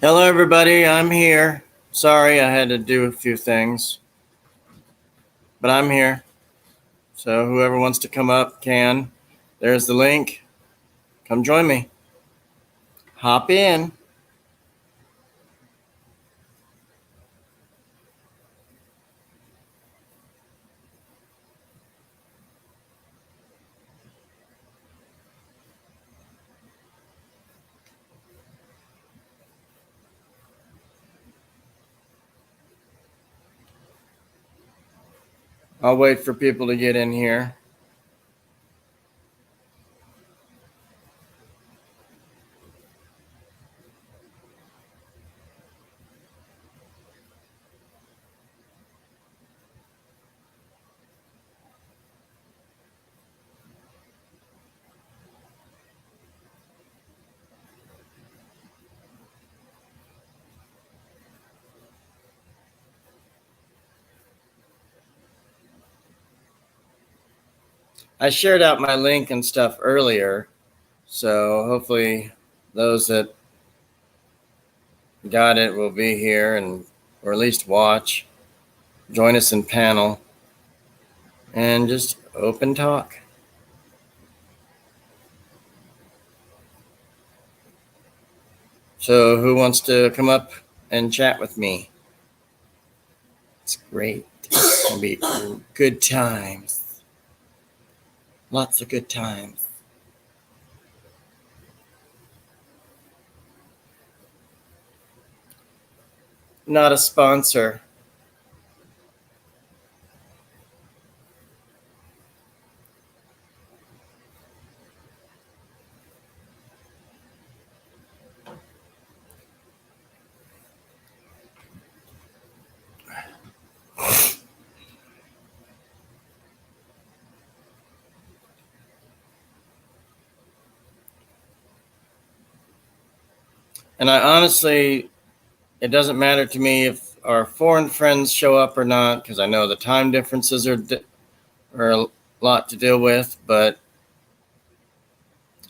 Hello, everybody. I'm here. Sorry, I had to do a few things, but I'm here. So, whoever wants to come up can. There's the link. Come join me. Hop in. I'll wait for people to get in here. I shared out my link and stuff earlier, so hopefully those that got it will be here and or at least watch. Join us in panel and just open talk. So, who wants to come up and chat with me? It's great. It's gonna be good times. Lots of good times. Not a sponsor. And I honestly, it doesn't matter to me if our foreign friends show up or not, because I know the time differences are a lot to deal with, but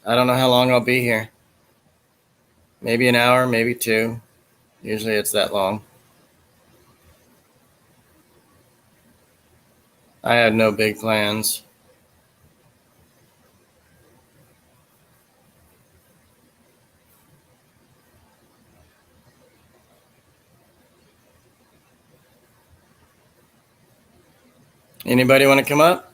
I don't know how long I'll be here. Maybe an hour, maybe two. Usually it's that long. I have no big plans. Anybody want to come up?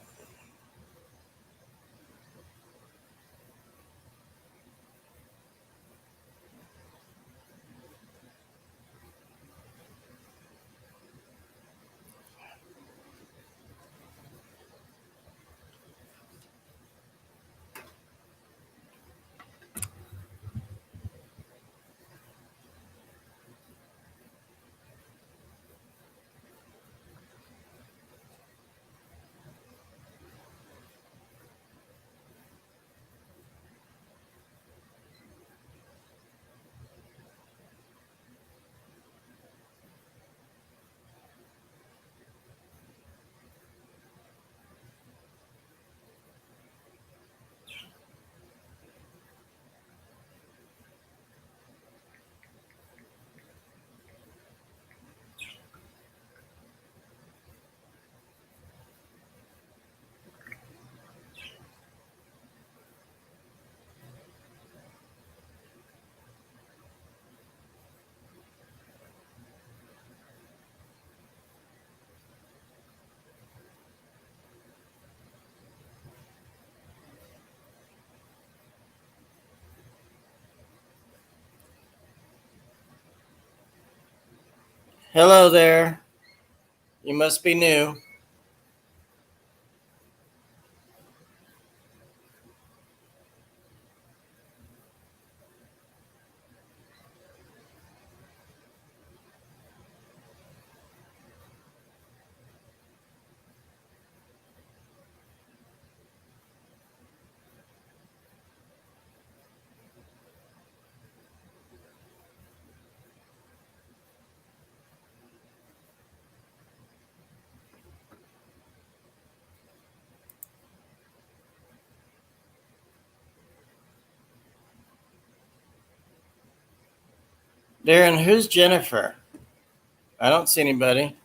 Hello there. You must be new. Darren, who's Jennifer? I don't see anybody.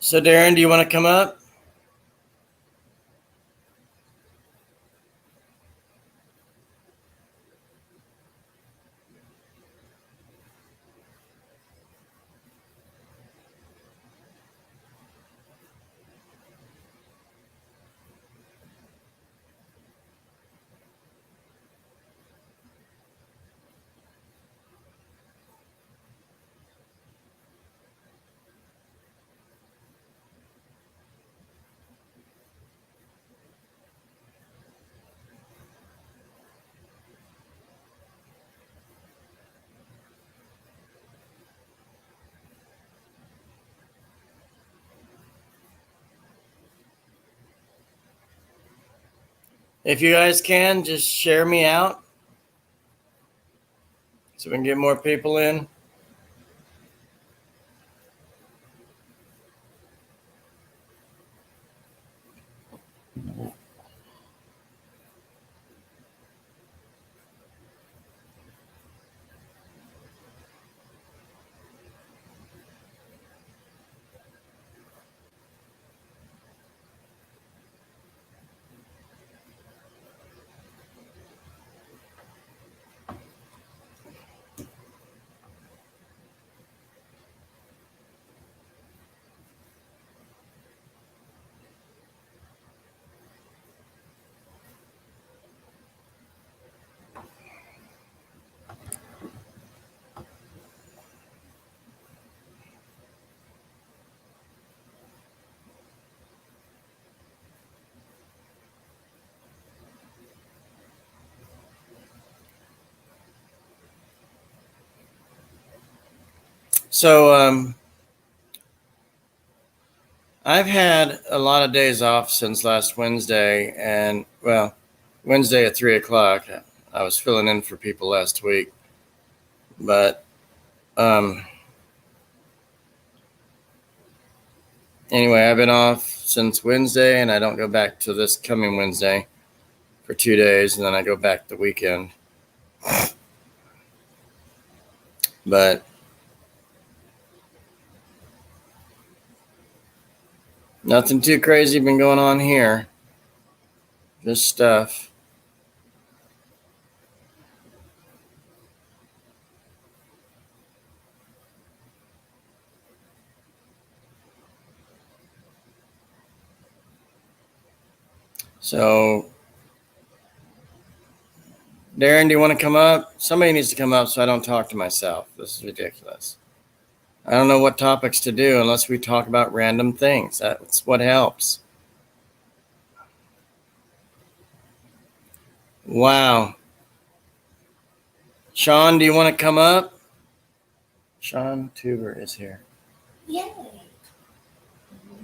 So, Darren, do you want to come up? If you guys can, just share me out so we can get more people in. So, I've had a lot of days off since last Wednesday, and well, Wednesday at 3 o'clock. I was filling in for people last week, but anyway, I've been off since Wednesday, and I don't go back to this coming Wednesday for 2 days, and then I go back the weekend. But nothing too crazy been going on here. Just stuff. So, Darren, do you want to come up? Somebody needs to come up so I don't talk to myself. This is ridiculous. I don't know what topics to do unless we talk about random things. That's what helps. Wow. Sean, do you want to come up? Sean Tuber is here. Yay.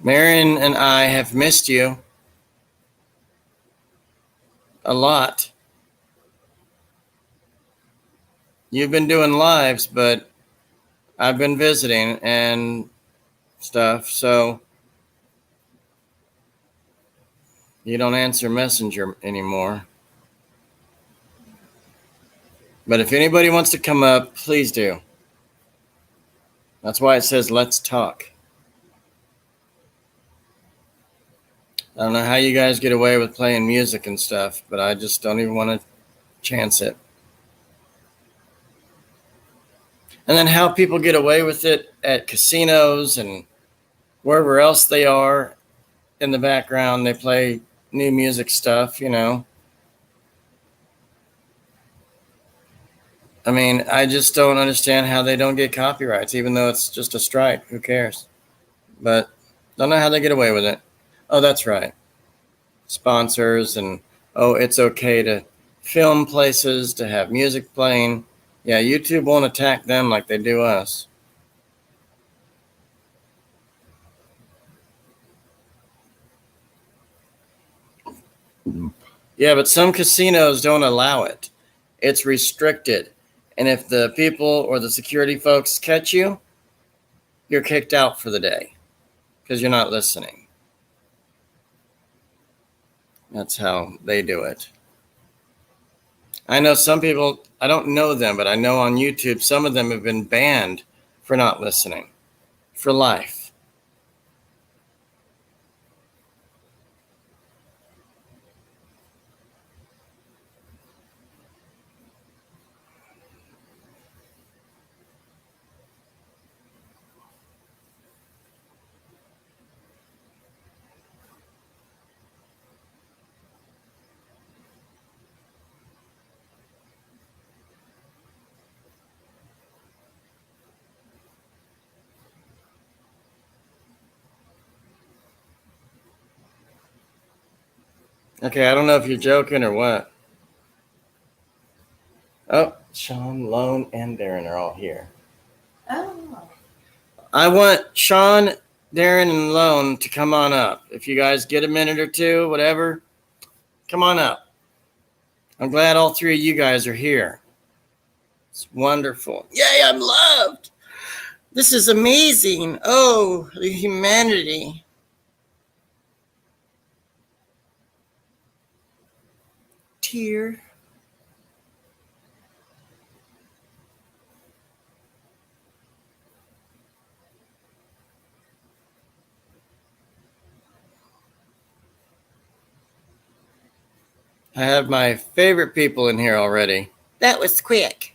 Marion and I have missed you a lot. You've been doing lives, but I've been visiting and stuff, so you don't answer Messenger anymore. But if anybody wants to come up, please do. That's why it says let's talk. I don't know how you guys get away with playing music and stuff, but I just don't even want to chance it. And then how people get away with it at casinos and wherever else they are in the background, they play new music stuff, you know. I mean, I just don't understand how they don't get copyrights, even though it's just a strike. Who cares? But don't know how they get away with it. Oh, that's right. Sponsors and oh, it's okay to film places, to have music playing. Yeah, YouTube won't attack them like they do us. Yeah, but some casinos don't allow it. It's restricted. And if the people or the security folks catch you, you're kicked out for the day because you're not listening. That's how they do it. I know some people, I don't know them, but I know on YouTube some of them have been banned for not listening for life. Okay, I don't know if you're joking or what. Oh, Sean, Lone, and Darren are all here. Oh. I want Sean, Darren, and Lone to come on up. If you guys get a minute or two, whatever, come on up. I'm glad all three of you guys are here. It's wonderful. Yay, I'm loved. This is amazing. Oh, the humanity. Tear. I have my favorite people in here already. That was quick.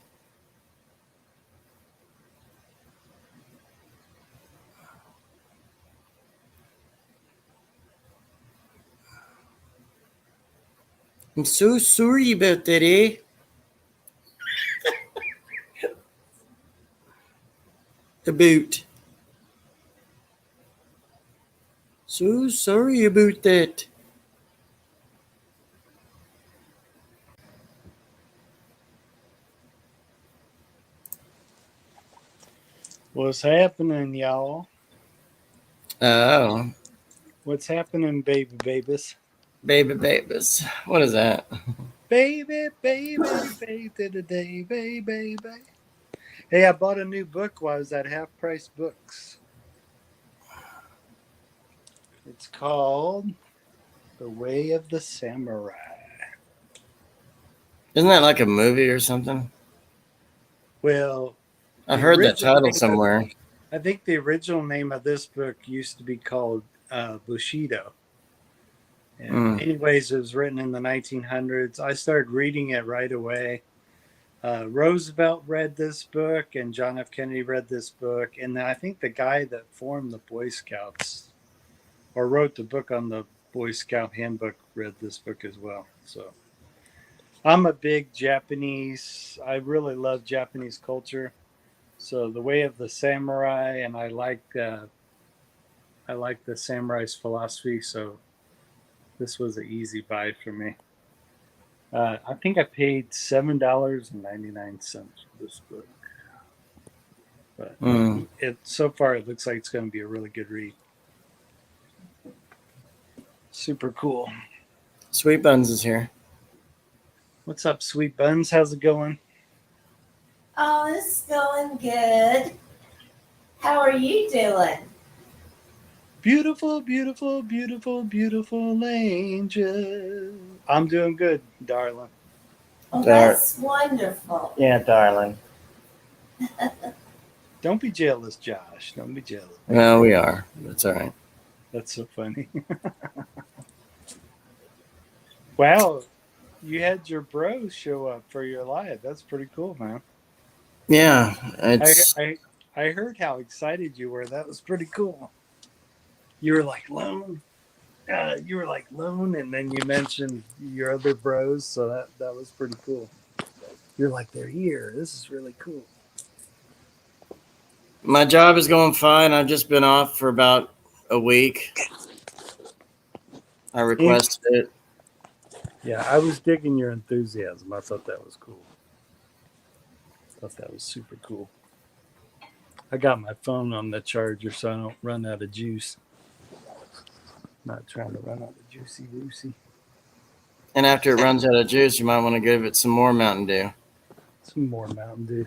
I'm so sorry about that, eh? About. So sorry about that. What's happening, y'all? Oh, What's happening, baby babies? baby babies. What is that? Baby, baby, baby, today, baby, baby. Hey, I bought a new book while I was at Half Price Books. It's called The Way of the Samurai. Isn't that like a movie or something? Well, I've the heard that original title name somewhere. I think the original name of this book used to be called Bushido. And anyways, it was written in the 1900s. I started reading it right away. Roosevelt read this book, and John F. Kennedy read this book, and then I think the guy that formed the Boy Scouts or wrote the book on the Boy Scout handbook read this book as well. So I'm a big Japanese. I really love Japanese culture. So The Way of the Samurai, and I like the samurai's philosophy. So this was an easy buy for me. I think I paid $7.99 for this book. But so far it looks like it's going to be a really good read. Super cool. Sweet Buns is here. What's up, Sweet Buns? How's it going? Oh, it's going good. How are you doing? Beautiful, beautiful, beautiful, beautiful angel. I'm doing good, darling. Oh, that's wonderful. Yeah, darling. Don't be jealous, Josh. Don't be jealous. No, we are. That's all right. That's so funny. Wow, you had your bros show up for your live. That's pretty cool, man. Yeah, it's. I heard how excited you were. That was pretty cool. You were like Lone. And then you mentioned your other bros, so that was pretty cool. You're like, they're here. This is really cool. My job is going fine. I've just been off for about a week. I requested it. Yeah, I was digging your enthusiasm. I thought that was cool. I thought that was super cool. I got my phone on the charger so I don't run out of juice. Not trying to run out of juicy Lucy. And after it runs out of juice, you might want to give it some more Mountain Dew. Some more Mountain Dew.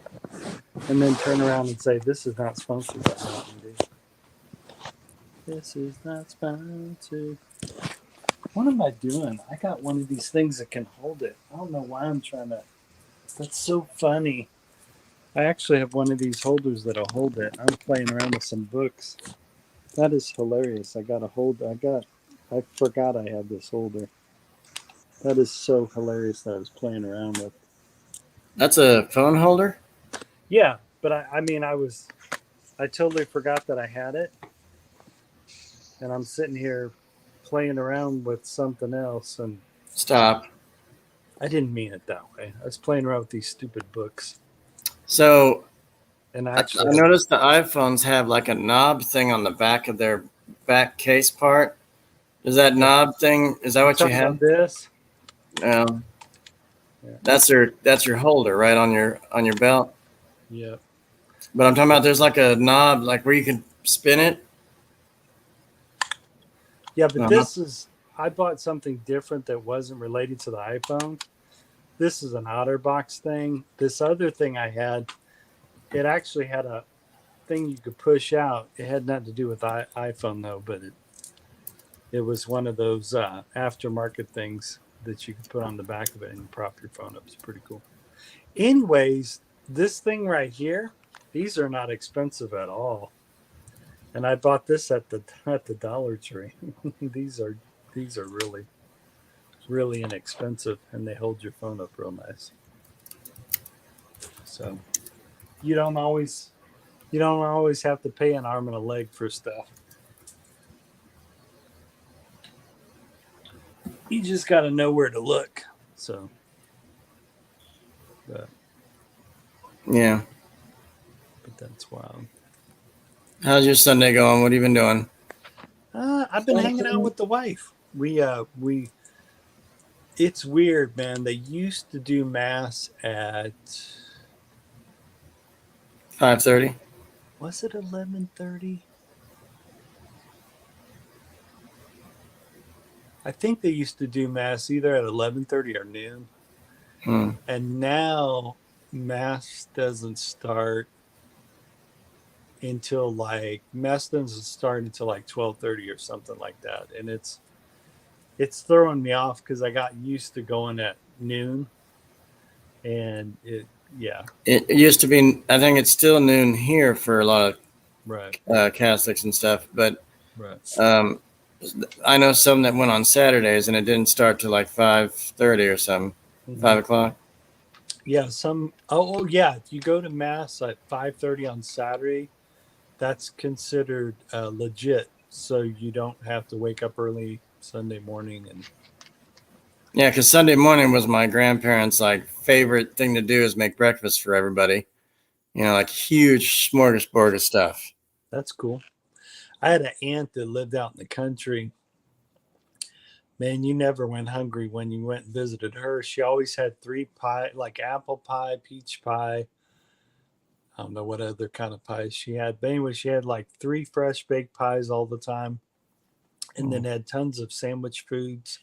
And then turn around and say, this is not sponsored by Mountain Dew. This is not sponsored. What am I doing? I got one of these things that can hold it. I don't know why I'm trying to. That's so funny. I actually have one of these holders that'll hold it. I'm playing around with some books. That is hilarious. I got a hold. I forgot I had this holder. That is so hilarious that I was playing around with. That's a phone holder? Yeah, but I totally forgot that I had it. And I'm sitting here playing around with something else, and Stop. I didn't mean it that way. I was playing around with these stupid books. So And I noticed the iPhones have like a knob thing on the back of their back case part. Is that knob thing? Is that what you have? This? No. Yeah. That's your holder right on your belt. Yeah. But I'm talking about there's like a knob like where you can spin it. Yeah, but I bought something different that wasn't related to the iPhone. This is an OtterBox thing. This other thing I had, it actually had a thing you could push out. It had nothing to do with iPhone though, but it was one of those aftermarket things that you could put on the back of it and prop your phone up. It's pretty cool. Anyways, this thing right here, these are not expensive at all. And I bought this at the Dollar Tree. These are really, really inexpensive, and they hold your phone up real nice. So you don't always have to pay an arm and a leg for stuff. You just got to know where to look. So, Yeah. but that's wild. How's your Sunday going? What have you been doing? I've been hanging out with the wife. It's weird, man. They used to do mass at 5:30. Was it 11:30? I think they used to do mass either at 11:30 or noon. And now mass doesn't start until like 12:30 or something like that. And it's throwing me off because I got used to going at noon. And it used to be, I think it's still noon here for a lot of right. Catholics and stuff, but Right. I know some that went on Saturdays and it didn't start till like 5:30 or something, 5 o'clock. Yeah, yeah. If you go to mass at 5:30 on Saturday, that's considered legit. So you don't have to wake up early Sunday morning. And yeah, because Sunday morning was my grandparents' like favorite thing to do is make breakfast for everybody. You know, like huge smorgasbord of stuff. That's cool. I had an aunt that lived out in the country. Man, you never went hungry when you went and visited her. She always had 3 pie, like apple pie, peach pie. I don't know what other kind of pies she had. But anyway, she had like 3 fresh baked pies all the time. And then had tons of sandwich foods.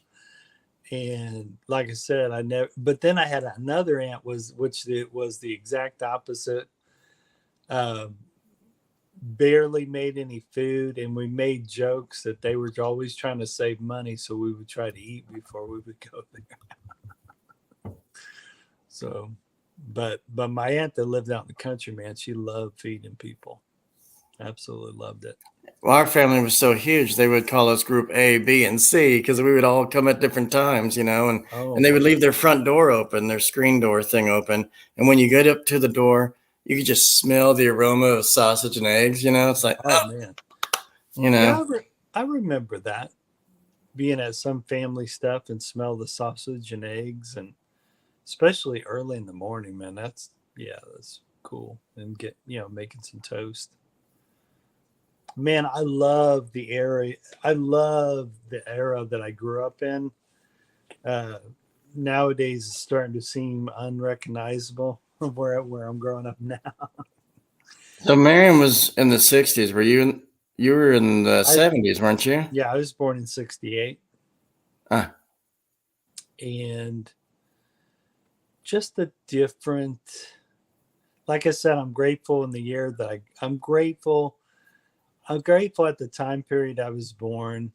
And like I said, but then I had another aunt which was the exact opposite. Barely made any food, and we made jokes that they were always trying to save money, so we would try to eat before we would go there. So, but my aunt that lived out in the country, man, she loved feeding people. Absolutely loved it. Well, our family was so huge, they would call us group A, B, and C because we would all come at different times, you know, and they would leave their front door open, their screen door thing open. And when you get up to the door, you could just smell the aroma of sausage and eggs, you know, it's like, oh man, you know. Yeah, I remember that, being at some family stuff and smell the sausage and eggs, and especially early in the morning, man, that's cool. And making some toast. Man, I love the era that I grew up in. nowadays is starting to seem unrecognizable where I'm growing up now. So Marion was in the 60s. You were in the 70s, weren't you? Yeah, I was born in 68. Ah. And just a different, like I said, I'm grateful in the year that I'm grateful at the time period I was born.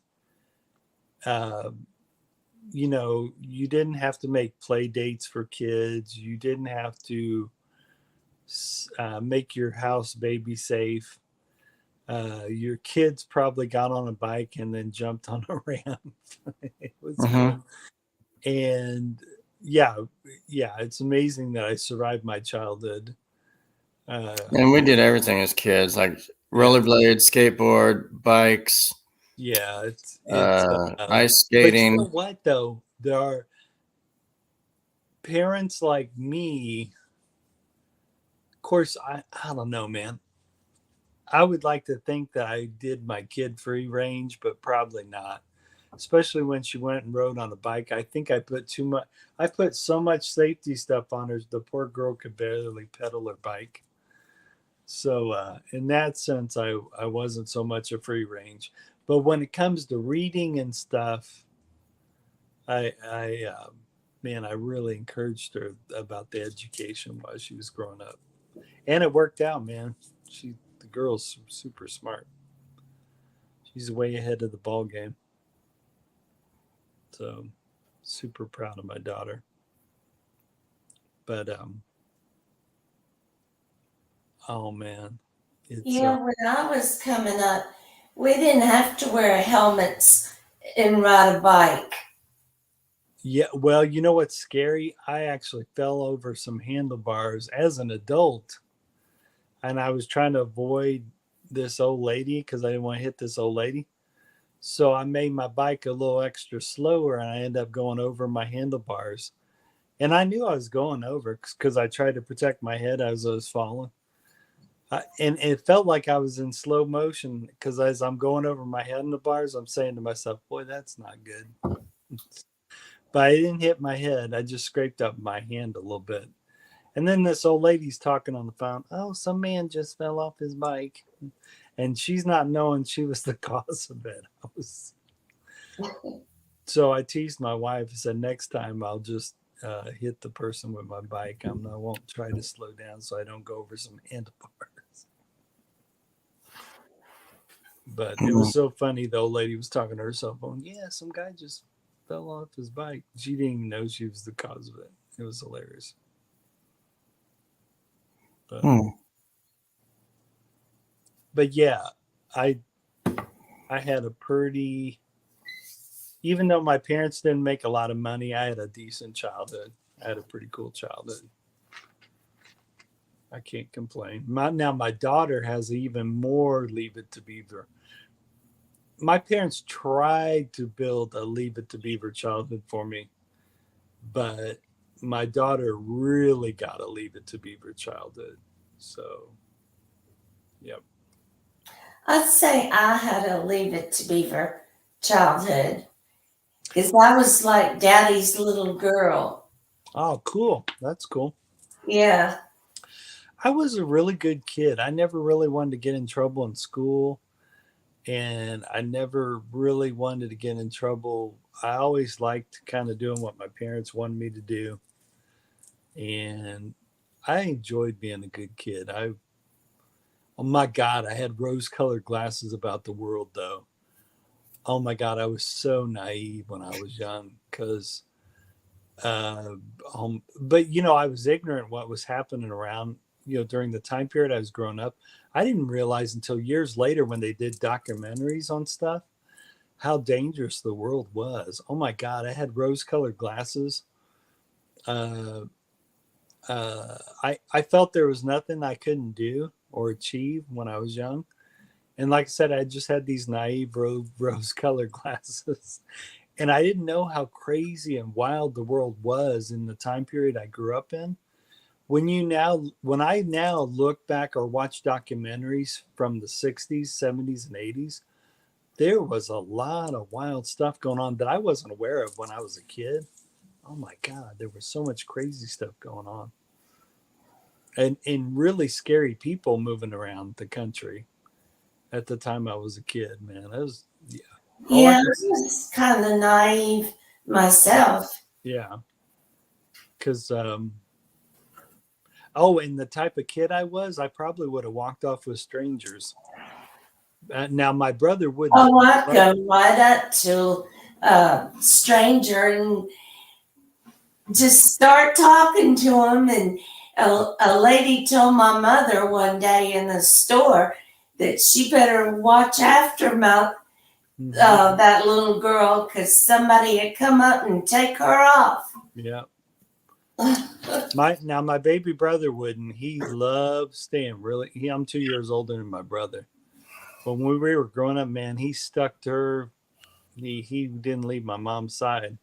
You know, you didn't have to make play dates for kids. You didn't have to make your house baby safe. Your kids probably got on a bike and then jumped on a ramp. It was cool. And yeah, it's amazing that I survived my childhood. And we did everything as kids, like rollerblades, skateboard, bikes. Yeah, it's ice skating. But you know what though? There are parents like me. Of course, I don't know, man. I would like to think that I did my kid free range, but probably not. Especially when she went and rode on a bike. I think I put too much. I put so much safety stuff on her. The poor girl could barely pedal her bike. So in that sense, I wasn't so much a free range. But when it comes to reading and stuff, I man, I really encouraged her about the education while she was growing up, and it worked out, man. The girl's super smart. She's way ahead of the ball game. So super proud of my daughter. But oh man, yeah. When I was coming up, we didn't have to wear helmets and ride a bike. Yeah, well, you know what's scary? I actually fell over some handlebars as an adult, and I was trying to avoid this old lady because I didn't want to hit this old lady. So I made my bike a little extra slower, and I ended up going over my handlebars. And I knew I was going over because I tried to protect my head as I was falling. And it felt like I was in slow motion because as I'm going over my handlebars, I'm saying to myself, boy, that's not good. But I didn't hit my head. I just scraped up my hand a little bit. And then this old lady's talking on the phone. Oh, some man just fell off his bike. And she's not knowing she was the cause of it. So I teased my wife and said, next time I'll just hit the person with my bike. I won't try to slow down so I don't go over some handlebars. But it was so funny. The old lady was talking to her cell phone. Yeah, some guy just fell off his bike. She didn't even know she was the cause of it. It was hilarious. But yeah, I had a pretty, even though my parents didn't make a lot of money, I had a decent childhood. I had a pretty cool childhood. I can't complain. Now my daughter has even more Leave It to Beaver. My parents tried to build a Leave It to Beaver childhood for me, but my daughter really got a Leave It to Beaver childhood. So, yep. I'd say I had a Leave It to Beaver childhood because I was like Daddy's little girl. Oh, cool. That's cool. Yeah. I was a really good kid. I never really wanted to get in trouble in school, and I never really wanted to get in trouble. I always liked kind of doing what my parents wanted me to do, and I enjoyed being a good kid. Oh my God, I had rose-colored glasses about the world, though. Oh my God, I was so naive when I was young because, but you know, I was ignorant what was happening around, you know, during the time period I was growing up. I didn't realize until years later when they did documentaries on stuff how dangerous the world was. Oh my God, I had rose-colored glasses. I felt there was nothing I couldn't do or achieve when I was young. And like I said, I just had these naive rose-colored glasses. And I didn't know how crazy and wild the world was in the time period I grew up in. When I now look back or watch documentaries from the 60s, 70s, and 80s, there was a lot of wild stuff going on that I wasn't aware of when I was a kid. oh my God, there was so much crazy stuff going on. And really scary people moving around the country at the time I was a kid, man. That was, yeah. All I Yeah, I can, was kind of naive myself. yeah. Because, oh, and the type of kid I was, I probably would have walked off with strangers. Now, my brother wouldn't. Oh, I'd go right up to a stranger and just start talking to him. And a lady told my mother one day in the store that she better watch after that little girl because somebody had come up and take her off. Yeah. My baby brother wouldn't. He loved staying really. I'm 2 years older than my brother. But when we were growing up, man, he stuck to her. He didn't leave my mom's side.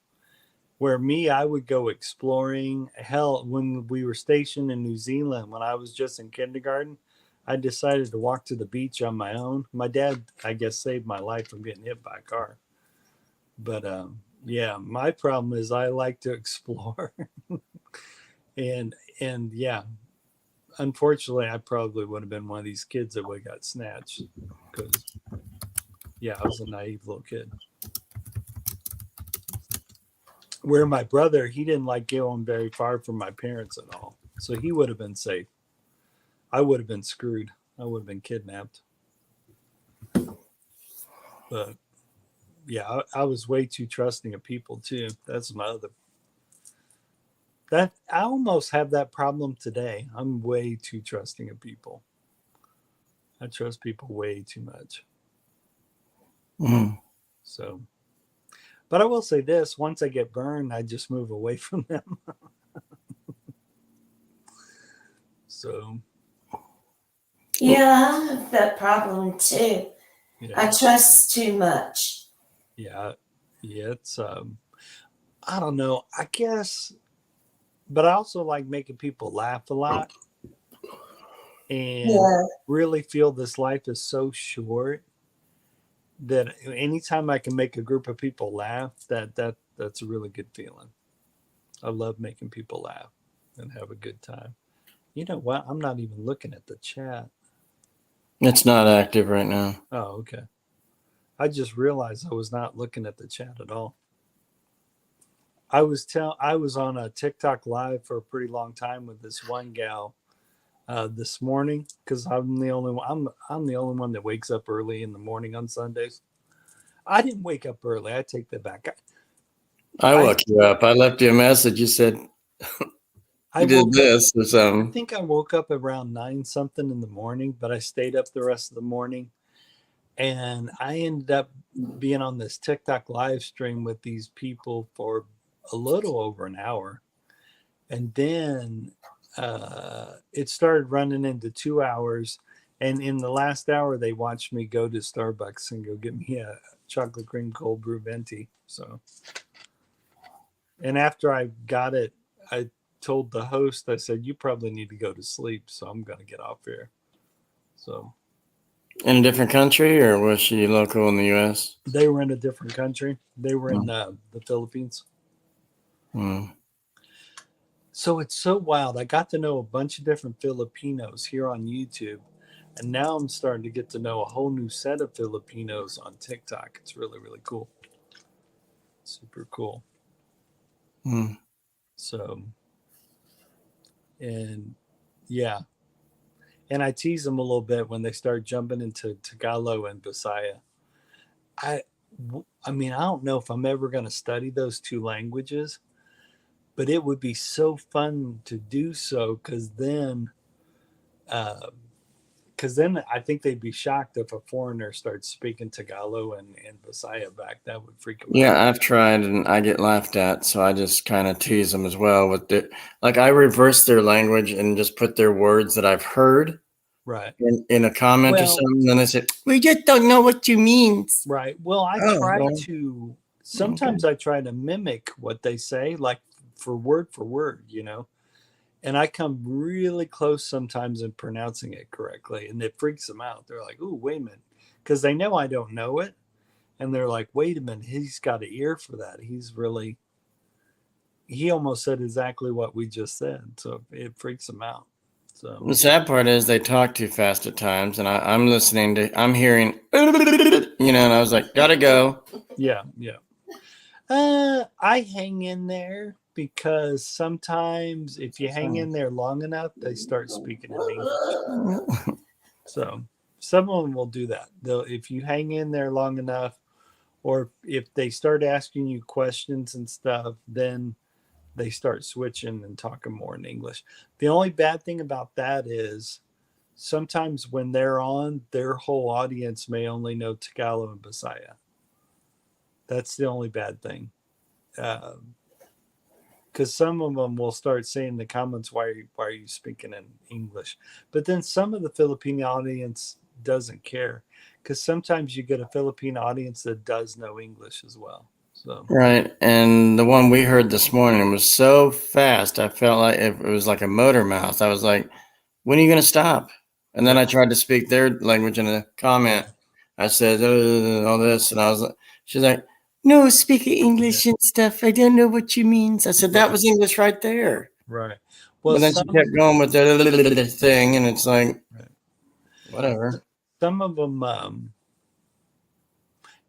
Where me, I would go exploring. Hell, when we were stationed in New Zealand, when I was just in kindergarten, I decided to walk to the beach on my own. My dad, I guess, saved my life from getting hit by a car. But yeah, my problem is I like to explore. and yeah, unfortunately, I probably would have been one of these kids that would have got snatched because, yeah, I was a naive little kid. Where my brother, he didn't like going very far from my parents at all. So he would have been safe. I would have been screwed. I would have been kidnapped. But yeah, I was way too trusting of people too. That's my other. That I almost have that problem today. I'm way too trusting of people. I trust people way too much. Mm. So, but I will say this: once I get burned, I just move away from them. So, Yeah, I have that problem too. yeah, I trust too much. yeah, it's I don't know. I guess, but I also like making people laugh a lot, and Yeah. really feel this life is so short that anytime I can make a group of people laugh, that's a really good feeling. I love making people laugh and have a good time. You know what? I'm not even looking at the chat. It's not active right now. Oh, okay. I just realized I was not looking at the chat at all. I was on a TikTok live for a pretty long time with this one gal this morning because I'm the only one. I'm the only one that wakes up early in the morning on Sundays. I didn't wake up early. I take that back. I woke you up. I left you a message. You said you did this or I something. think I woke up around 9 something in the morning, but I stayed up the rest of the morning. And I ended up being on this TikTok live stream with these people for a little over an hour. And then it started running into 2 hours. And in the last hour, they watched me go to Starbucks and go get me a chocolate cream cold brew venti. So, and after I got it, I told the host, I said, you probably need to go to sleep. So I'm going to get off here. So. In a different country, or was she local in the U.S.? They were in a different country. They were in the Philippines. Mm. So it's so wild. I got to know a bunch of different Filipinos here on YouTube. And now I'm starting to get to know a whole new set of Filipinos on TikTok. It's really, really cool. Super cool. Mm. So, and yeah. And I tease them a little bit when they start jumping into Tagalog and Bisaya. I mean, I don't know if I'm ever going to study those two languages, but it would be so fun to do so because then I think they'd be shocked if a foreigner starts speaking Tagalog and Bisaya back. That would freak them out. Yeah, I've tried and I get laughed at, so I just kind of tease them as well with it. Like I reverse their language and just put their words that I've heard Right. in a comment or something. And I say, we just don't know what you mean. Right. Well, I try to mimic what they say, like for word, you know, and I come really close sometimes in pronouncing it correctly, and it freaks them out. They're like, "Ooh, wait a minute," because they know I don't know it, and they're like, "Wait a minute, he's got an ear for that. He's really." he almost said exactly what we just said. So it freaks him out. So The sad part is they talk too fast at times, and I'm listening to, I'm hearing, and I was like, gotta go. yeah. I hang in there because sometimes if you hang in there long enough, they start speaking in English. So some of them will do that. If you hang in there long enough, or if they start asking you questions and stuff, then they start switching and talking more in English. The only bad thing about that is sometimes when they're on, their whole audience may only know Tagalog and Bisaya. That's the only bad thing. Because some of them will start saying in the comments, why are you speaking in English? But then some of the Philippine audience doesn't care, because sometimes you get a Philippine audience that does know English as well. So Right. And the one we heard this morning was so fast. I felt like it was like a motor mouth. I was like, when are you going to stop? And then I tried to speak their language in a comment. I said, all this. And I was like, she's like, no, speak English and stuff. I don't know what you mean. I said, that was English right there. right. Well, But then she kept going with the thing. And it's like, whatever. some of them,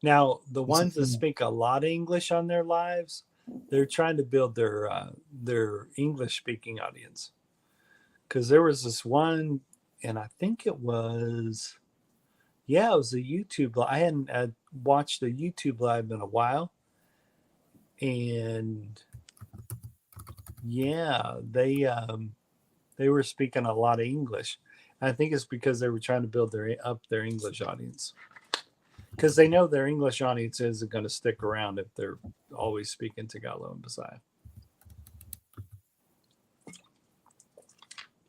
now the ones that speak a lot of English on their lives, they're trying to build their English speaking audience. Because there was this one, and I think it was a YouTube. I hadn't watched a YouTube live in a while, and yeah, they were speaking a lot of English. I think it's because they were trying to build up their English audience, because they know their English audience isn't going to stick around if they're always speaking Tagalog and Bisaya.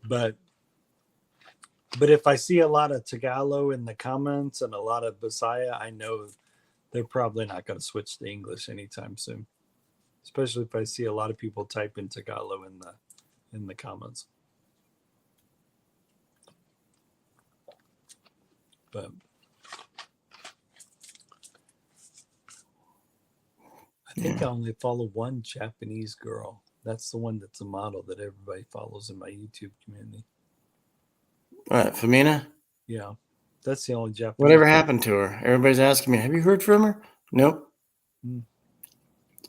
But if I see a lot of Tagalog in the comments and a lot of Bisaya, I know they're probably not going to switch to English anytime soon. Especially if I see a lot of people type in Tagalog in the comments. But I think I only follow one Japanese girl. That's the one that's a model that everybody follows in my YouTube community. What, Femina? Yeah, that's the only Japanese. Whatever happened to her? Everybody's asking me, have you heard from her? Nope.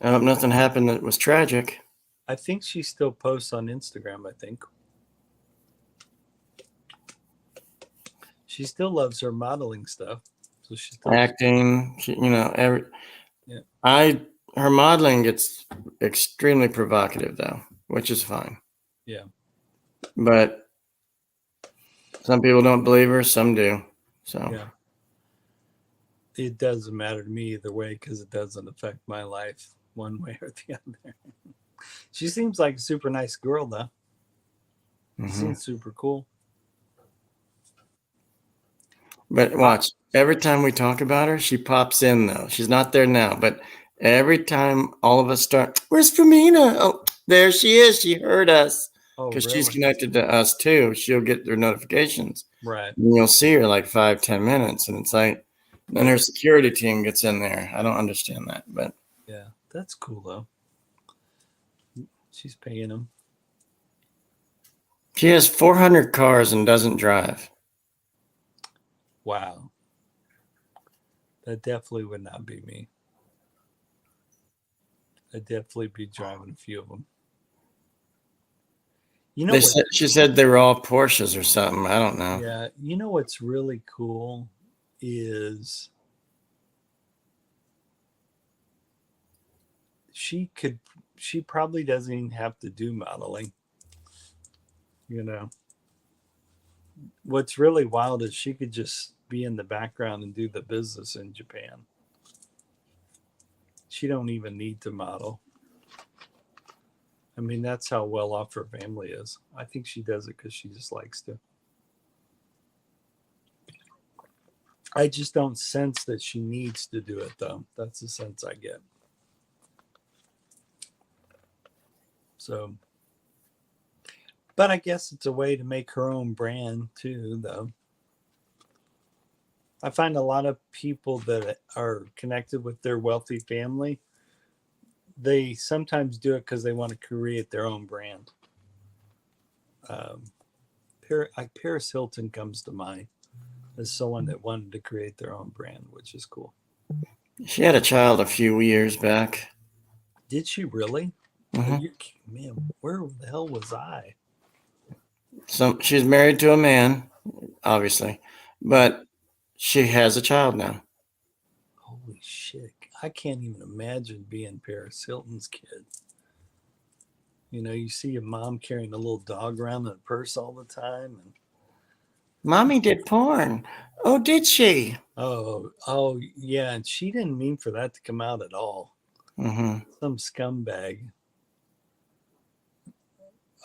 I hope nothing happened that was tragic. I think she still posts on Instagram, I think. She still loves her modeling stuff. So she's still acting, her modeling gets extremely provocative though, which is fine. Yeah. But some people don't believe her, some do. So yeah. It doesn't matter to me either way, because it doesn't affect my life one way or the other. She seems like a super nice girl, though. She seems super cool. But watch, every time we talk about her, she pops in though. She's not there now, but every time all of us start, where's Femina? Oh, there she is. She heard us. Because she's connected to us too. She'll get their notifications. Right. And you'll see her like 5-10 minutes. And it's like, then her security team gets in there. I don't understand that, but yeah, that's cool though. She's paying them. She has 400 cars and doesn't drive. Wow. That definitely would not be me. I'd definitely be driving a few of them. You know, she said they were all Porsches or something. I don't know. Yeah. You know what's really cool is she probably doesn't even have to do modeling. You know, what's really wild is she could just be in the background and do the business in Japan. She don't even need to model. I mean, that's how well off her family is. I think she does it because she just likes to. I just don't sense that she needs to do it, though. That's the sense I get. So, but I guess it's a way to make her own brand too, though. I find a lot of people that are connected with their wealthy family, they sometimes do it because they want to create their own brand. Like Paris Hilton comes to mind as someone that wanted to create their own brand, which is cool. She had a child a few years back. Did she really? Mhm. Man, where the hell was I? So she's married to a man, obviously, but she has a child now. Holy shit. I can't even imagine being Paris Hilton's kid. You know, you see your mom carrying a little dog around in a purse all the time. And Mommy did porn. Oh, did she? oh, yeah. And she didn't mean for that to come out at all. Mm-hmm. Some scumbag.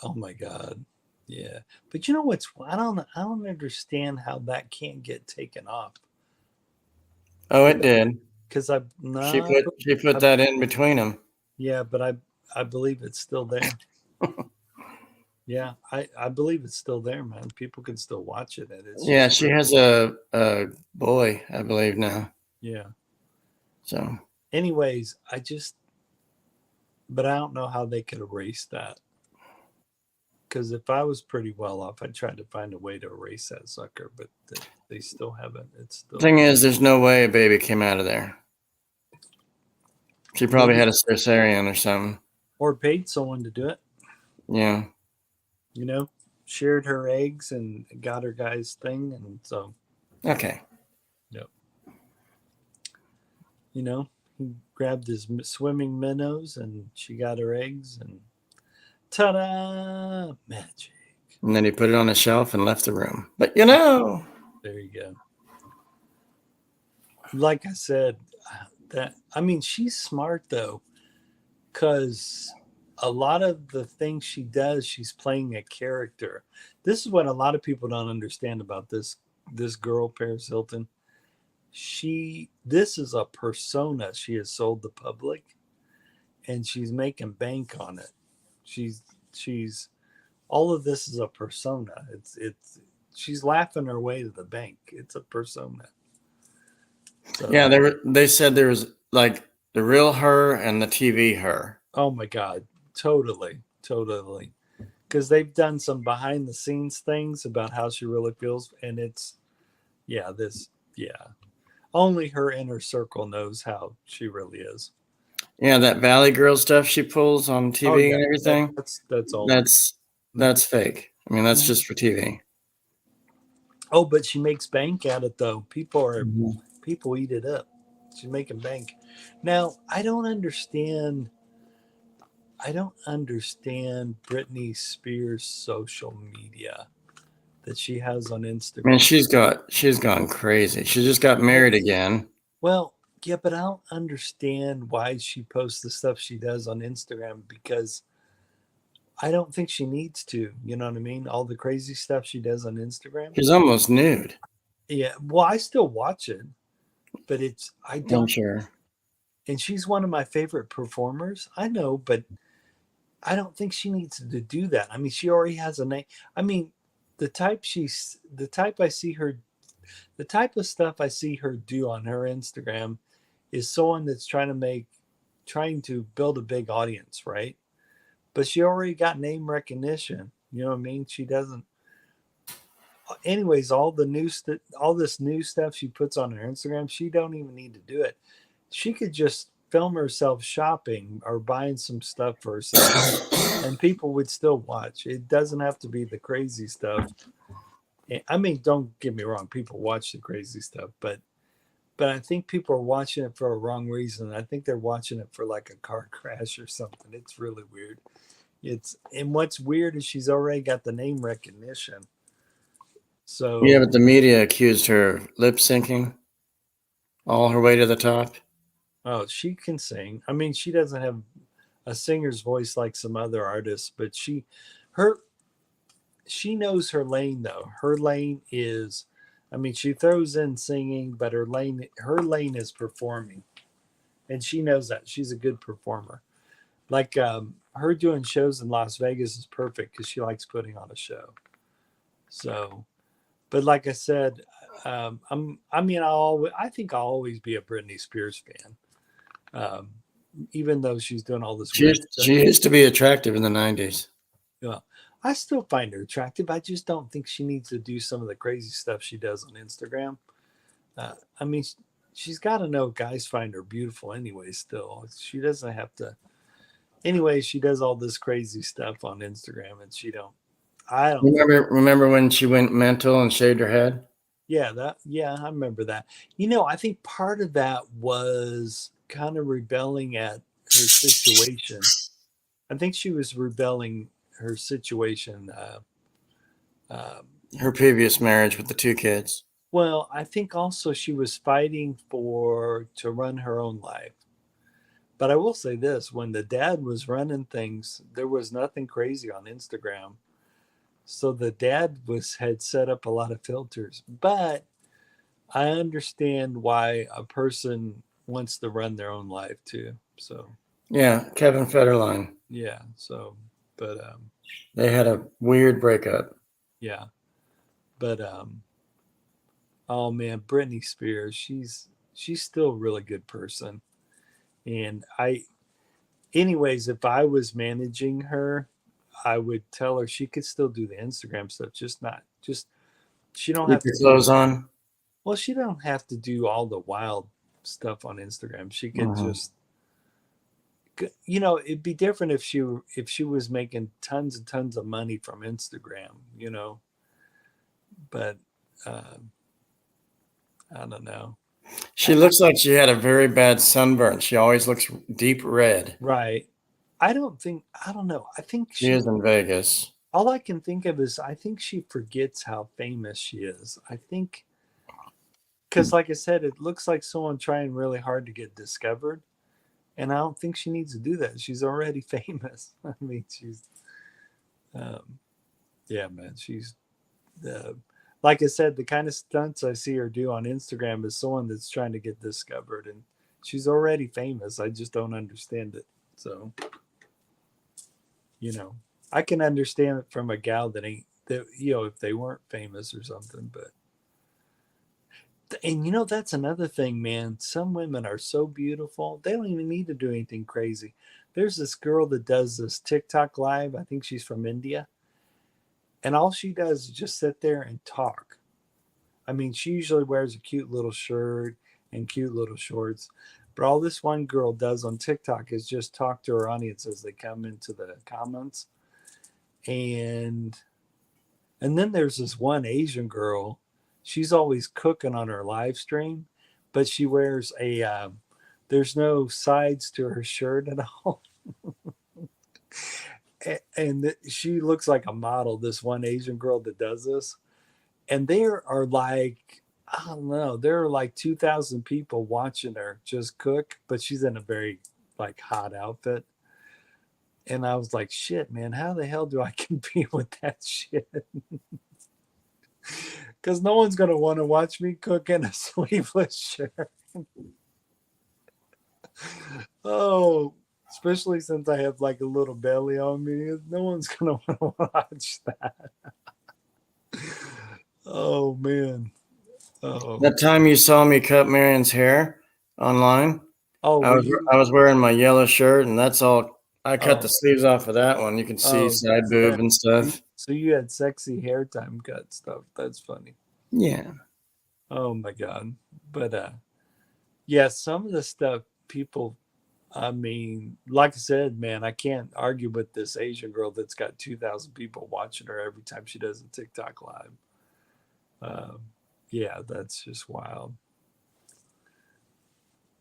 Oh my God. Yeah. But you know what's, I don't understand how that can't get taken off. Oh, it did. Because I She put that in between them. yeah, but I believe it's still there. Yeah, I believe it's still there, man. People can still watch it. And it's Yeah, just she has a boy, I believe now. yeah. So Anyways, but I don't know how they could erase that. Because if I was pretty well off, I'd try to find a way to erase that sucker, but they still haven't. It's still thing is, there's no way a baby came out of there. She probably had a cesarean or something. or paid someone to do it. Yeah. You know, shared her eggs and got her guy's thing, and so Okay. you know, he grabbed his swimming minnows, and she got her eggs, and ta-da, magic. And then he put it on a shelf and left the room. But you know, There you go. Like I said, she's smart though, because a lot of the things she does, she's playing a character. This is what a lot of people don't understand about this girl, Paris Hilton. This is a persona she has sold the public, and she's making bank on it. She's all of this is a persona. It's she's laughing her way to the bank. It's a persona. So, yeah, they said there was like the real her and the TV her. oh my God, totally. Because they've done some behind the scenes things about how she really feels, and it's only her inner circle knows how she really is. Yeah, that Valley Girl stuff she pulls on TV and everything. That's all. That's fake. I mean, that's just for TV. Oh, but she makes bank at it though. People eat it up. She's making bank. Now, I don't understand Britney Spears' social media that she has on Instagram. I mean, she's gone crazy. She just got married again. Well, yeah, but I don't understand why she posts the stuff she does on Instagram, because I don't think she needs to. You know what I mean? All the crazy stuff she does on Instagram. She's almost nude. Yeah. Well, I still watch it, but I don't. I'm sure. And she's one of my favorite performers. I know, but I don't think she needs to do that. I mean, she already has a name. I mean, the type of stuff I see her do on her Instagram is someone that's trying to build a big audience, right? But she already got name recognition. You know what I mean? She doesn't. Anyways, all this new stuff she puts on her Instagram, she don't even need to do it. She could just film herself shopping or buying some stuff for herself, and people would still watch. It doesn't have to be the crazy stuff. I mean, don't get me wrong, people watch the crazy stuff, but I think people are watching it for a wrong reason. I think they're watching it for like a car crash or something. It's really weird. And what's weird is she's already got the name recognition. So yeah, but the media accused her of lip syncing all her way to the top. oh, she can sing. I mean, she doesn't have a singer's voice like some other artists, but she knows her lane though. Her lane is, I mean, she throws in singing, but her lane is performing, and she knows that. She's a good performer. Like her doing shows in Las Vegas is perfect because she likes putting on a show. So, but like I said, I think I'll always be a Britney Spears fan. even though she's doing all this She weird used, stuff. she used to be attractive in the 90s. Yeah, I still find her attractive. I just don't think she needs to do some of the crazy stuff she does on Instagram. I mean, she's got to know guys find her beautiful anyway. Still, she doesn't have to. Anyway, she does all this crazy stuff on Instagram, and she don't. I don't. Remember when she went mental and shaved her head? Yeah, I remember that. You know, I think part of that was kind of rebelling at her situation. I think she was rebelling her situation. Her previous marriage with the 2 kids. Well, I think also she was fighting to run her own life. But I will say this, when the dad was running things, there was nothing crazy on Instagram. So the dad had set up a lot of filters. But I understand why a person wants to run their own life too. So Yeah, Kevin Federline. yeah. So but They had a weird breakup. yeah. But oh man, Britney Spears, she's still a really good person. And anyways, if I was managing her, I would tell her she could still do the Instagram stuff, just she don't Keep have your to clothes on. well, she don't have to do all the wild stuff on Instagram. She could just it'd be different if she was making tons and tons of money from Instagram, but I don't know. She looks like she had a very bad sunburn. She always looks deep red. Right. I don't know. I think She is in Vegas. all I can think of is I think she forgets how famous she is. I think because like I said, it looks like someone trying really hard to get discovered. And I don't think she needs to do that. She's already famous. I mean, yeah, man, she's, like I said, the kind of stunts I see her do on Instagram is someone that's trying to get discovered. And she's already famous. I just don't understand it. So, I can understand it from a gal that if they weren't famous or something, and that's another thing, man. Some women are so beautiful, they don't even need to do anything crazy. There's this girl that does this TikTok live. I think she's from India. And all she does is just sit there and talk. I mean, she usually wears a cute little shirt and cute little shorts. But all this one girl does on TikTok is just talk to her audience as they come into the comments. And then there's this one Asian girl. She's always cooking on her live stream, but she wears there's no sides to her shirt at all. And she looks like a model, this one Asian girl that does this. And there are like, I don't know, there are like 2,000 people watching her just cook, but she's in a very like hot outfit. And I was like, shit, man, how the hell do I compete with that shit? Because no one's going to want to watch me cook in a sleeveless shirt. Oh, especially since I have like a little belly on me. No one's going to want to watch that. Oh, man. Oh, That time you saw me cut Marion's hair online, oh, I was wearing my yellow shirt, and that's all. I cut Oh. the sleeves off of that one. You can see side boob and stuff. So you had sexy hair time cut stuff. That's funny. Yeah. Oh my God. But yeah, some of the stuff people, I mean, like I said, man, I can't argue with this Asian girl that's got 2,000 people watching her every time she does a TikTok live. Yeah, that's just wild.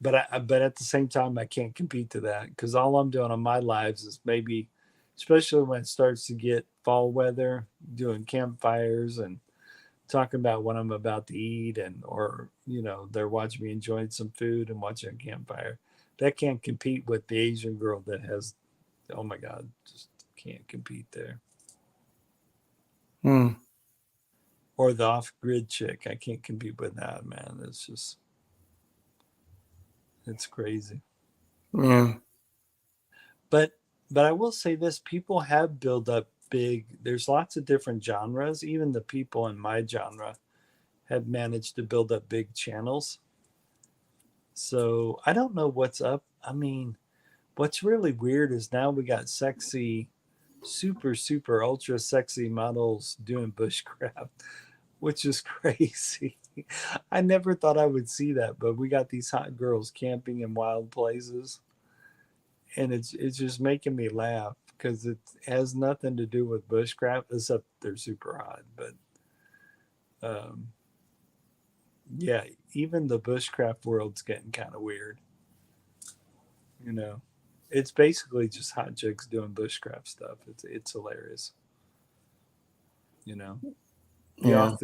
But at the same time, I can't compete to that because all I'm doing on my lives is maybe, especially when it starts to get fall weather, doing campfires and talking about what I'm about to eat, or they're watching me enjoying some food and watching a campfire. That can't compete with the Asian girl that has, oh my God, just can't compete there. Or the off-grid chick, I can't compete with that, man. It's crazy. Yeah. But I will say this, people have built up there's lots of different genres. Even the people in my genre have managed to build up big channels. So I don't know what's up. I mean, What's really weird is now we got sexy, super, super ultra sexy models doing bushcraft, which is crazy. I never thought I would see that, but we got these hot girls camping in wild places, and it's just making me laugh because it has nothing to do with bushcraft except they're super hot. But um, yeah, even the bushcraft world's getting kind of weird. You know, it's basically just hot chicks doing bushcraft stuff. It's hilarious. You know, Yeah.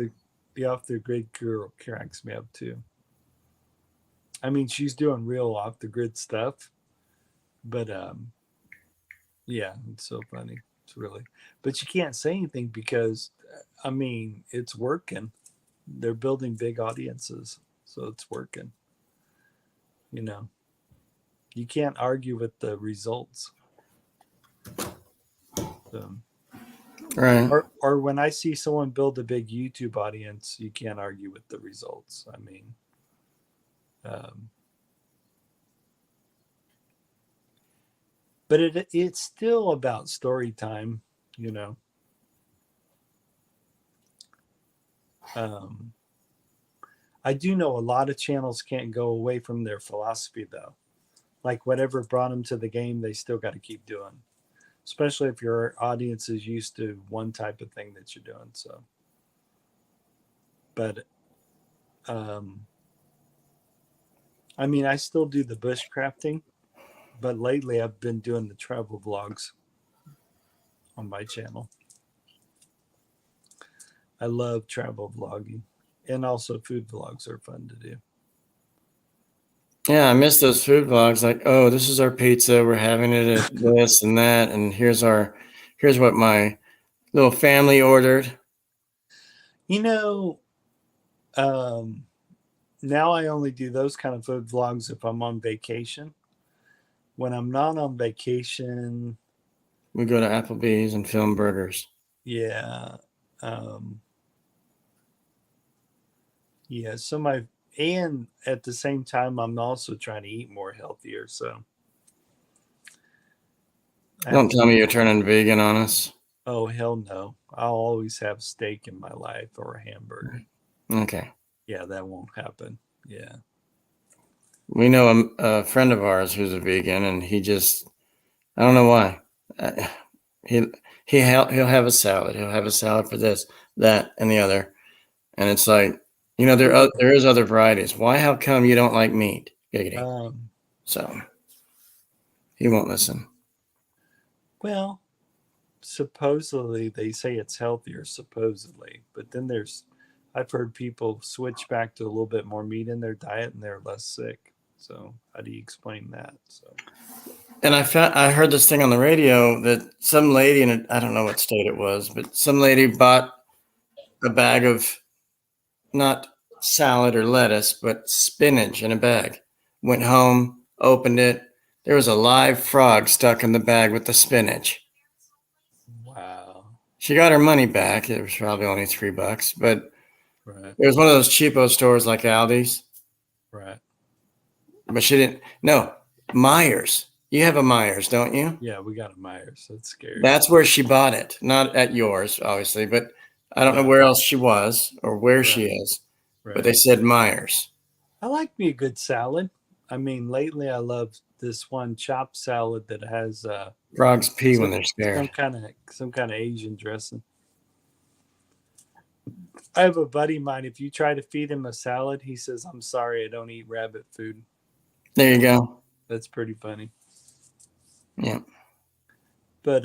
the off the grid girl cracks me up too. I mean, she's doing real off the grid stuff, but yeah, it's so funny. It's really, but you can't say anything because, I mean, it's working. They're building big audiences, so it's working. You know, you can't argue with the results. So, Right. or when I see someone build a big YouTube audience, you can't argue with the results. I mean, um, but it's still about story time, you know. Um, I do know a lot of channels can't go away from their philosophy though. Like whatever brought them to the game, they still got to keep doing. Especially if your audience is used to one type of thing that you're doing. So, but I mean, I still do the bushcrafting, but lately I've been doing the travel vlogs on my channel. I love travel vlogging, and also food vlogs are fun to do. Yeah, I miss those food vlogs. Like, oh, this is our pizza. We're having it at this and that, and here's what my little family ordered. You know, um, now I only do those kind of food vlogs if I'm on vacation. When I'm not on vacation, We go to Applebee's and film burgers. yeah, um, yeah. So my and at the same time, I'm also trying to eat more healthier. So I have Don't to. tell me you're turning vegan on us. Oh hell no! I'll always have steak in my life or a hamburger. Okay. Yeah, that won't happen. Yeah. We know a friend of ours who's a vegan, and he just, I don't know why. Uh, he he'll have a salad. He'll have a salad for this, that, and the other. And it's like, there is other varieties. Why? How come you don't like meat? Giggity. Um, So he won't listen. well, supposedly they say it's healthier, supposedly, but then I've heard people switch back to a little bit more meat in their diet and they're less sick. So how do you explain that? So And I heard this thing on the radio that some lady I don't know what state it was, but some lady bought a bag of not salad or lettuce, but spinach in a bag. Went home, opened it. There was a live frog stuck in the bag with the spinach. wow, She got her money back. It was probably only $3, but right, it was one of those cheapo stores like Aldi's. right, But she didn't. No, Myers. You have a Myers, don't you? yeah, we got a Myers. That's scary. That's where she bought it. Not at yours, obviously, but I don't know Right. where else she was or where she Right, is. But they right. said Myers. I like me a good salad. I mean, lately I love this one chopped salad that has Frogs pee when some they're scared. some kind of Asian dressing. I have a buddy of mine. If you try to feed him a salad, he says, "I'm sorry, I don't eat rabbit food." There you go. That's pretty funny. Yeah. But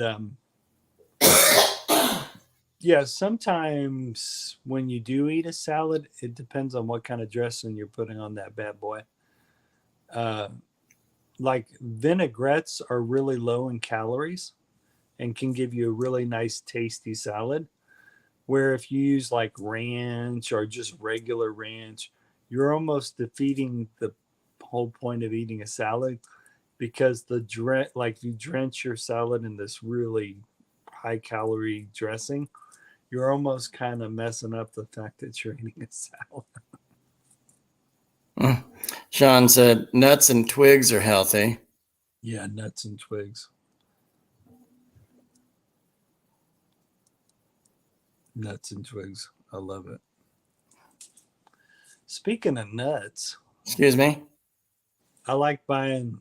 yeah, sometimes when you do eat a salad, it depends on what kind of dressing you're putting on that bad boy. Uh, like vinaigrettes are really low in calories and can give you a really nice, tasty salad. Where if you use like ranch or just regular ranch, you're almost defeating the whole point of eating a salad because like you drench your salad in this really high calorie dressing, you're almost kind of messing up the fact that you're eating a salad. Sean said nuts and twigs are healthy. Yeah, nuts and twigs. Nuts and twigs. I love it. Speaking of nuts, Excuse me. I like buying.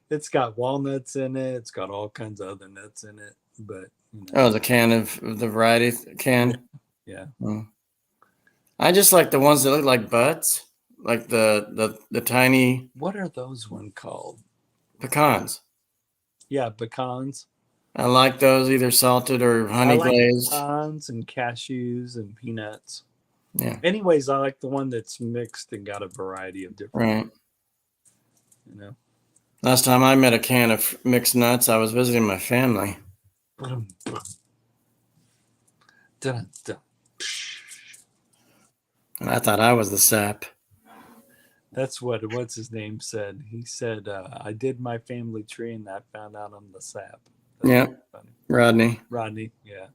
It's got walnuts in it. It's got all kinds of other nuts in it. But Oh, the can of the variety can. yeah. Mm. I just like the ones that look like butts, like the tiny What are those one called? pecans. Yeah, pecans. I like those either salted or I honey like glazed. pecans and cashews and peanuts. Yeah, Anyways, I like the one that's mixed and got a variety of different. right. You know. Last time I met a can of mixed nuts, I was visiting my family. Dun, dun. And I thought I was the sap. That's what's his name said. He said, "I did my family tree and I found out I'm the sap." That's Yeah. funny. Rodney. Rodney. Yeah.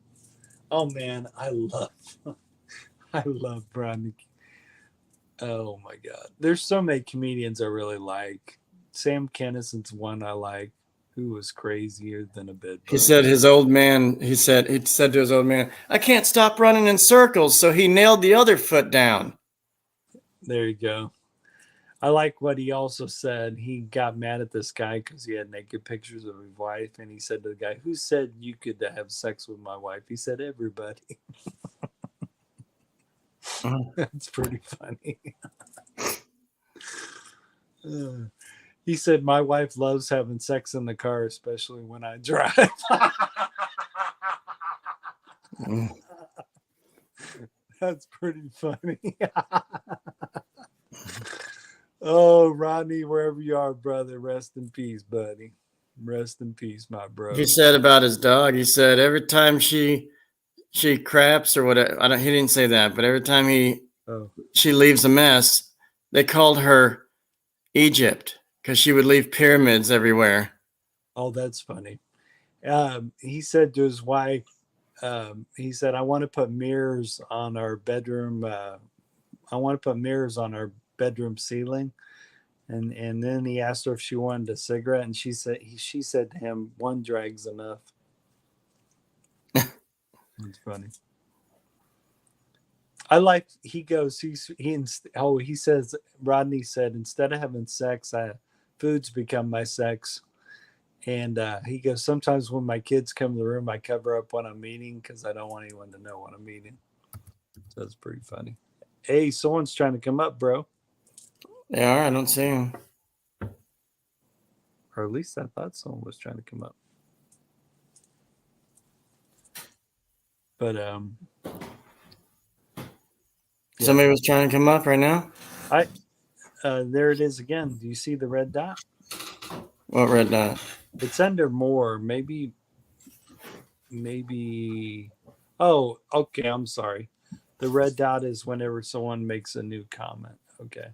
Oh man, I love Rodney. Oh my God, there's so many comedians I really like. Sam Kinnison's one I like, who was crazier than a bed bug. He said to his old man, I can't stop running in circles, so he nailed the other foot down. There you go. I like what he also said. He got mad at this guy because he had naked pictures of his wife, and he said to the guy, "Who said you could have sex with my wife?" He said, "Everybody." That's pretty funny. He said, "My wife loves having sex in the car, especially when I drive." That's pretty funny. Oh, Rodney, wherever you are, brother, rest in peace, buddy. Rest in peace, my bro. He said about his dog, he said every time she craps or whatever, he didn't say that, but every time she leaves a mess, they called her Egypt because she would leave pyramids everywhere. Oh, that's funny. He said to his wife, he said, "I want to put mirrors on our bedroom. I want to put mirrors on our bedroom ceiling." And then he asked her if she wanted a cigarette, and she said to him, "One drag's enough." That's funny. I like, he says, Rodney said, instead of having sex, foods become my sex. And he goes, sometimes when my kids come to the room, I cover up what I'm eating because I don't want anyone to know what I'm eating. So that's pretty funny. Hey, someone's trying to come up, bro. They are. I don't see him. Or at least I thought someone was trying to come up. But somebody was trying to come up right now. There it is again. Do you see the red dot? What red dot? It's under more. Maybe. Oh, okay. I'm sorry. The red dot is whenever someone makes a new comment. Okay.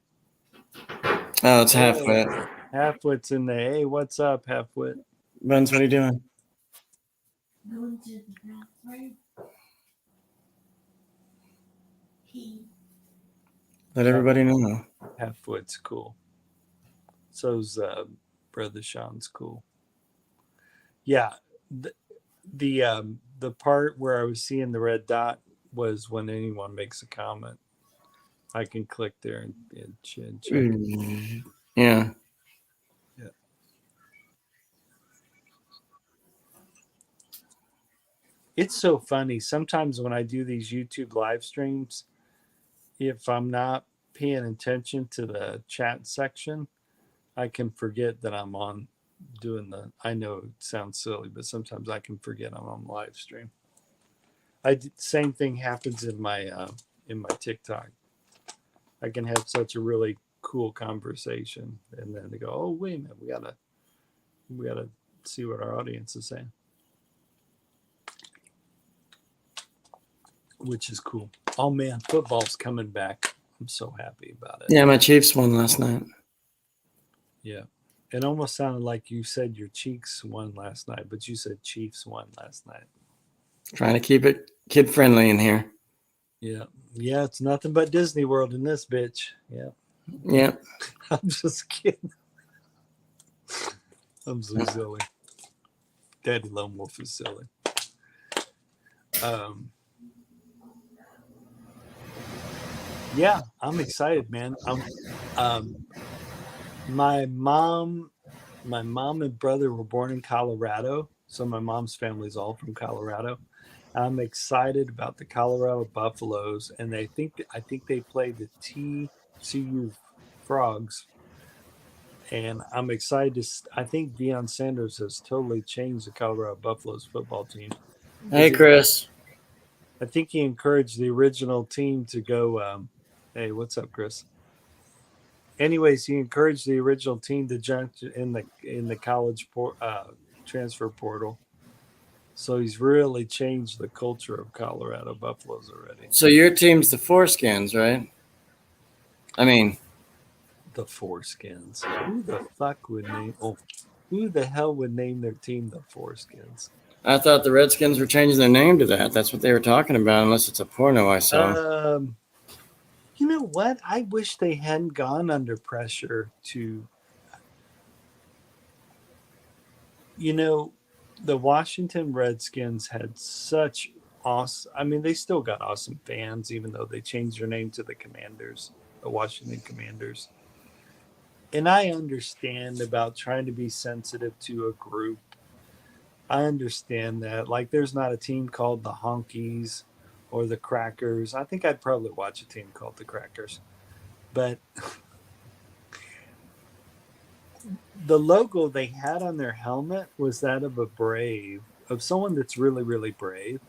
Oh, it's Halfwit. Halfwit's in there. Hey, what's up, Halfwit? Buns, what are you doing? Going to the bathroom. Let everybody know. Halfwit's cool. So's Brother Sean's cool. Yeah, the part where I was seeing the red dot was when anyone makes a comment. I can click there and check. Yeah. Yeah. It's so funny. Sometimes when I do these YouTube live streams, if I'm not paying attention to the chat section, I can forget that I'm on doing I know it sounds silly, but sometimes I can forget I'm on live stream. Same thing happens in my TikTok. I can have such a really cool conversation, and then they go, "Oh, wait a minute, we gotta see what our audience is saying," which is cool. Oh man, football's coming back. I'm so happy about it. Yeah, my Chiefs won last night. Yeah. It almost sounded like you said your Cheeks won last night, but you said Chiefs won last night. Trying to keep it kid friendly in here. Yeah. Yeah, it's nothing but Disney World in this bitch. Yeah. Yeah. I'm just kidding. I'm so silly. Daddy Lone Wolf is silly. Yeah, I'm excited, man. My mom and brother were born in Colorado, so my mom's family's all from Colorado. I'm excited about the Colorado Buffaloes, and I think they play the TCU Frogs, and I'm excited I think Deion Sanders has totally changed the Colorado Buffaloes football team. Hey, Chris. I think he encouraged the original team to go. Hey, what's up, Chris? Anyways, he encouraged the original team to jump in the college transfer portal. So he's really changed the culture of Colorado Buffaloes already. So your team's the Foreskins, right? I mean, The Foreskins. Who the fuck would name? Oh, who the hell would name their team the Foreskins? I thought the Redskins were changing their name to that. That's what they were talking about, unless it's a porno I saw. You know what? I wish they hadn't gone under pressure to. You know, the Washington Redskins had such awesome. I mean, they still got awesome fans, even though they changed their name to the Commanders, the Washington Commanders. And I understand about trying to be sensitive to a group. I understand that. Like, there's not a team called the Honkies or the Crackers. I think I'd probably watch a team called the Crackers. But the logo they had on their helmet was that of a brave, of someone that's really, really brave.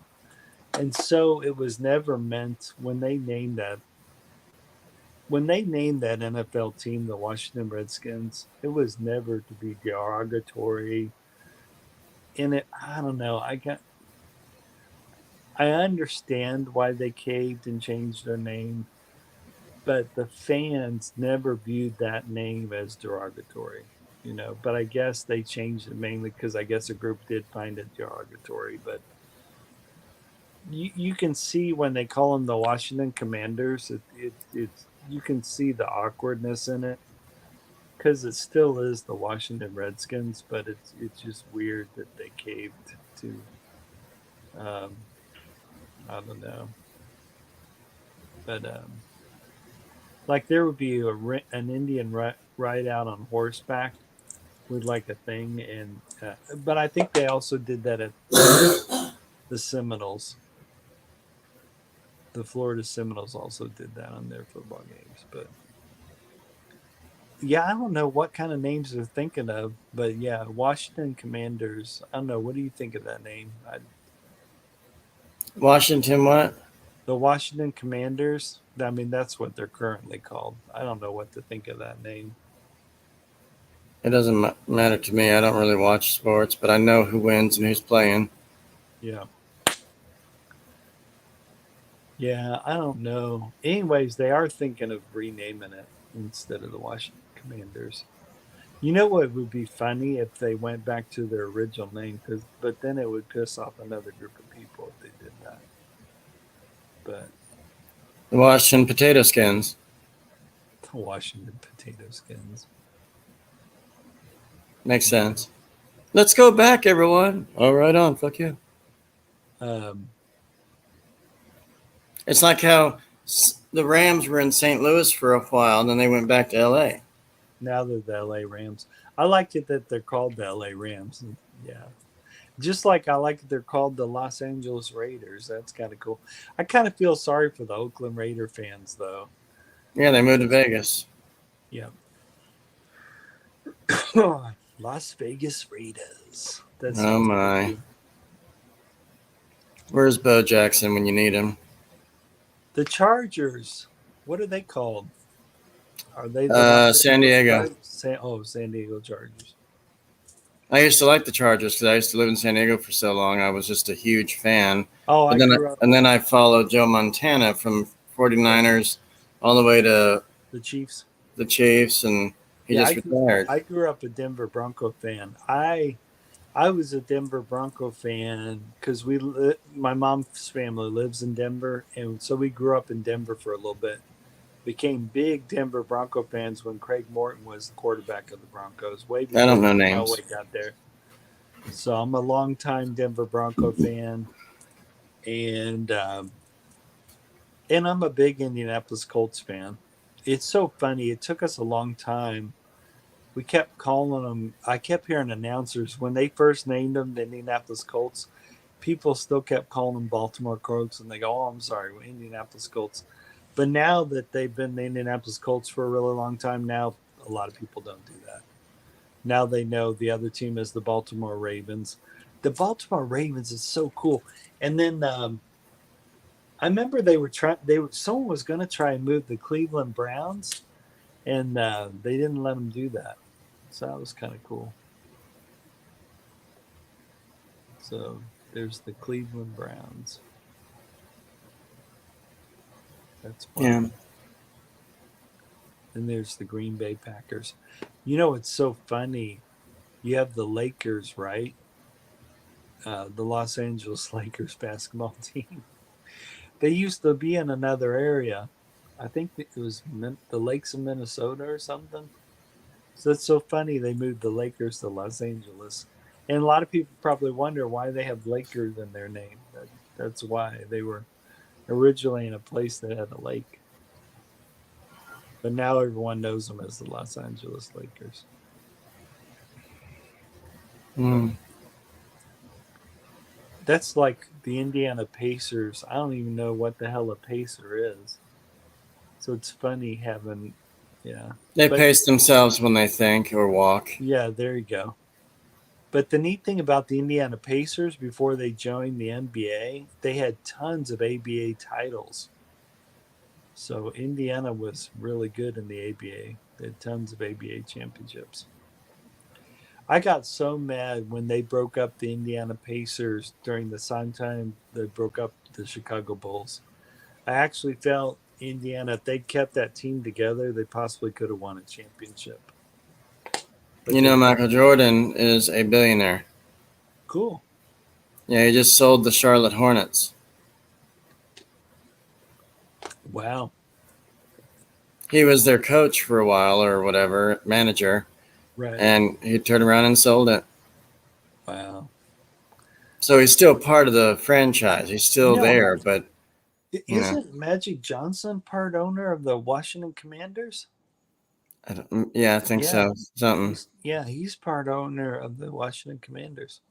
And so it was never meant when they named that NFL team, the Washington Redskins, it was never to be derogatory. In it, I don't know. I understand why they caved and changed their name, but the fans never viewed that name as derogatory, you know. But I guess they changed it mainly because I guess a group did find it derogatory. But you can see when they call them the Washington Commanders, it's you can see the awkwardness in it because it still is the Washington Redskins, but it's just weird that they caved to. I don't know, but like there would be an Indian ride out on horseback with like a thing, and but I think they also did that at the Seminoles. The Florida Seminoles also did that on their football games, but yeah, I don't know what kind of names they're thinking of, but yeah, Washington Commanders. I don't know. What do you think of that name? Washington what? The Washington Commanders. I mean, that's what they're currently called. I don't know what to think of that name. It doesn't matter to me. I don't really watch sports, but I know who wins and who's playing. Yeah. Yeah, I don't know. Anyways, they are thinking of renaming it instead of the Washington Commanders. You know what would be funny if they went back to their original name, but then it would piss off another group of people if they did that. But The Washington Potato Skins. the Washington Potato Skins. Makes sense. Let's go back, everyone. All right, on. Fuck you. It's like how the Rams were in St. Louis for a while, and then they went back to L.A. Now they're the LA Rams. I like it that they're called the LA Rams. Yeah. Just like I like they're called the Los Angeles Raiders. That's kind of cool. I kind of feel sorry for the Oakland Raider fans, though. Yeah, they moved to Vegas. Yeah. Las Vegas Raiders. Oh, my. Where's Bo Jackson when you need him? The Chargers. What are they called? Are they San Diego? San Diego Chargers. I used to like the Chargers because I used to live in San Diego for so long. I was just a huge fan. Oh, and then I followed Joe Montana from 49ers all the way to the Chiefs. The Chiefs, and he just retired. I grew up a Denver Bronco fan. I was a Denver Bronco fan because my mom's family lives in Denver, and so we grew up in Denver for a little bit. became big Denver Bronco fans when Craig Morton was the quarterback of the Broncos, way I before don't know Jim names. Elway got there. So I'm a longtime Denver Bronco fan, and I'm a big Indianapolis Colts fan. It's so funny. It took us a long time. We kept calling them. I kept hearing announcers when they first named them the Indianapolis Colts. People still kept calling them Baltimore Colts, and they go, "Oh, I'm sorry, we're Indianapolis Colts." But now that they've been the Indianapolis Colts for a really long time, now a lot of people don't do that. Now they know the other team is the Baltimore Ravens. The Baltimore Ravens is so cool. And then I remember they were trying. Someone was going to try and move the Cleveland Browns, and they didn't let them do that. So that was kind of cool. So there's the Cleveland Browns. That's fun. Yeah. And there's the Green Bay Packers. You know, it's so funny. You have the Lakers, right? The Los Angeles Lakers basketball team. They used to be in another area. I think it was the Lakes of Minnesota or something. So it's so funny they moved the Lakers to Los Angeles. And a lot of people probably wonder why they have Lakers in their name. That's why they were originally in a place that had a lake. But now everyone knows them as the Los Angeles Lakers. Mm. That's like the Indiana Pacers. I don't even know what the hell a Pacer is. So it's funny having, yeah. They But- pace themselves when they think or walk. Yeah, there you go. But the neat thing about the Indiana Pacers before they joined the NBA, they had tons of ABA titles. So Indiana was really good in the ABA. They had tons of ABA championships. I got so mad when they broke up the Indiana Pacers during the same time they broke up the Chicago Bulls. I actually felt Indiana, if they'd kept that team together, they possibly could have won a championship. But You know, Michael Jordan is a billionaire. cool. Yeah, he just sold the Charlotte Hornets. Wow. He was their coach for a while or whatever, manager, Right. and he turned around and sold it. Wow. So he's still part of the franchise. He's still No. there, but Isn't Magic Johnson part owner of the Washington Commanders? I think Yeah. so. Something. He's part owner of the Washington Commanders.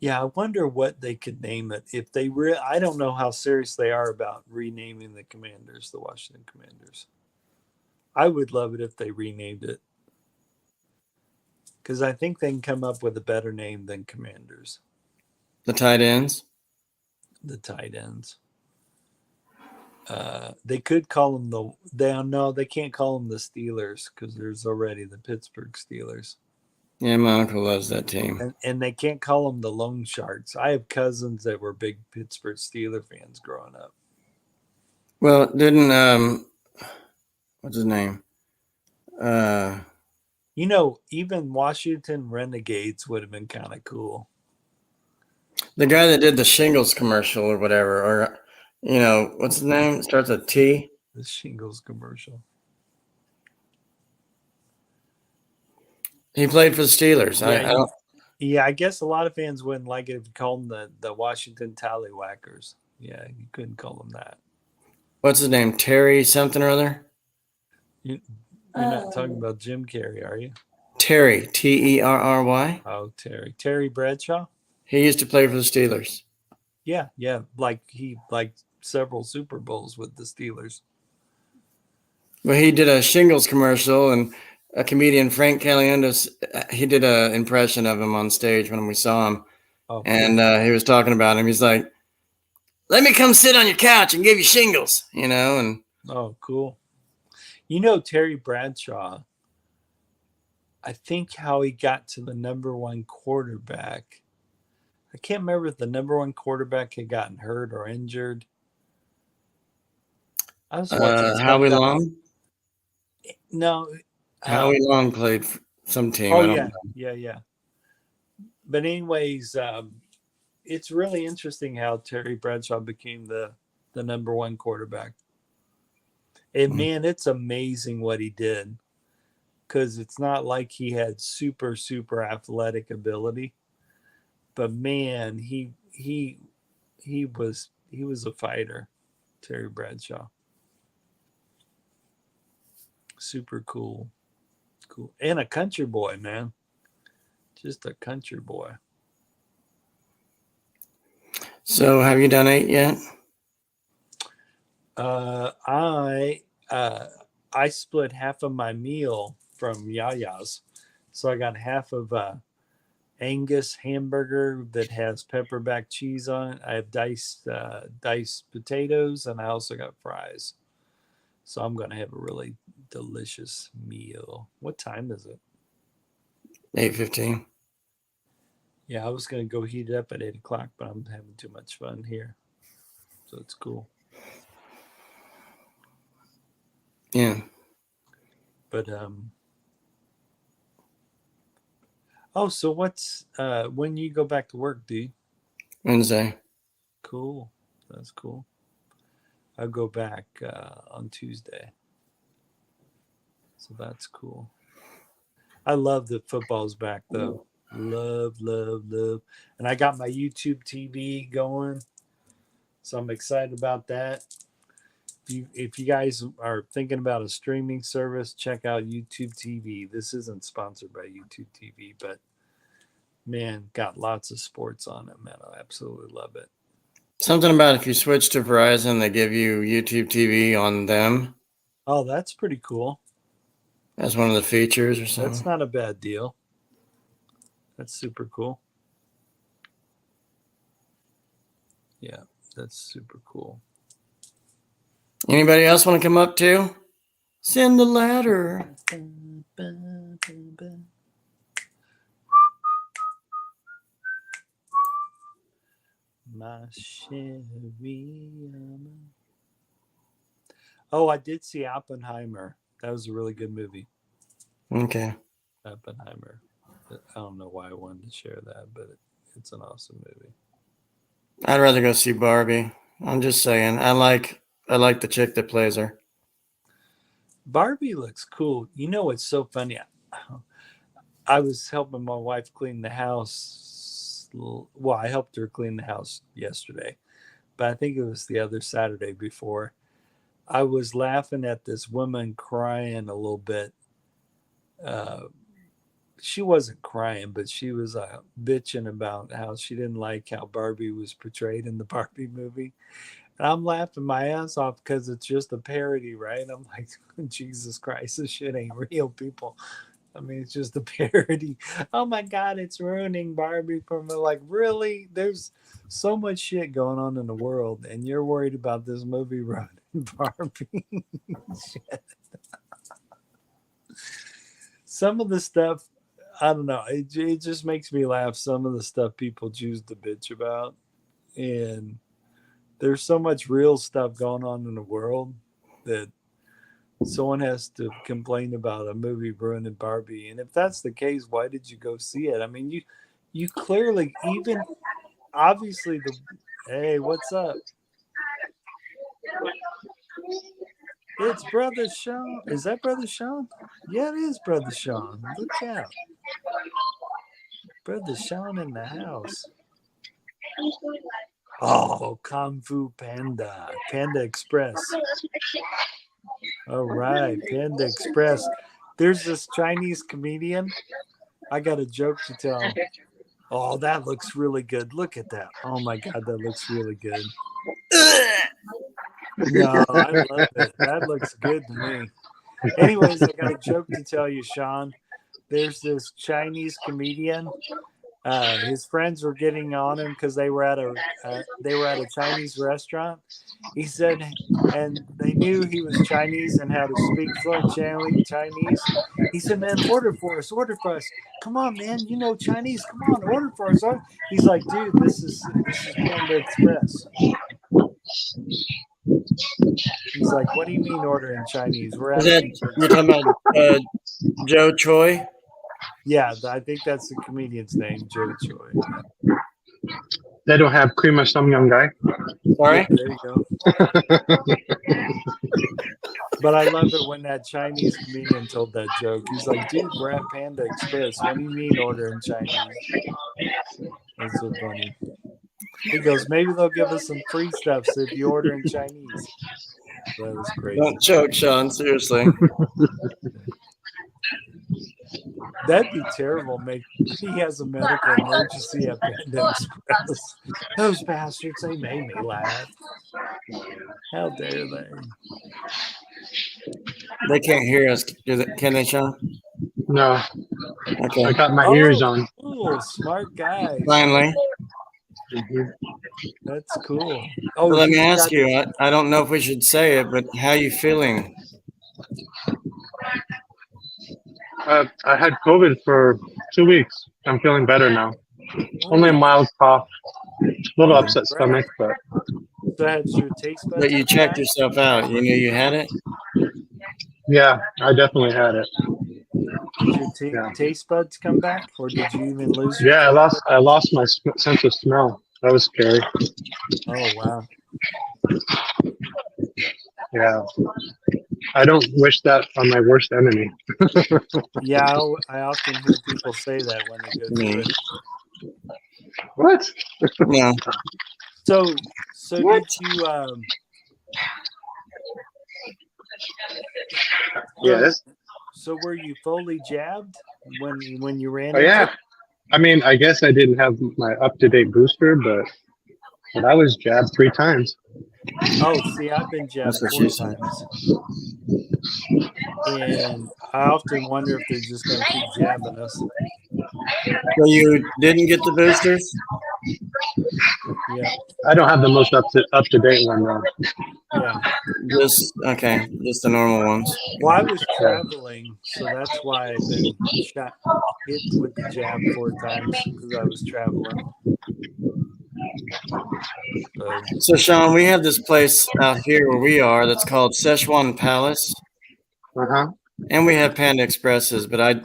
Yeah, I wonder what they could name it if they I don't know how serious they are about renaming the Commanders the Washington Commanders. I would love it if they renamed it because I think they can come up with a better name than Commanders. The tight ends. The tight ends. They could call them they can't call them the Steelers because there's already the Pittsburgh Steelers. Yeah, Monica loves that team. And they can't call them the Loan Sharks. I have cousins that were big Pittsburgh Steeler fans growing up. Well, didn't what's his name? Even Washington Renegades would have been kind of cool. The guy that did the shingles commercial or whatever, or what's his name? It starts with T. The Shingles commercial. He played for the Steelers. Yeah, I don't. Yeah, I guess a lot of fans wouldn't like it if you called them the Washington Tallywhackers. Yeah, you couldn't call them that. What's his name? Terry something or other. You're not talking about Jim Carrey, are you? Terry, Terry. Oh, Terry Bradshaw. He used to play for the Steelers. Yeah, like several Super Bowls with the Steelers. Well, he did a shingles commercial, and a comedian, Frank Caliendo, he did an impression of him on stage when we saw him. Oh, and he was talking about him. He's like, "Let me come sit on your couch and give you shingles," and oh, cool. Terry Bradshaw, I think how he got to the number one quarterback. I can't remember if the number one quarterback had gotten hurt or injured. I was watching Howie Long. No, Howie Long played for some team. Oh, I don't know. yeah. But anyways, it's really interesting how Terry Bradshaw became the the number one quarterback. And man, it's amazing what he did, because it's not like he had super, super athletic ability, but man, he was a fighter, Terry Bradshaw. Super cool. And a country boy, man. Just a country boy. So have you done 8 yet? I split half of my meal from Yaya's. So I got half of Angus hamburger that has pepperback cheese on it. I have diced potatoes, and I also got fries. So I'm going to have a really delicious meal. What time is it? 8:15. Yeah, I was going to go heat it up at 8 o'clock, but I'm having too much fun here. So it's cool. Yeah. But, oh, so what's, when you go back to work, dude? Wednesday. Cool. That's cool. I'll go back on Tuesday. So that's cool. I love that football's back, though. Love. And I got my YouTube TV going. So I'm excited about that. If you guys are thinking about a streaming service, check out YouTube TV. This isn't sponsored by YouTube TV, but man, got lots of sports on it, man. I absolutely love it. Something about if you switch to Verizon, they give you YouTube TV on them. Oh, that's pretty cool. That's one of the features or something. That's not a bad deal. That's super cool. Yeah, that's super cool. Anybody else want to come up too? Send the ladder. My Chevy. Oh, I did see Oppenheimer. That was a really good movie. Okay. Oppenheimer. I don't know why I wanted to share that, but it's an awesome movie. I'd rather go see Barbie. I'm just saying. I like the chick that plays her. Barbie looks cool. You know what's so funny? I was helping my wife clean the house. Well, I helped her clean the house yesterday, but I think it was the other Saturday before. I was laughing at this woman crying a little bit. She wasn't crying, but she was bitching about how she didn't like how Barbie was portrayed in the Barbie movie. And I'm laughing my ass off because it's just a parody, right? I'm like, Jesus Christ, this shit ain't real, people. I mean, it's just a parody. Oh my God, it's ruining Barbie for me. Like, really? There's so much shit going on in the world, and you're worried about this movie ruining Barbie. Shit. Some of the stuff, I don't know. It just makes me laugh. Some of the stuff people choose to bitch about. And there's so much real stuff going on in the world that someone has to complain about a movie ruining Barbie. And if that's the case, why did you go see it? I mean, you clearly, even obviously hey, what's up? It's Brother Sean. Is that Brother Sean? Yeah, it is Brother Sean. Look out. Brother Sean in the house. Oh, Kung Fu Panda. Panda Express. All right, Panda Express. There's this Chinese comedian. I got a joke to tell. Oh, that looks really good. Look at that. Oh my God, that looks really good. No, I love it. That looks good to me. Anyways, I got a joke to tell you, Sean. There's this Chinese comedian. His friends were getting on him because they were at a Chinese restaurant. He said, and they knew he was Chinese and how to speak fluent Chinese. He said, "Man, order for us. Come on, man. You know Chinese. Come on, order for us." He's like, "Dude, this is Panda Express." He's like, "What do you mean order in Chinese? We're at You're talking about Joe Choi? Yeah, I think that's the comedian's name, Joe Choi. They don't have cream of some young guy. Sorry? Yeah, there you go. But I love it when that Chinese comedian told that joke. He's like, dude, we're at Panda Express. What do you mean ordering Chinese? That's so funny. He goes, maybe they'll give us some free stuff so if you order in Chinese. That was crazy. Don't choke, Sean. Seriously. That'd be terrible. He has a medical emergency at Panda Express. Those bastards, they made me laugh. How dare they? They can't hear us. Can they, Sean? No, I Okay. got my ears on. Cool, smart guy. Finally. Mhm. That's cool. Oh, So let me he's ask got- you, I don't know if we should say it, but how you feeling? I had COVID for 2 weeks. I'm feeling better now. Only a mild cough, a little upset stomach, but So has your taste buds But you come checked back? yourself out. You knew you had it? yeah, I definitely had it. Did your Yeah. taste buds come back, or did you even lose your? Yeah, I lost my sense of smell. That was scary. Oh wow. Yeah, I don't wish that on my worst enemy. Yeah, I often hear people say that when they go through it. What? No. So What? did you Yes. so were you fully jabbed when you ran? Oh yeah. I mean, I guess I didn't have my up-to-date booster, but I was jabbed 3 times. Oh, see, I've been jabbed That's what 4 she said. times, and I often wonder if they're just going to keep jabbing us. So you didn't get the boosters? Yeah, I don't have the most up-to-date one though. yeah. Just the normal ones. Well, I was traveling, so that's why I've been hit with the jab 4 times because I was traveling. So Sean, we have this place out here where we are that's called Szechuan Palace, Uh-huh. and we have Panda Expresses, but I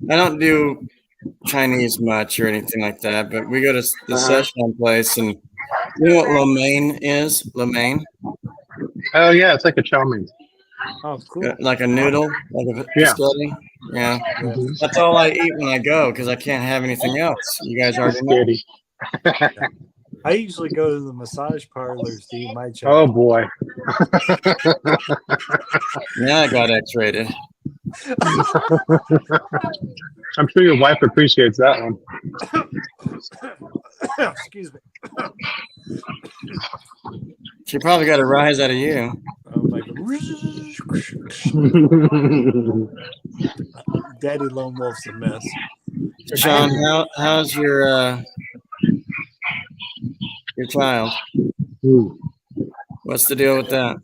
don't do Chinese much or anything like that. But we go to the Szechuan place, and you know what lo mein is? Lo mein, Oh yeah, it's like a chow mein. Oh, cool. like a noodle, like a Yeah. biscotti. Yeah, Mhm. that's all I eat when I go because I can't have anything else. You guys already know. Spaghetti. I usually go to the massage parlors to eat my chow. Oh boy. Now I got X-rated. I'm sure your wife appreciates that one. Excuse me. She probably got a rise out of you. Oh my god. Daddy Lone Wolf's a mess. Sean, how's your child? Ooh. What's the deal with that?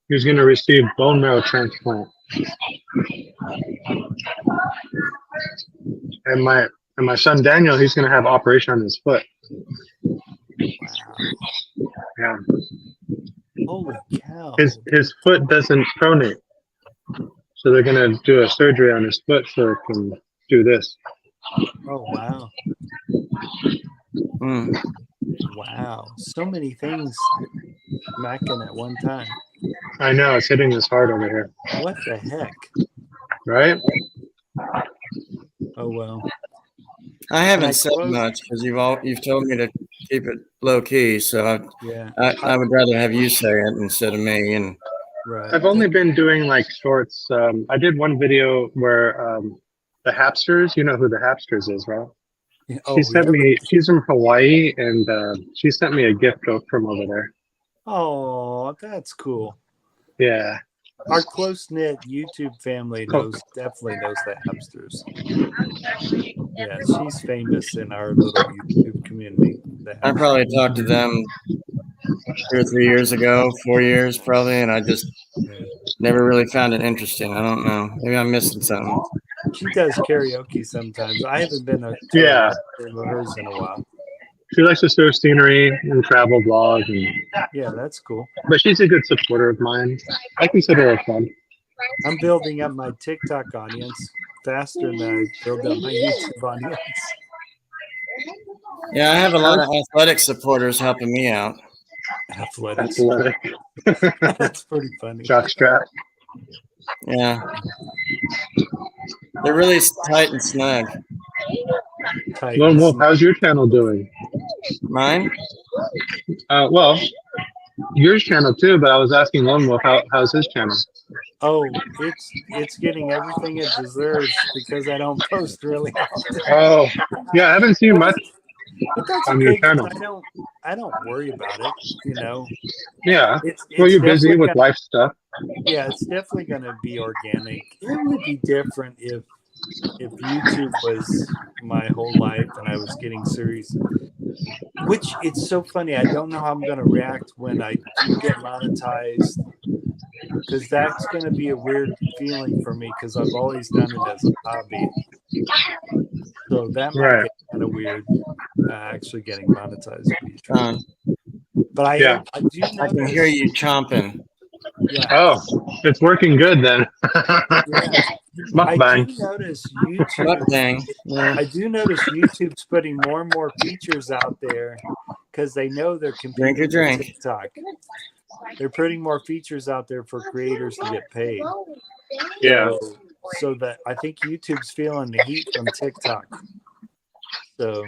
He's going to receive bone marrow transplant. And my son Daniel, he's going to have operation on his foot. Yeah. Holy cow. His foot doesn't pronate. So they're going to do a surgery on his foot so it can do this. Oh wow. Mm. Wow. So many things smacking at one time. I know, it's hitting his heart over here. What the heck? Right? Oh well. I haven't I said suppose- much because you've told me to keep it low key. So Yeah. I would rather have you say it instead of me. And Right. I've only been doing like shorts. I did one video where the Hapsters, you know who the Hapsters is, right? Oh, She sent yeah. me, she's from Hawaii, and she sent me a gift from over there. Oh, that's cool. Yeah. Our close knit YouTube family definitely knows the Hapsters. Yeah, she's famous in our little YouTube community. The I probably talked to them 2 or 3 years ago, 4 years probably, and I just never really found it interesting. I don't know. Maybe I'm missing something. She does karaoke sometimes. I haven't been to Yeah. hers in a while. She likes to show scenery and travel vlogs, Yeah, that's cool. but she's a good supporter of mine. I consider her fun. I'm building up my TikTok audience faster than I build up my YouTube audience. Yeah, I have a lot of athletic supporters helping me out. Athletics. Athletic. That's pretty funny. Jockstrap. Yeah. They're really tight and snug. Tight. Lone Wolf, how's your channel doing? Mine? Well, yours channel too, but I was asking Lone Wolf how's his channel? Oh, it's getting everything it deserves because I don't post really often. Oh, yeah, I haven't seen much But that's on your okay 'cause channel. I don't worry about it. You know, Yeah. it's Well, you're busy definitely with life stuff. yeah, it's definitely going to be organic. It would be different if YouTube was my whole life and I was getting serious. Which it's so funny. I don't know how I'm going to react when I do get monetized, because that's going to be a weird feeling for me because I've always done it as a hobby. So that might Right. get kind of weird, actually getting monetized. But I Yeah. I do I can notice, hear you chomping. yeah, Oh, it's working good then. yeah. I Mukbang. do notice YouTube. Mukbang. Yeah. I do notice YouTube's putting more and more features out there because they know they're competing Drink your drink. with TikTok. They're putting more features out there for creators to get paid. Yeah. So that I think YouTube's feeling the heat from TikTok. So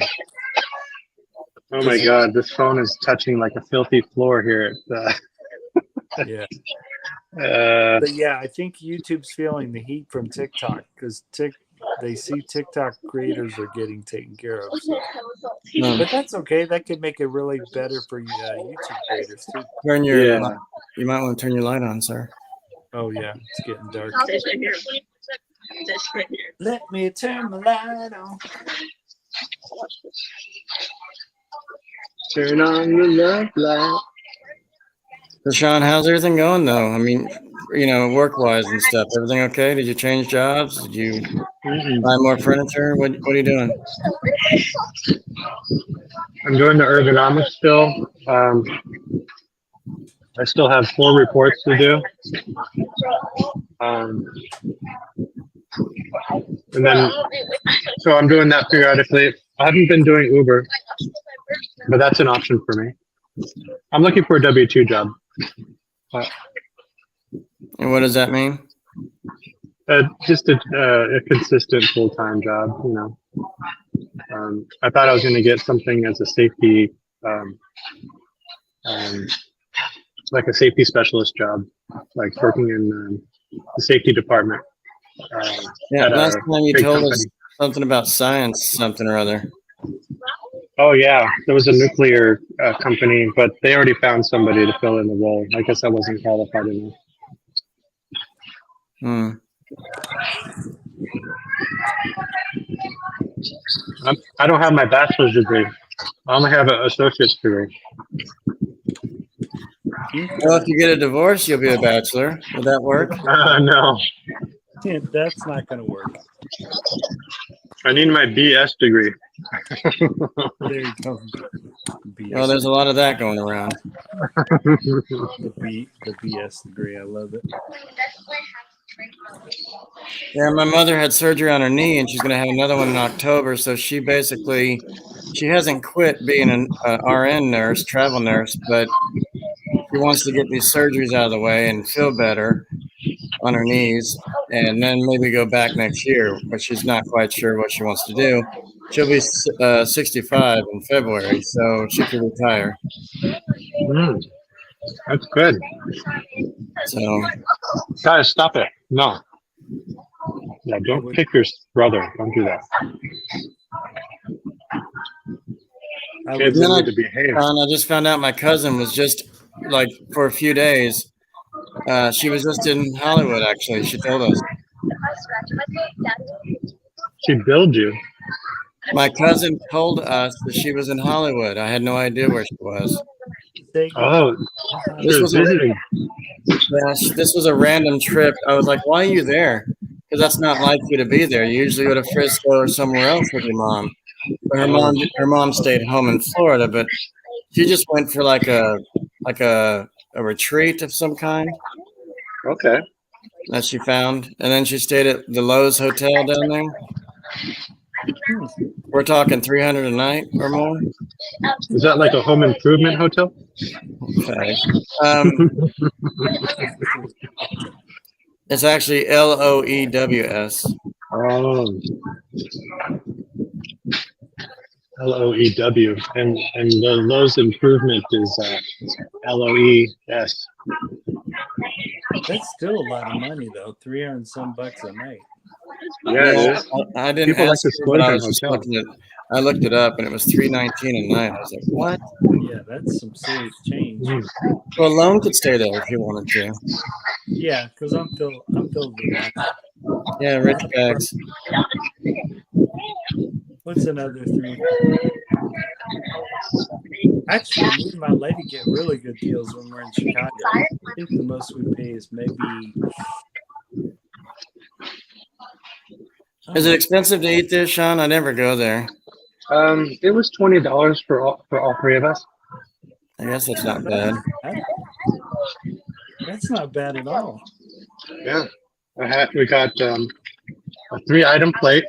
Oh my God, this phone is touching like a filthy floor here. yeah. Uh, But yeah, I think YouTube's feeling the heat from TikTok because they see TikTok creators are getting taken care of. So. No. But that's okay. That could make it really better for YouTube creators too. Turn your. Yeah. You might want to turn your light on, sir. Oh yeah, it's getting dark. Let me turn my light on. turn on the love light. So, Sean, how's everything going, though? I mean, work-wise and stuff. Everything okay? Did you change jobs? Did you buy more furniture? What are you doing? I'm doing the ergonomics still. I still have 4 reports to do. And then, so I'm doing that periodically. I haven't been doing Uber, but that's an option for me. I'm looking for a W-2 job. And what does that mean? Just a consistent full-time job, you know. I thought I was going to get something as a safety, like a safety specialist job, like working in the safety department. Yeah, at a last time you big told us company. something about science, something or other. Oh yeah, there was a nuclear company, but they already found somebody to fill in the role. I guess I wasn't qualified enough. I don't have my bachelor's degree. I only have an associate's degree. Well, if you get a divorce, you'll be a bachelor. Would that work? No, Yeah, that's not going to work. I need my BS degree. There you go. Well, there's a lot of that going around. the BS degree. I love it. Yeah, my mother had surgery on her knee, and she's going to have another one in October. So she hasn't quit being an RN nurse, travel nurse, but she wants to get these surgeries out of the way and feel better on her knees, and then maybe go back next year. But she's not quite sure what she wants to do. She'll be 65 in February, so she could retire. That's good. So, Guys, stop it. No. Yeah, don't pick your brother. Don't do that. Kids then need to behave. I just found out my cousin was just like for a few days. She was just in Hollywood, actually. She told us. She billed you. My cousin told us that she was in Hollywood. I had no idea where she was. Oh, This was visiting. this was a random trip. I was like, "Why are you there?" Because that's not like you to be there. You usually go to Frisco or somewhere else with your mom. But her mom stayed home in Florida, but she just went for like a retreat of some kind Okay. that she found, and then she stayed at the Lowe's Hotel down there. We're talking 300 a night or more. Is that like a home improvement hotel? Okay. It's actually LOEWS. Oh. LOEW. And the Lowe's improvement is LOES. That's still a lot of money though. 300 and some bucks a night. Yeah, it is. I didn't People like ask to you, but I splurge on was just hotels. looking at. I looked it up, and it was $319 a night. I was like, "What?" Yeah, that's some serious change. Well, Lone could stay there if he wanted to. Yeah, because I'm filled with that. Yeah, rich bags. What's another 3? Actually, me and my lady get really good deals when we're in Chicago. I think the most we pay is maybe. Is it expensive to eat there, Sean? I never go there. It was $20 for all 3 of us. I guess that's not bad. That's not bad at all. Yeah. We got a 3-item plate.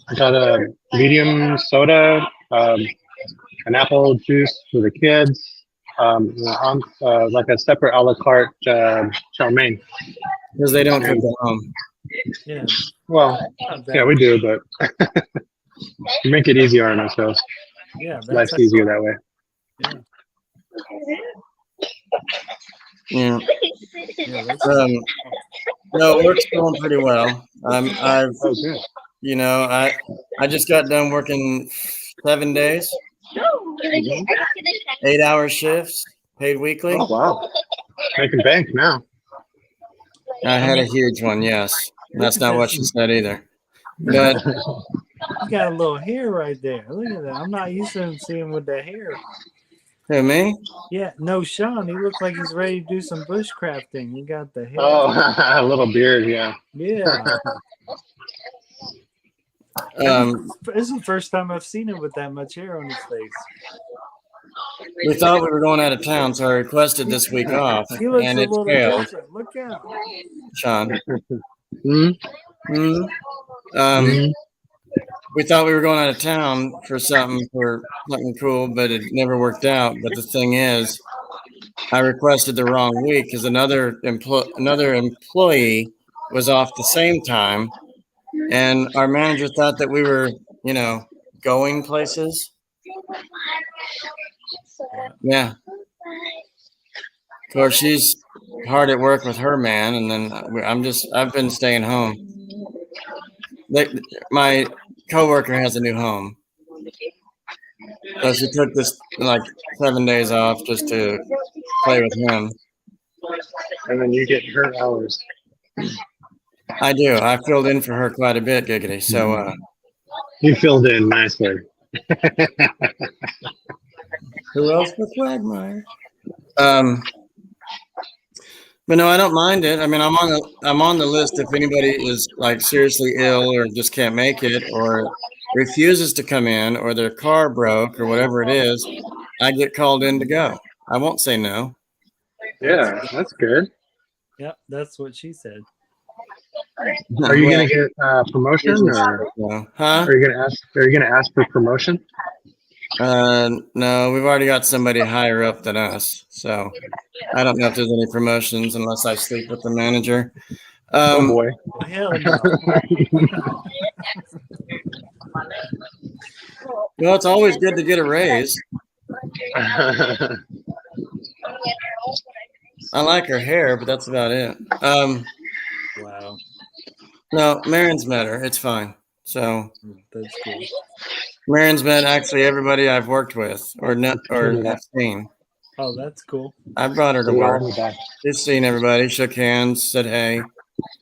I got a medium soda, an apple juice for the kids, like a separate a la carte chow mein. Because they don't cook at home. Yeah. Well, Not bad. yeah, we do, but we make it easier on ourselves. Yeah, Life's easier that way. Yeah. Yeah, that's No, work's going pretty well. I've, Oh, good. you know, I just got done working 7 days, 8-hour shifts, paid weekly. Oh, wow. Making bank now. I had a huge one. Yes, that's not what she said either. But you got a little hair right there. Look at that. I'm not used to him seeing with the hair. who, me? Yeah, no, Sean. He looks like he's ready to do some bushcrafting. He got the hair. Oh, a little beard, yeah. Yeah. This is the first time I've seen him with that much hair on his face. We thought we were going out of town, so I requested this week off, He looks and a it little failed. different. Look out. Sean. Mm-hmm. We thought we were going out of town for something cool, but it never worked out. But the thing is, I requested the wrong week because another employee was off the same time, and our manager thought that we were, going places. Yeah. Of course, she's hard at work with her man, and then I've been staying home. My coworker has a new home, so she took this 7 days off just to play with him. And then you get her hours. I do. I filled in for her quite a bit, Giggity. So You filled in nicely. who else but Quagmire? But no, I don't mind it. I mean, I'm on the list if anybody is seriously ill or just can't make it or refuses to come in or their car broke or whatever it is, I get called in to go. I won't say no. Yeah, that's good. Yep, that's what she said. Are you gonna get promotion, or Huh? are you gonna ask for promotion? No, we've already got somebody higher up than us, so I don't know if there's any promotions unless I sleep with the manager. Oh boy. Hell no. Well, it's always good to get a raise. I like her hair, but that's about it. Wow. No, Marion's met her. It's fine. So That's cool. Marion's met actually everybody I've worked with or have seen. Oh, that's cool. I brought her to work. She's seen everybody, shook hands, said hey.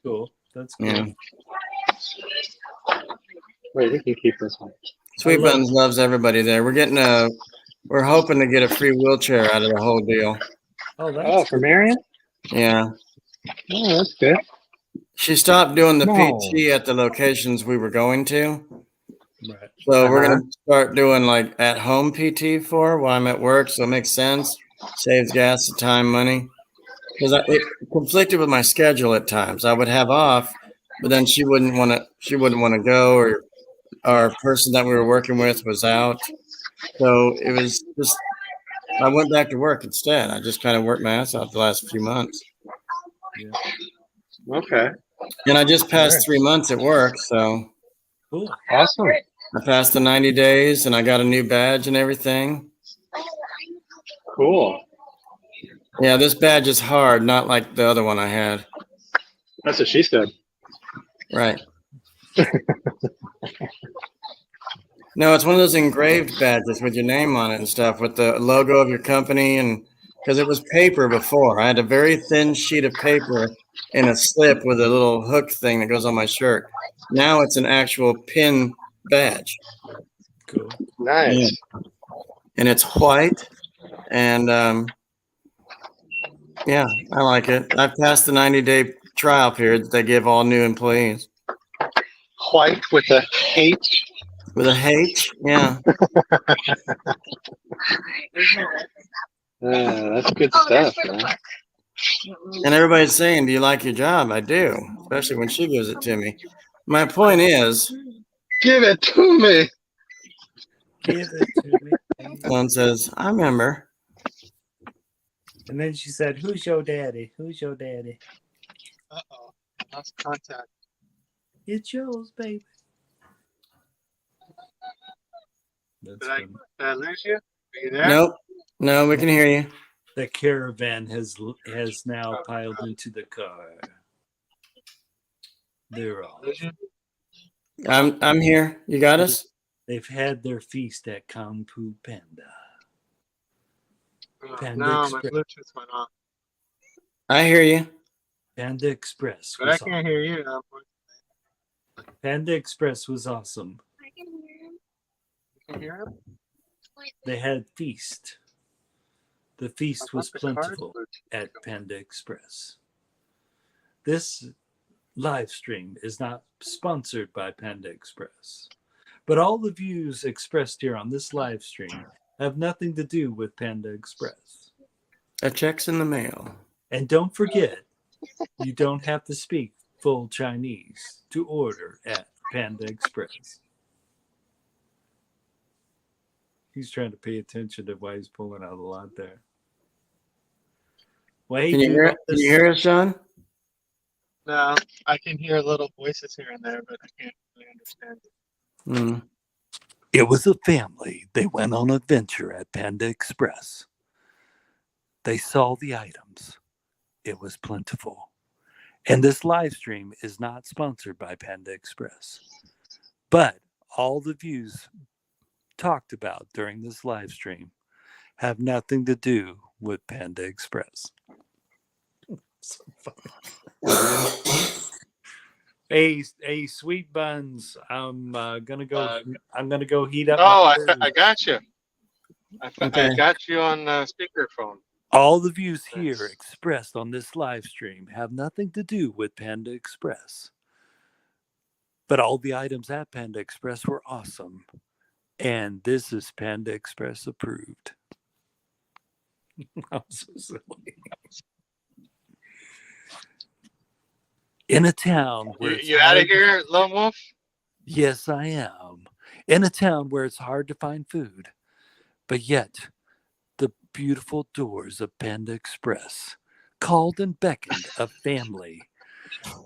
Cool. That's cool. Yeah. Wait, we can keep this one. Sweet Buns loves everybody there. We're hoping to get a free wheelchair out of the whole deal. Oh, that's Oh, for Marion? Yeah. Oh, that's good. She stopped doing the No. PT at the locations we were going to. right. So we're going to start doing at home PT for her while I'm at work. So it makes sense. Saves gas, time, money. Because it conflicted with my schedule at times. I would have off, but then she wouldn't want to go or our person that we were working with was out. So it was just, I went back to work instead. I just kind of worked my ass off the last few months. Okay. And I just passed Alright. 3 months at work. So Cool. Awesome. I passed the 90 days and I got a new badge and everything. Cool. Yeah, this badge is hard, not like the other one I had. That's what she said. Right. No, it's one of those engraved badges with your name on it and stuff, with the logo of your company. And because it was paper before, I had a very thin sheet of paper in a slip with a little hook thing that goes on my shirt. Now it's an actual pin badge. Cool. Nice. And it's white. And yeah, I like it. I've passed the 90-day trial period that they give all new employees. White with a H. With a H, yeah. That's good stuff, man. And everybody's saying, "Do you like your job?" I do, especially when she gives it to me. My point is, Give it to me. Give it to me. someone says, "I remember." And then she said, "Who's your daddy? Who's your daddy?" Uh-oh. Lost contact. It's yours, baby. That's Did I, fun. did I lose you? Are you there? Nope, no, we can hear you. The caravan has now piled into the car. They're all. Lose you? I'm here. You got us. They've had their feast at Kampu Panda. Oh, Panda no, my Express. Bluetooth went off. I hear you. Panda Express But I was can't awesome. hear you. Panda Express was awesome. You can hear him? They had feast. The feast was plentiful at Panda Express. This live stream is not sponsored by Panda Express, but all the views expressed here on this live stream have nothing to do with Panda Express. A check's in the mail. And don't forget, you don't have to speak full Chinese to order at Panda Express. He's trying to pay attention to why he's pulling out a lot there. Well, hey, Can you dude, hear? Can you hear us, Sean? No, I can hear little voices here and there, but I can't really understand it. Hmm. It was a family. They went on an adventure at Panda Express. They saw the items. It was plentiful. And this live stream is not sponsored by Panda Express. But all the views talked about during this live stream have nothing to do with Panda Express. So funny. Hey, Sweet Buns. I'm gonna go heat up. Oh, my food. I got you. Okay. I got you on speakerphone. All the views Nice. here expressed on this live stream have nothing to do with Panda Express. But all the items at Panda Express were awesome. And this is Panda Express approved. I'm so silly. In a town where it's You out of hard- here, Lone Wolf? Yes, I am. In a town where it's hard to find food, but yet the beautiful doors of Panda Express called and beckoned a family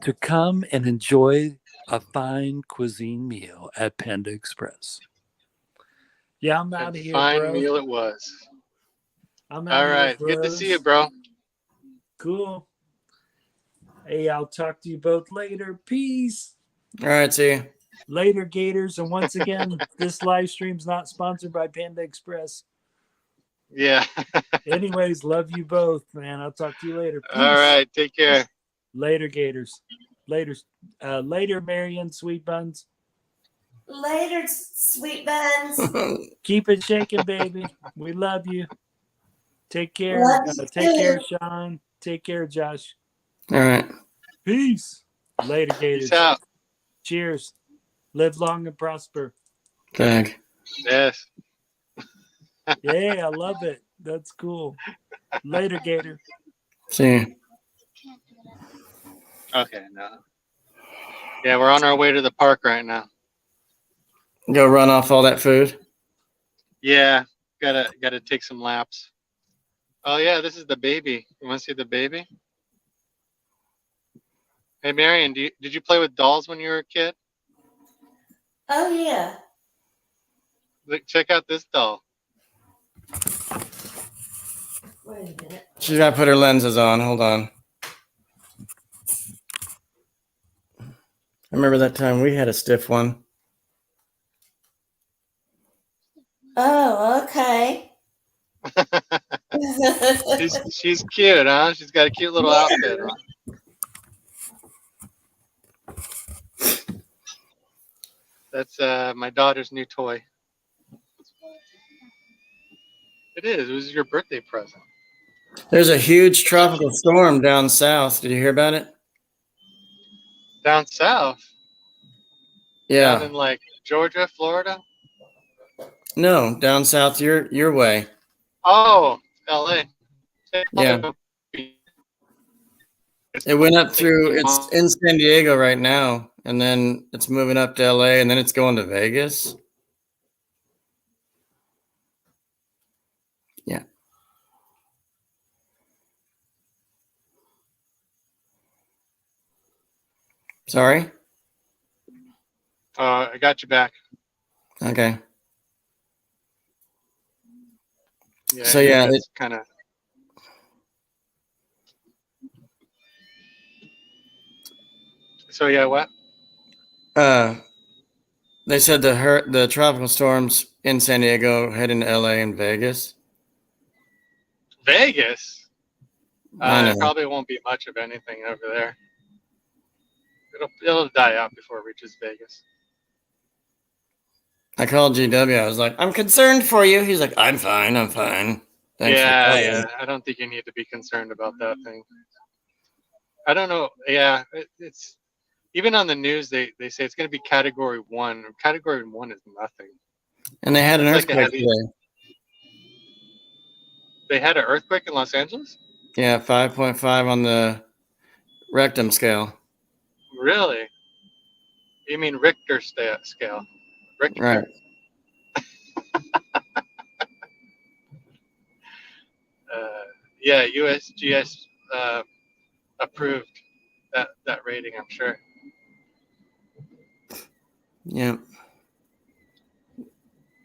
to come and enjoy a fine cuisine meal at Panda Express. Yeah, I'm out of here, Fine bro. meal it was. I'm out All of right, here, good to bros. see you, bro. Cool. Hey, I'll talk to you both later. Peace. All right, see you. Later, Gators. And once again, this live stream's not sponsored by Panda Express. Yeah. Anyways, love you both, man. I'll talk to you later. Peace. All right, take care. Later, Gators. Later, Marion, Sweet Buns. Later, Sweet Buns. Keep it shaking, baby. We love you. Take care. Love you Take care, too. Sean. Take care, Josh. All right. Peace. Later, Gators. Peace out. Cheers. Live long and prosper. Tag. Yes. Yeah, I love it. That's cool. Later, Gator. See you. Okay, no. Yeah, we're on our way to the park right now. Go run off all that food. Yeah, gotta take some laps. Oh yeah, this is the baby. You want to see the baby? Hey Marion, did you play with dolls when you were a kid? Oh yeah. Look, check out this doll. Wait a minute. She's got to put her lenses on. Hold on. I remember that time we had a stiff one. Oh, okay. She's cute, huh? She's got a cute little outfit on. That's my daughter's new toy. It is. It was your birthday present. There's a huge tropical storm down south. Did you hear about it? Down south, down Yeah. in like Georgia, Florida. No, down south your way. Oh, L.A. Yeah. It went up through. It's in San Diego right now, and then it's moving up to LA, and then it's going to Vegas. Yeah. Sorry. I got you back. Okay. Yeah, So, yeah, it's kind of. So yeah, what? They said the tropical storms in San Diego heading to LA and Vegas. Vegas. I know. Probably won't be much of anything over there. It'll die out before it reaches Vegas. I called GW. I was like, I'm concerned for you. He's like, I'm fine. I'm fine. Thanks for calling. Yeah. I don't think you need to be concerned about that thing. I don't know. Yeah, it's even on the news. They say it's going to be Category 1. Category 1 is nothing. And they had an It's like a earthquake heavy- today. They had an earthquake in Los Angeles. Yeah, 5.5 on the rectum scale. Really? You mean Richter scale? Richter. Right. Yeah, USGS approved that rating, I'm sure. Yeah.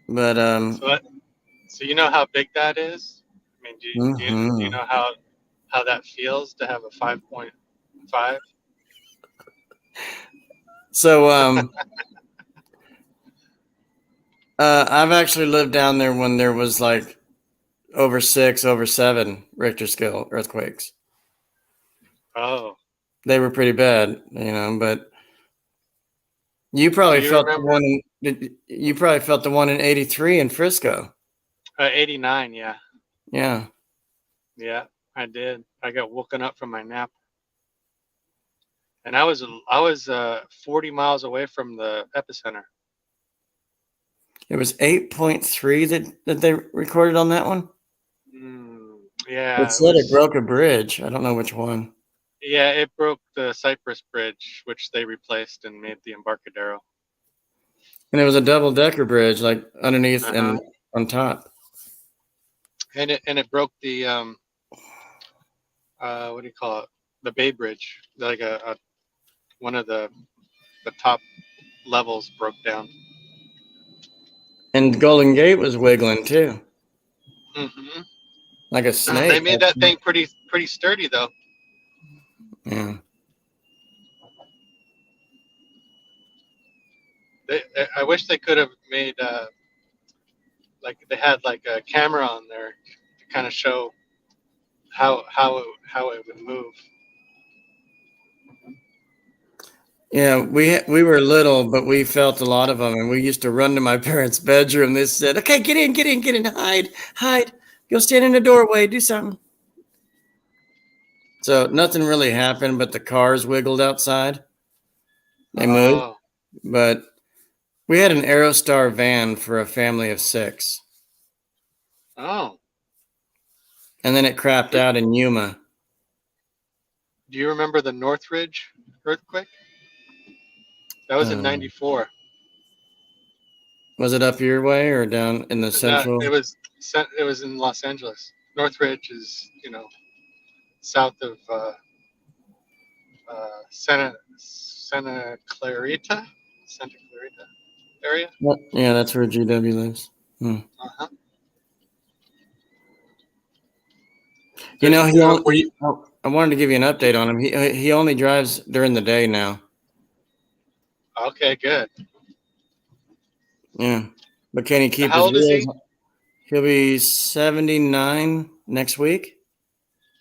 But So you know how big that is? I mean, do you Mhm. know how that feels to have a 5.5? so I've actually lived down there when there was like over 6, over 7 Richter scale earthquakes. Oh, They were pretty bad, but you probably Do you felt remember- you probably felt the one in 83 in Frisco. 89. Yeah. Yeah, I did. I got woken up from my nap, and I was 40 miles away from the epicenter. It was 8.3 that they recorded on that one. Yeah, It said it broke a bridge. I don't know which one. Yeah, it broke the Cypress Bridge, which they replaced and made the Embarcadero. And it was a double-decker bridge, like underneath and Uh-huh. on top. And it broke the what do you call it? The Bay Bridge. Like one of the top levels broke down. And Golden Gate was wiggling too, Hmm like a snake. They made that thing pretty sturdy though. Yeah. I wish they could have made like they had like a camera on there to kind of show how it would move. Yeah, we were little, but we felt a lot of them, and we used to run to my parents' bedroom. They said, "Okay, get in, hide. Go stand in the doorway, do something." So nothing really happened, but the cars wiggled outside. They moved, Oh, but we had an Aerostar van for a family of 6, oh. and then it crapped out in Yuma. Do you remember the Northridge earthquake? That was in '94. Was it up your way or down in the No, central? it was in Los Angeles. Northridge is, south of Santa Clarita area. Yeah, that's where GW lives. Uh-huh. You know, Were you- I wanted to give you an update on him. He only drives during the day now. okay, good. Yeah, but can he keep How his old is he? wheels? He'll be 79 next week.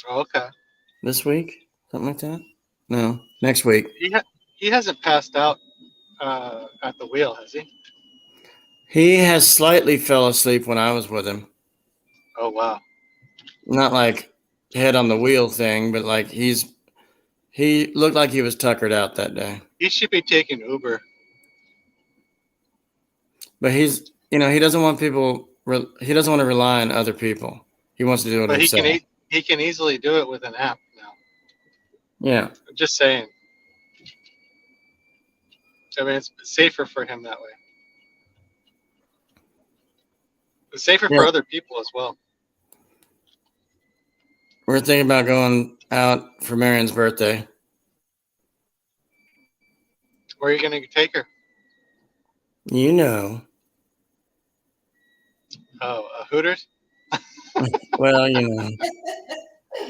Oh, okay. This week, something like that. No, next week. He hasn't passed out at the wheel, has he? He has slightly fell asleep when I was with him. Oh wow. Not like head on the wheel thing, but like he looked like he was tuckered out that day. He should be taking Uber. But he doesn't want people. He doesn't want to rely on other people. He wants to do it But himself. he can easily do it with an app now. Yeah. I'm just saying. I mean, it's safer for him that way. It's safer Yeah. for other people as well. We're thinking about going out for Marion's birthday. Where are you going to take her? You know. Oh, Hooters? Well,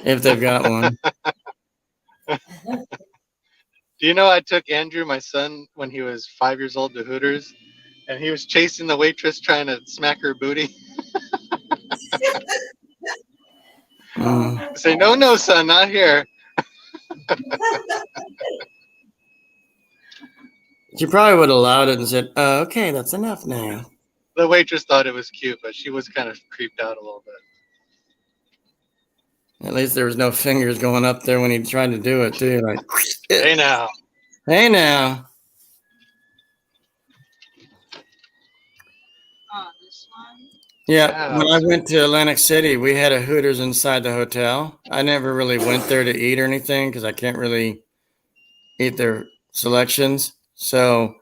if they've got one. Do you know I took Andrew, my son, when he was 5 years old to Hooters, and he was chasing the waitress trying to smack her booty? Say, no, son, not here. She probably would have allowed it and said, okay, that's enough now. The waitress thought it was cute, but she was kind of creeped out a little bit. At least there was no fingers going up there when he tried to do it, too. Like, Hey now. hey now. Yeah, when I went to Atlantic City, we had a Hooters inside the hotel. I never really went there to eat or anything because I can't really eat their selections. So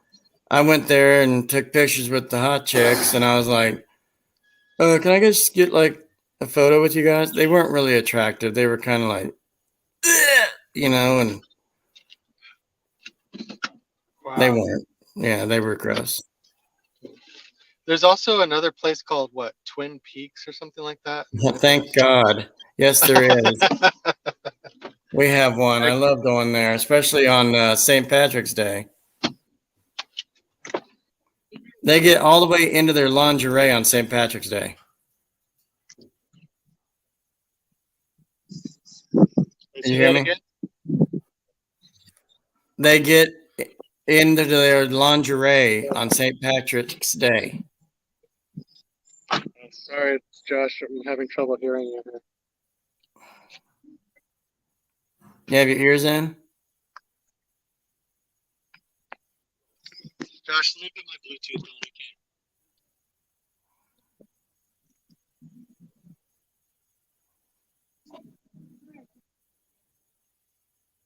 I went there and took pictures with the hot chicks, and I was like, can I just get like a photo with you guys? They weren't really attractive. They were kind of like, and Wow. they weren't. Yeah, they were gross. There's also another place called Twin Peaks or something like that. Thank God. Yes, there is. We have one. I love going there, especially on St. Patrick's Day. They get all the way into their lingerie on St. Patrick's Day. Can you hear me? They get into their lingerie on St. Patrick's Day. Sorry, Josh. I'm having trouble hearing you here. You have your ears in? Josh, let me put my Bluetooth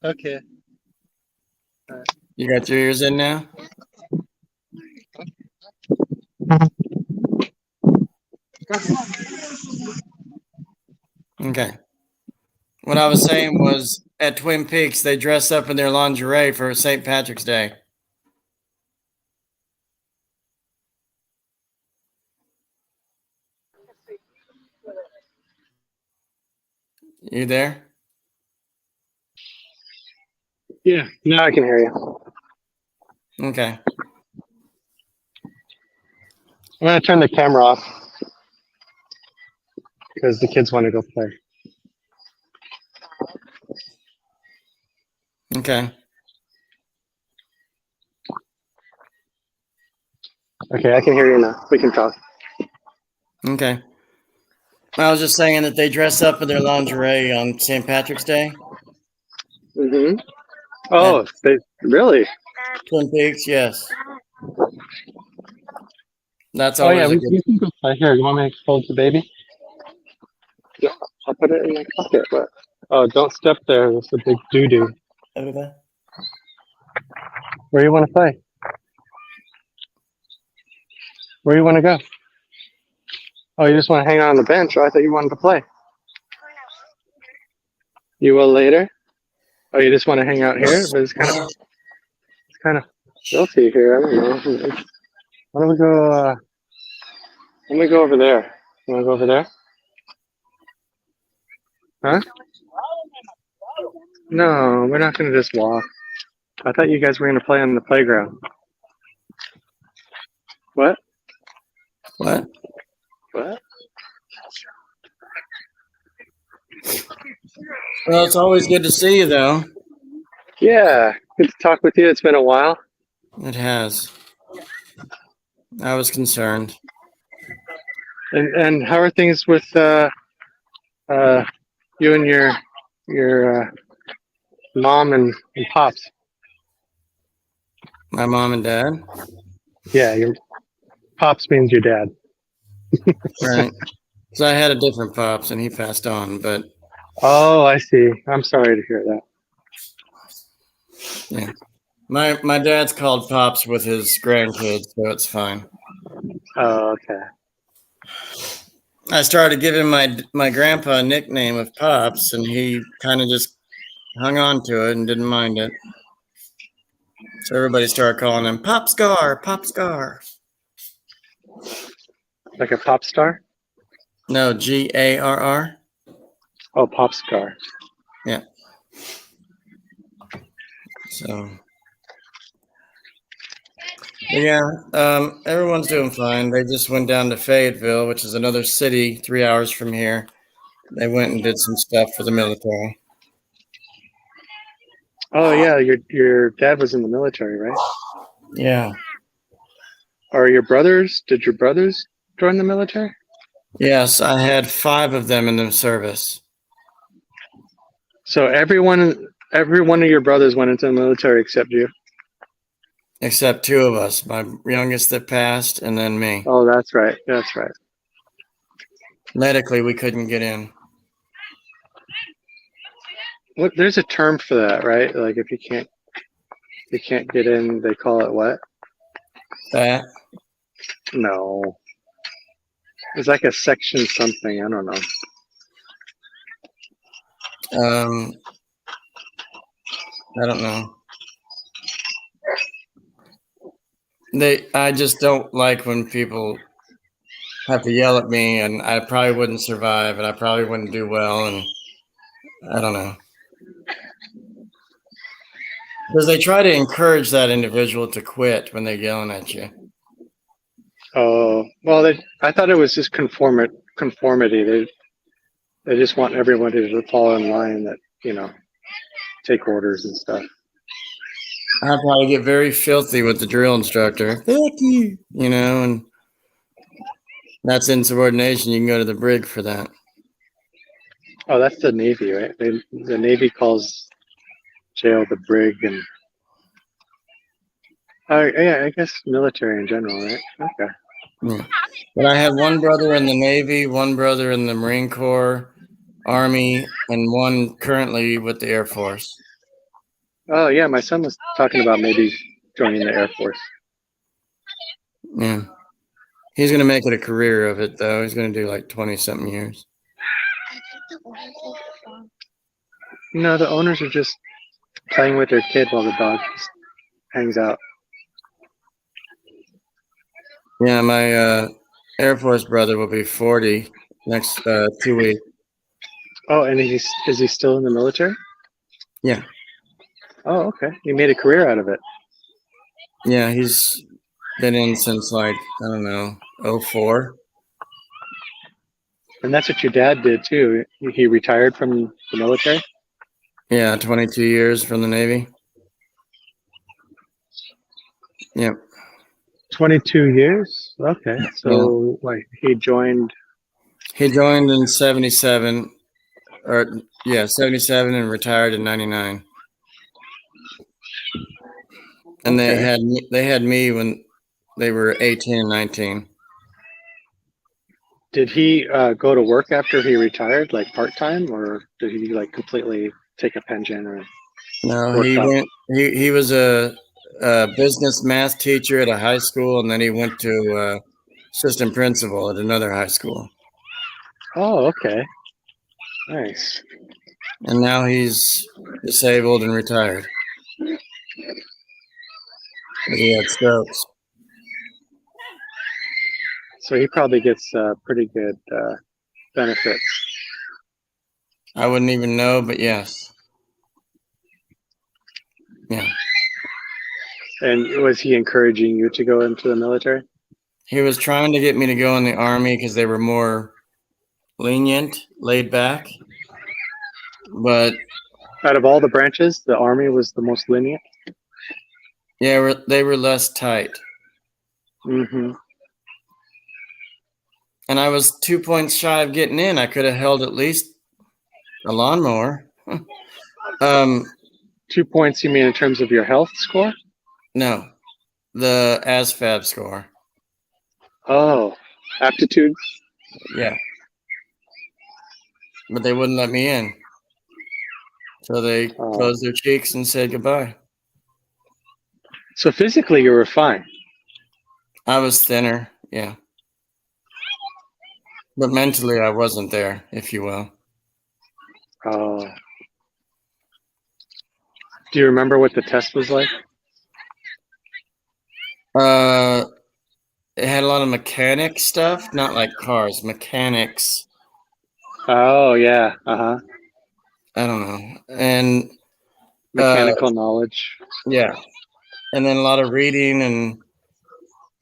on again. Okay. You got your ears in now? Okay. What I was saying was at Twin Peaks, they dress up in their lingerie for St. Patrick's Day. You there? Yeah, now I can hear you. Okay. I'm gonna turn the camera off because the kids want to go play. Okay. Okay, I can hear you now. We can talk. Okay. I was just saying that they dress up in their lingerie on St. Patrick's Day. Mm-hmm. Oh, they really? Twin Peaks, yes. That's Oh always yeah, a we good. can go play. Here, you want me to hold the baby? Yeah, I'll put it in my pocket. But don't step there. That's a big doo doo. Over there. Where do you want to play? Where do you want to go? Oh, you just want to hang out on the bench? Oh, I thought you wanted to play. You will later. Oh, you just want to hang out here? But it's kind of filthy here. I don't know. Why don't we go? Let me go over there. You want to go over there? Huh? No, we're not going to just walk. I thought you guys were going to play on the playground. What? What? What? Well, it's always good to see you, though. Yeah, good to talk with you. It's been a while. It has. I was concerned. And how are things with you and your mom and pops? My mom and dad. Yeah, your pops means your dad. Right. So I had a different pops, and he passed on. But Oh, I see. I'm sorry to hear that. yeah, my dad's called pops with his grandkids, so it's fine. Oh, okay. I started giving my grandpa a nickname of Pops, and he kind of just hung on to it and didn't mind it. So everybody started calling him Pop Scar, Pop Scar. Like a pop star? No, Garr. Oh, pop star. So, but yeah, everyone's doing fine. They just went down to Fayetteville, which is another city 3 hours from here. They went and did some stuff for the military. Oh, yeah. Your dad was in the military, right? Yeah. Or your brothers? Did your brothers join the military? Yes, I had 5 of them in the service. So every one of your brothers went into the military except you. Except 2 of us, my youngest that passed, and then me. Oh, that's right. That's right. Medically, we couldn't get in. What? There's a term for that, right? Like if you can't get in, they call it what? That No. It's like a section something. I don't know. I don't know. I just don't like when people have to yell at me, and I probably wouldn't survive, and I probably wouldn't do well, and I don't know. Because they try to encourage that individual to quit when they're yelling at you. Oh, well, I thought it was just conformity. They just want everybody to fall in line that, take orders and stuff. I'd probably get very filthy with the drill instructor. Fuck you, and that's insubordination. You can go to the brig for that. Oh, that's the Navy, right? The Navy calls jail the brig, and yeah, I guess military in general, right? Okay. Yeah. But I had one brother in the Navy, one brother in the Marine Corps, Army, and one currently with the Air Force. Oh, yeah, my son was talking about maybe joining the Air Force. Yeah. He's going to make it a career of it, though. He's going to do like 20-something years. No, the owners are just playing with their kid while the dog just hangs out. Yeah, my Air Force brother will be 40 next 2 weeks. Oh, and is he still in the military? Yeah. Oh, okay. He made a career out of it. Yeah, he's been in since like, I don't know, 04. And that's what your dad did too. He retired from the military? Yeah, 22 years from the Navy. Yep. 22 years? Okay. So like he joined in 77 77 and retired in 99. And Okay. they had me when they were 18 and 19. Did he go to work after he retired, like part-time, or did he like completely take a pension or No, he went. He was a business math teacher at a high school, and then he went to assistant principal at another high school. Oh, okay. Nice. And now he's disabled and retired. But he had strokes. So he probably gets pretty good benefits. I wouldn't even know, but yes. Yeah. And was he encouraging you to go into the military? He was trying to get me to go in the Army because they were more lenient, laid back. But Out of all the branches, the Army was the most lenient. yeah, they were less tight. Mm-hmm. And I was 2 points shy of getting in. I could have held at least a lawnmower. 2 points, you mean in terms of your health score? No, the ASVAB score. Oh, aptitude. Yeah. But they wouldn't let me in. So they closed their cheeks and said goodbye. So physically, you were fine. I was thinner, yeah. But mentally, I wasn't there, if you will. Oh. Do you remember what the test was like? It had a lot of mechanic stuff, not like cars, mechanics. Oh, yeah. Uh-huh. I don't know. And Mechanical knowledge. yeah. And then a lot of reading and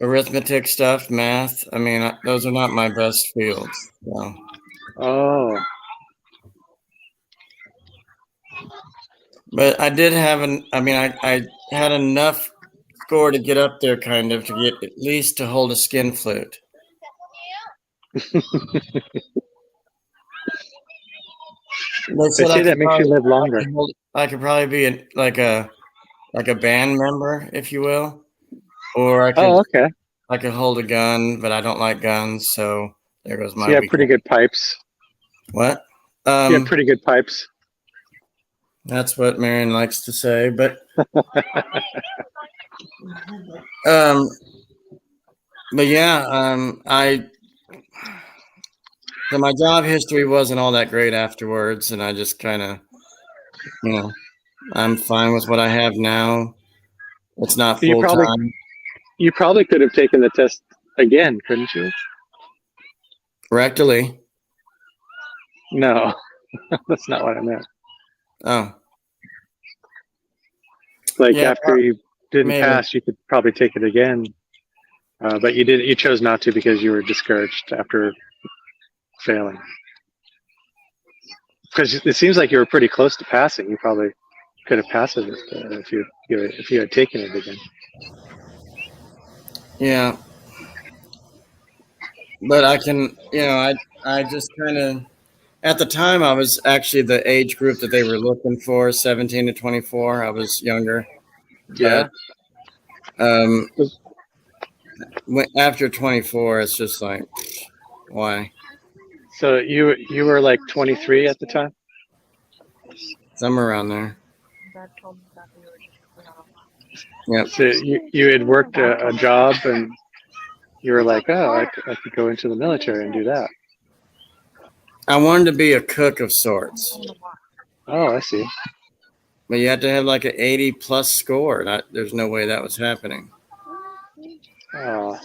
arithmetic stuff, math. I mean, those are not my best fields. So. Oh. But I did have I had enough score to get up there, kind of, to get at least to hold a skin flute. They say that makes you live longer. I could probably be like a band member, if you will, or I could. Oh, okay. I could hold a gun, but I don't like guns, so there goes my. So you have pretty good pipes. What? You have pretty good pipes. That's what Marion likes to say, but but yeah, so my job history wasn't all that great afterwards, and I just kind of, I'm fine with what I have now. It's not full time. You probably could have taken the test again, couldn't you? Rectally. No, that's not what I meant. Oh. Like after you didn't pass, you could probably take it again, but you didn't. You chose not to because you were discouraged after failing. Because it seems like you were pretty close to passing. You probably could have passed it if you had taken it again. Yeah. But I can, I just kind of, at the time, I was actually the age group that they were looking for, 17 to 24. I was younger. Yeah. After 24, it's just like, why? So you were like 23 at the time? Somewhere around there. Yep. So you had worked a job and you were like, oh, I could go into the military and do that. I wanted to be a cook of sorts. Oh, I see. But you had to have like an 80 plus score. There's no way that was happening. Oh.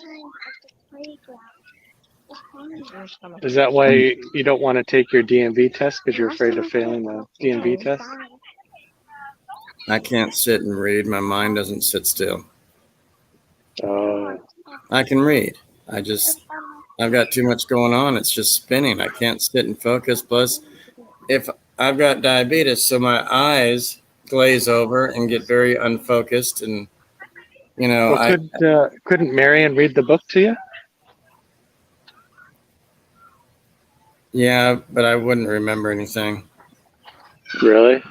Is that why you don't want to take your DMV test, because you're afraid of failing the DMV test? I can't sit and read. My mind doesn't sit still. Oh. I can read. I've got too much going on. It's just spinning. I can't sit and focus. Plus, if I've got diabetes, so my eyes glaze over and get very unfocused. And, couldn't Marion read the book to you? Yeah, but I wouldn't remember anything. Really?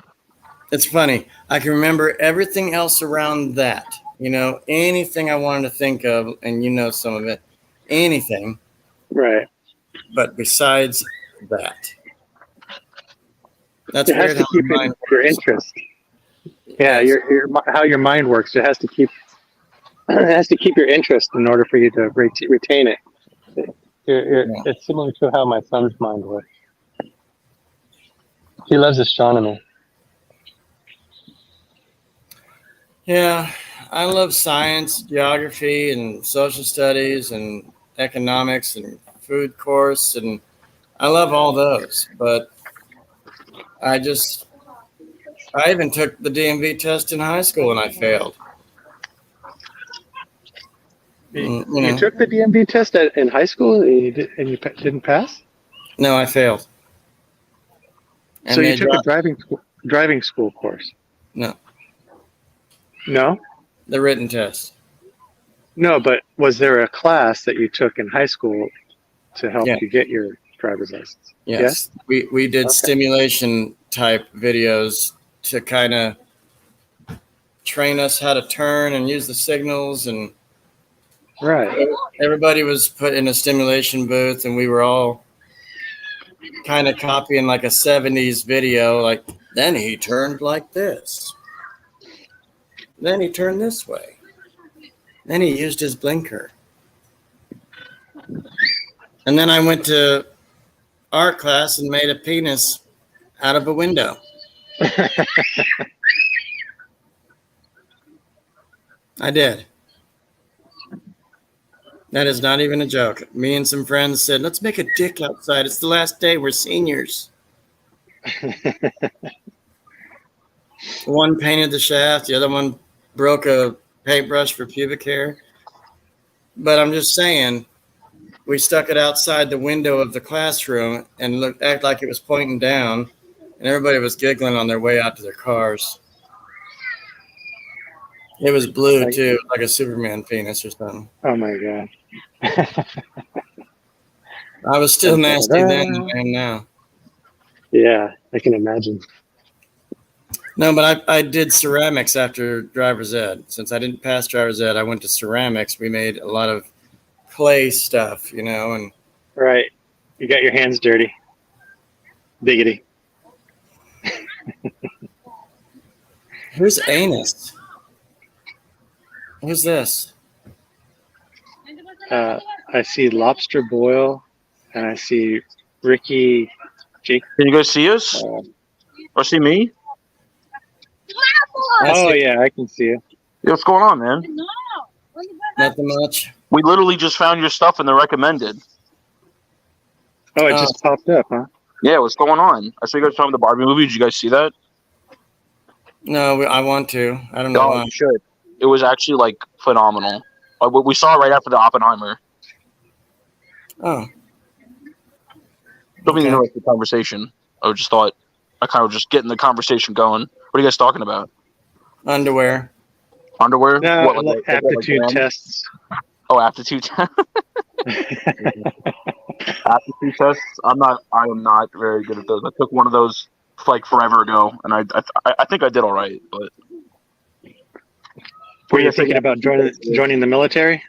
It's funny. I can remember everything else around that. Anything I wanted to think of, and some of it, anything. Right. But besides that, that's it has to keep your interest. Yeah, your how your mind works. It has to keep your interest in order for you to retain it. Yeah. It's similar to how my son's mind works. He loves astronomy. Yeah, I love science, geography, and social studies, and economics, and food course, and I love all those. But I just, I even took the DMV test in high school and I failed. You You know, took the DMV test in high school and you didn't pass? no, I failed. And So they you took a dropped, driving school course? no, No? the written test. No, but was there a class that you took in high school to help Yeah. you get your driver's license? Yes, we did Okay. stimulation type videos to kind of train us how to turn and use the signals, and Right. everybody was put in a stimulation booth, and we were all kind of copying like a 70s video. Like, then he turned like this, then he turned this way, then he used his blinker, and then I went to art class and made a penis out of a window. I did. That is not even a joke. Me and some friends said, let's make a dick outside. It's the last day. We're seniors. One painted the shaft. The other one broke a paintbrush for pubic hair. But I'm just saying, we stuck it outside the window of the classroom and act like it was pointing down. And everybody was giggling on their way out to their cars. It was blue, too, like a Superman penis or something. Oh my God. I was still nasty then than I am now. Yeah, I can imagine. No, but I did ceramics after driver's ed. Since I didn't pass driver's ed, I went to ceramics. We made a lot of clay stuff, and Right. You got your hands dirty. Diggity. who's Anus? Who's this? I see Lobster Boil, and I see Ricky. Can you guys see us or see me? Oh yeah, I can see you. Yeah, what's going on, man? Nothing much. We literally just found your stuff in the recommended. Oh, it just popped up, huh? Yeah, what's going on? I saw you guys talking the Barbie movie. Did you guys see that? No, I want to. I don't know No, why. you should. It was actually like phenomenal. We saw it right after the Oppenheimer. Oh, Don't mean to Okay. interrupt the conversation. I just thought I kind of just getting the conversation going. What are you guys talking about? underwear. Underwear? No, What, like aptitude brand? tests. Oh, aptitude tests. Aptitude tests. I am not very good at those. I took one of those like forever ago, and I think I did all right. But Were you thinking about joining the military?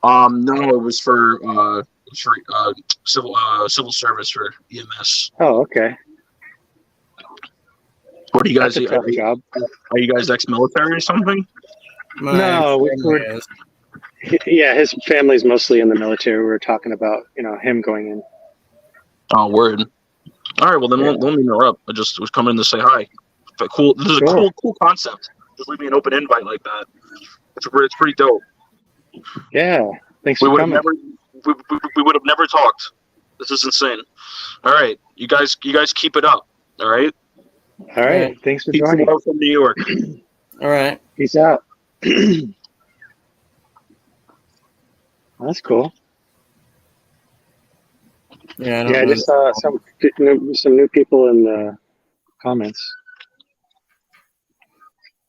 No, it was for civil service for EMS. Oh, okay. What do you guys? That's a tough job. Are you guys ex-military or something? My No, we family were- is. Yeah, his family's mostly in the military. We were talking about, him going in. Oh, word. All right, well then don't interrupt. I just was coming in to say hi. But cool. This is a Sure. cool concept. Just leave me an open invite like that. It's pretty dope. Yeah. Thanks We for would have coming. we would have never talked. This is insane. All right, you guys keep it up. All right. All right. Thanks for Peace and joining. love from New York. All right. Peace out. That's cool. Yeah, I don't Yeah, I know. just saw some new people in the comments.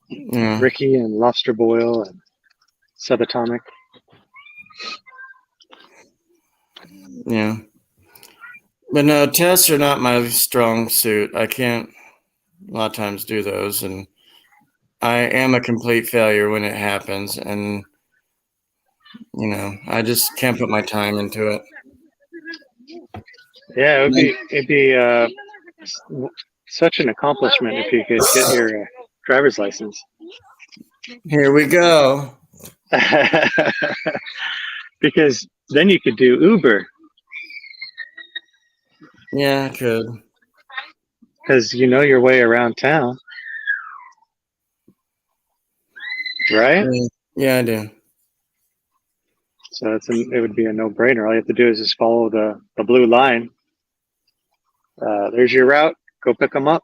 Yeah. Ricky and Lobster Boil and Subatomic. Yeah. But no, tests are not my strong suit. I can't a lot of times do those, and I am a complete failure when it happens, and I just can't put my time into it. Yeah, it'd be such an accomplishment if you could get your driver's license. Here we go. Because then you could do Uber. Yeah, I could. because you know your way around town, right? Yeah, I do. So it would be a no-brainer. All you have to do is just follow the blue line. There's your route. Go pick them up.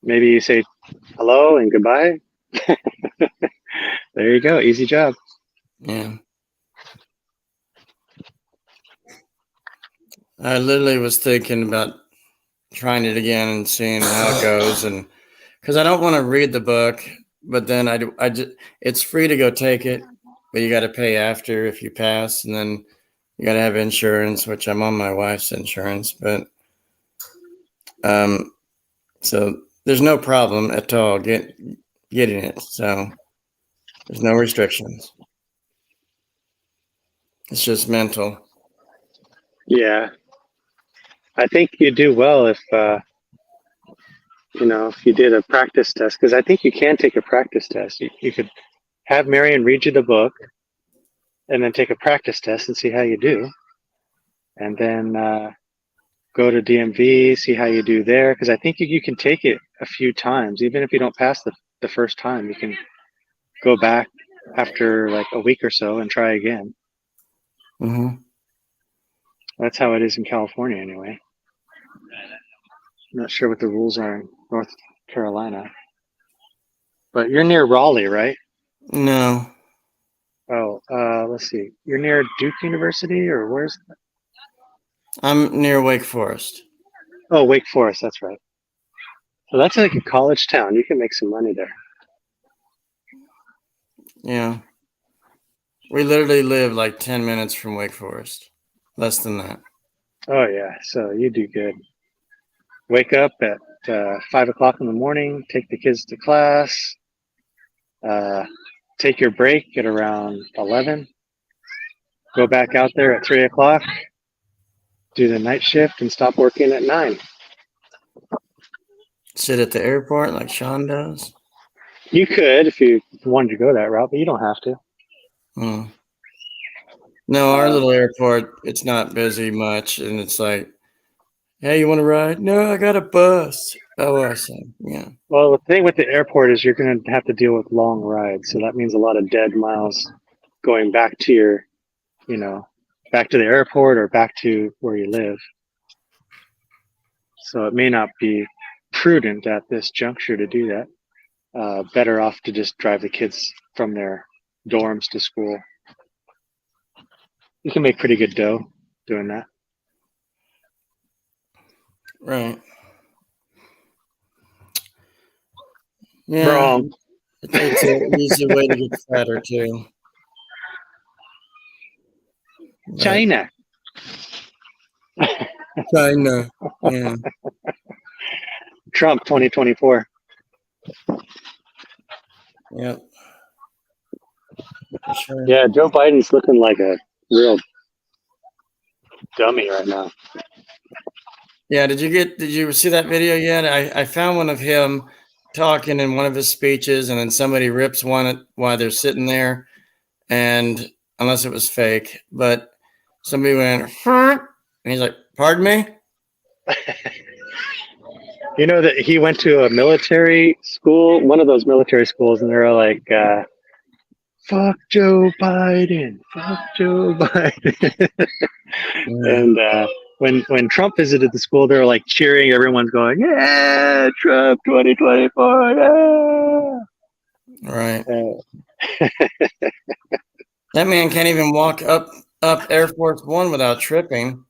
Maybe you say hello and goodbye. There you go. Easy job. Yeah. I literally was thinking about trying it again and seeing how it goes, and because I don't want to read the book, but then I just, it's free to go take it, but you got to pay after if you pass, and then you got to have insurance, which I'm on my wife's insurance, but so there's no problem at all getting it. So there's no restrictions. It's just mental. Yeah. I think you do well if if you did a practice test, because I think you can take a practice test. You could have Marion read you the book and then take a practice test and see how you do. And then go to DMV, see how you do there. Because I think you can take it a few times. Even if you don't pass the first time, you can go back after like a week or so and try again. Mm-hmm. That's how it is in California anyway. I'm not sure what the rules are in North Carolina. But you're near Raleigh, right? No, Oh, let's see. You're near Duke University, or where's that? I'm near Wake Forest. Oh, Wake Forest, that's right. So that's like a college town. You can make some money there. Yeah. We literally live like 10 minutes from Wake Forest. Less than that. Oh yeah, so you do good. Wake up at 5 o'clock in the morning, take the kids to class, take your break at around 11, go back out there at 3 o'clock, do the night shift, and stop working at 9. Sit at the airport like Sean does. You could if you wanted to go that route, but you don't have to. Hmm. No, our little airport, it's not busy much. And it's like, hey, you want to ride? No, I got a bus. Oh, I see. Yeah. Well, the thing with the airport is you're going to have to deal with long rides. So that means a lot of dead miles going back to your, back to the airport or back to where you live. So it may not be prudent at this juncture to do that. Better off to just drive the kids from their dorms to school. You can make pretty good dough doing that. Right. Yeah. Wrong. It's an easy way to get fatter, too. But China. China. Yeah. Trump 2024. Yep. For sure. Yeah, Joe Biden's looking like a real dummy right now. Yeah, did you see that video yet? I found one of him talking in one of his speeches, and then somebody rips one while they're sitting there, and unless it was fake, but somebody went, and he's like, pardon me? You know that he went to a military school, one of those military schools, and they were like, fuck Joe Biden, fuck Joe Biden. And when Trump visited the school, they were like cheering. Everyone's going, yeah, Trump 2024, yeah. Right. That man can't even walk up Air Force One without tripping.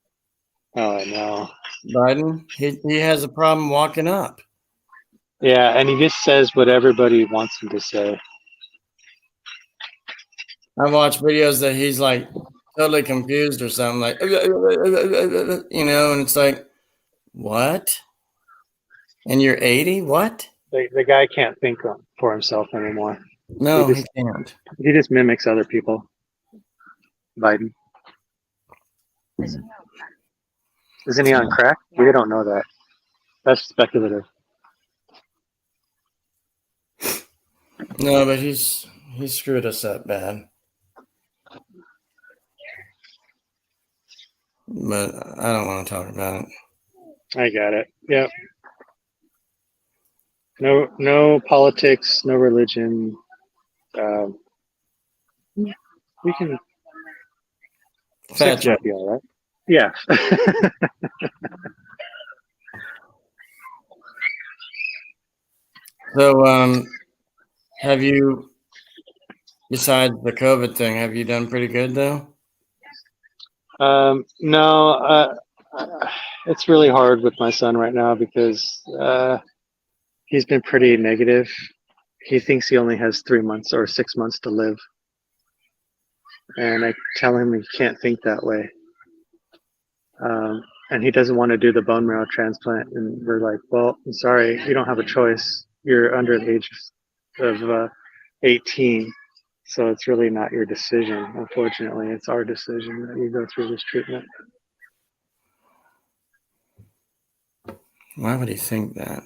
Oh, I know. Biden, he has a problem walking up. Yeah, and he just says what everybody wants him to say. I watch videos that he's like totally confused or something, like, and it's like, what? And you're 80? What? The guy can't think for himself anymore. No, he can't. He just mimics other people. Biden. Isn't he on crack? We don't know that. That's speculative. No, but he screwed us up bad. But I don't want to talk about it. I got it. Yep. No politics, no religion. Um, we can Fat sex joke. might be all right. Yeah. So, have you, besides the COVID thing, have you done pretty good though? No, it's really hard with my son right now because he's been pretty negative. He thinks he only has 3 months or 6 months to live. And I tell him he can't think that way. And he doesn't want to do the bone marrow transplant. And we're like, well, I'm sorry, you don't have a choice. You're under the age of 18. So it's really not your decision. Unfortunately, it's our decision that you go through this treatment. Why would he think that?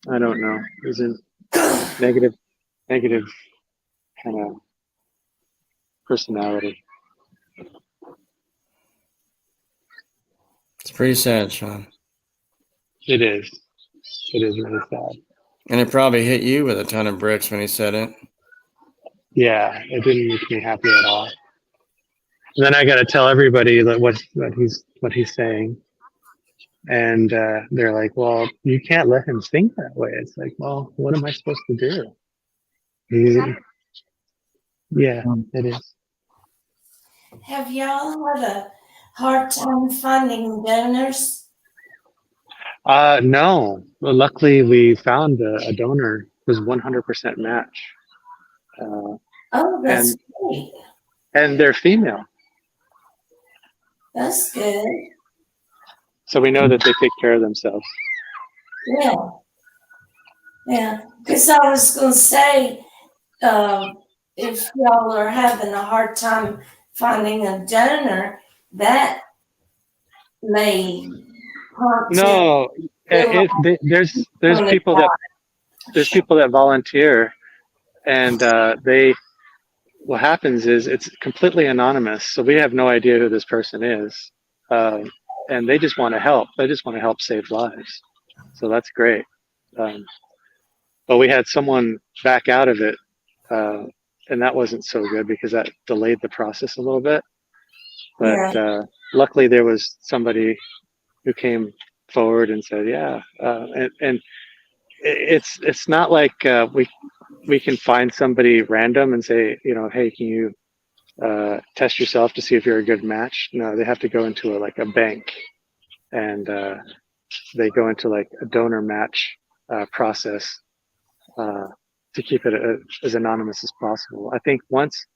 I don't know. He's a negative kind of personality. It's pretty sad, Sean. It is. It is really sad. And it probably hit you with a ton of bricks when he said it. Yeah, it didn't make me happy at all. And then I got to tell everybody that what he's saying, and they're like, "Well, you can't let him think that way." It's like, well, what am I supposed to do? Yeah, it is. Have y'all had a hard time finding donors? No. Well, luckily, we found a donor who's 100% match, Oh, that's great. and they're female, That's good. so we know that they take care of themselves. Yeah. Yeah. Because I was going to say, if y'all are having a hard time finding a donor, that may prompt you. No, there's people that volunteer, and what happens is it's completely anonymous, so we have no idea who this person is, and they just want to help. They just want to help save lives, so that's great. But we had someone back out of it, and that wasn't so good because that delayed the process a little bit. But luckily, there was somebody who came forward and said, "Yeah," and it's not like we can find somebody random and say, "Hey, can you test yourself to see if you're a good match?" No, they have to go into a bank, and they go into like a donor match process to keep it as anonymous as possible. I think once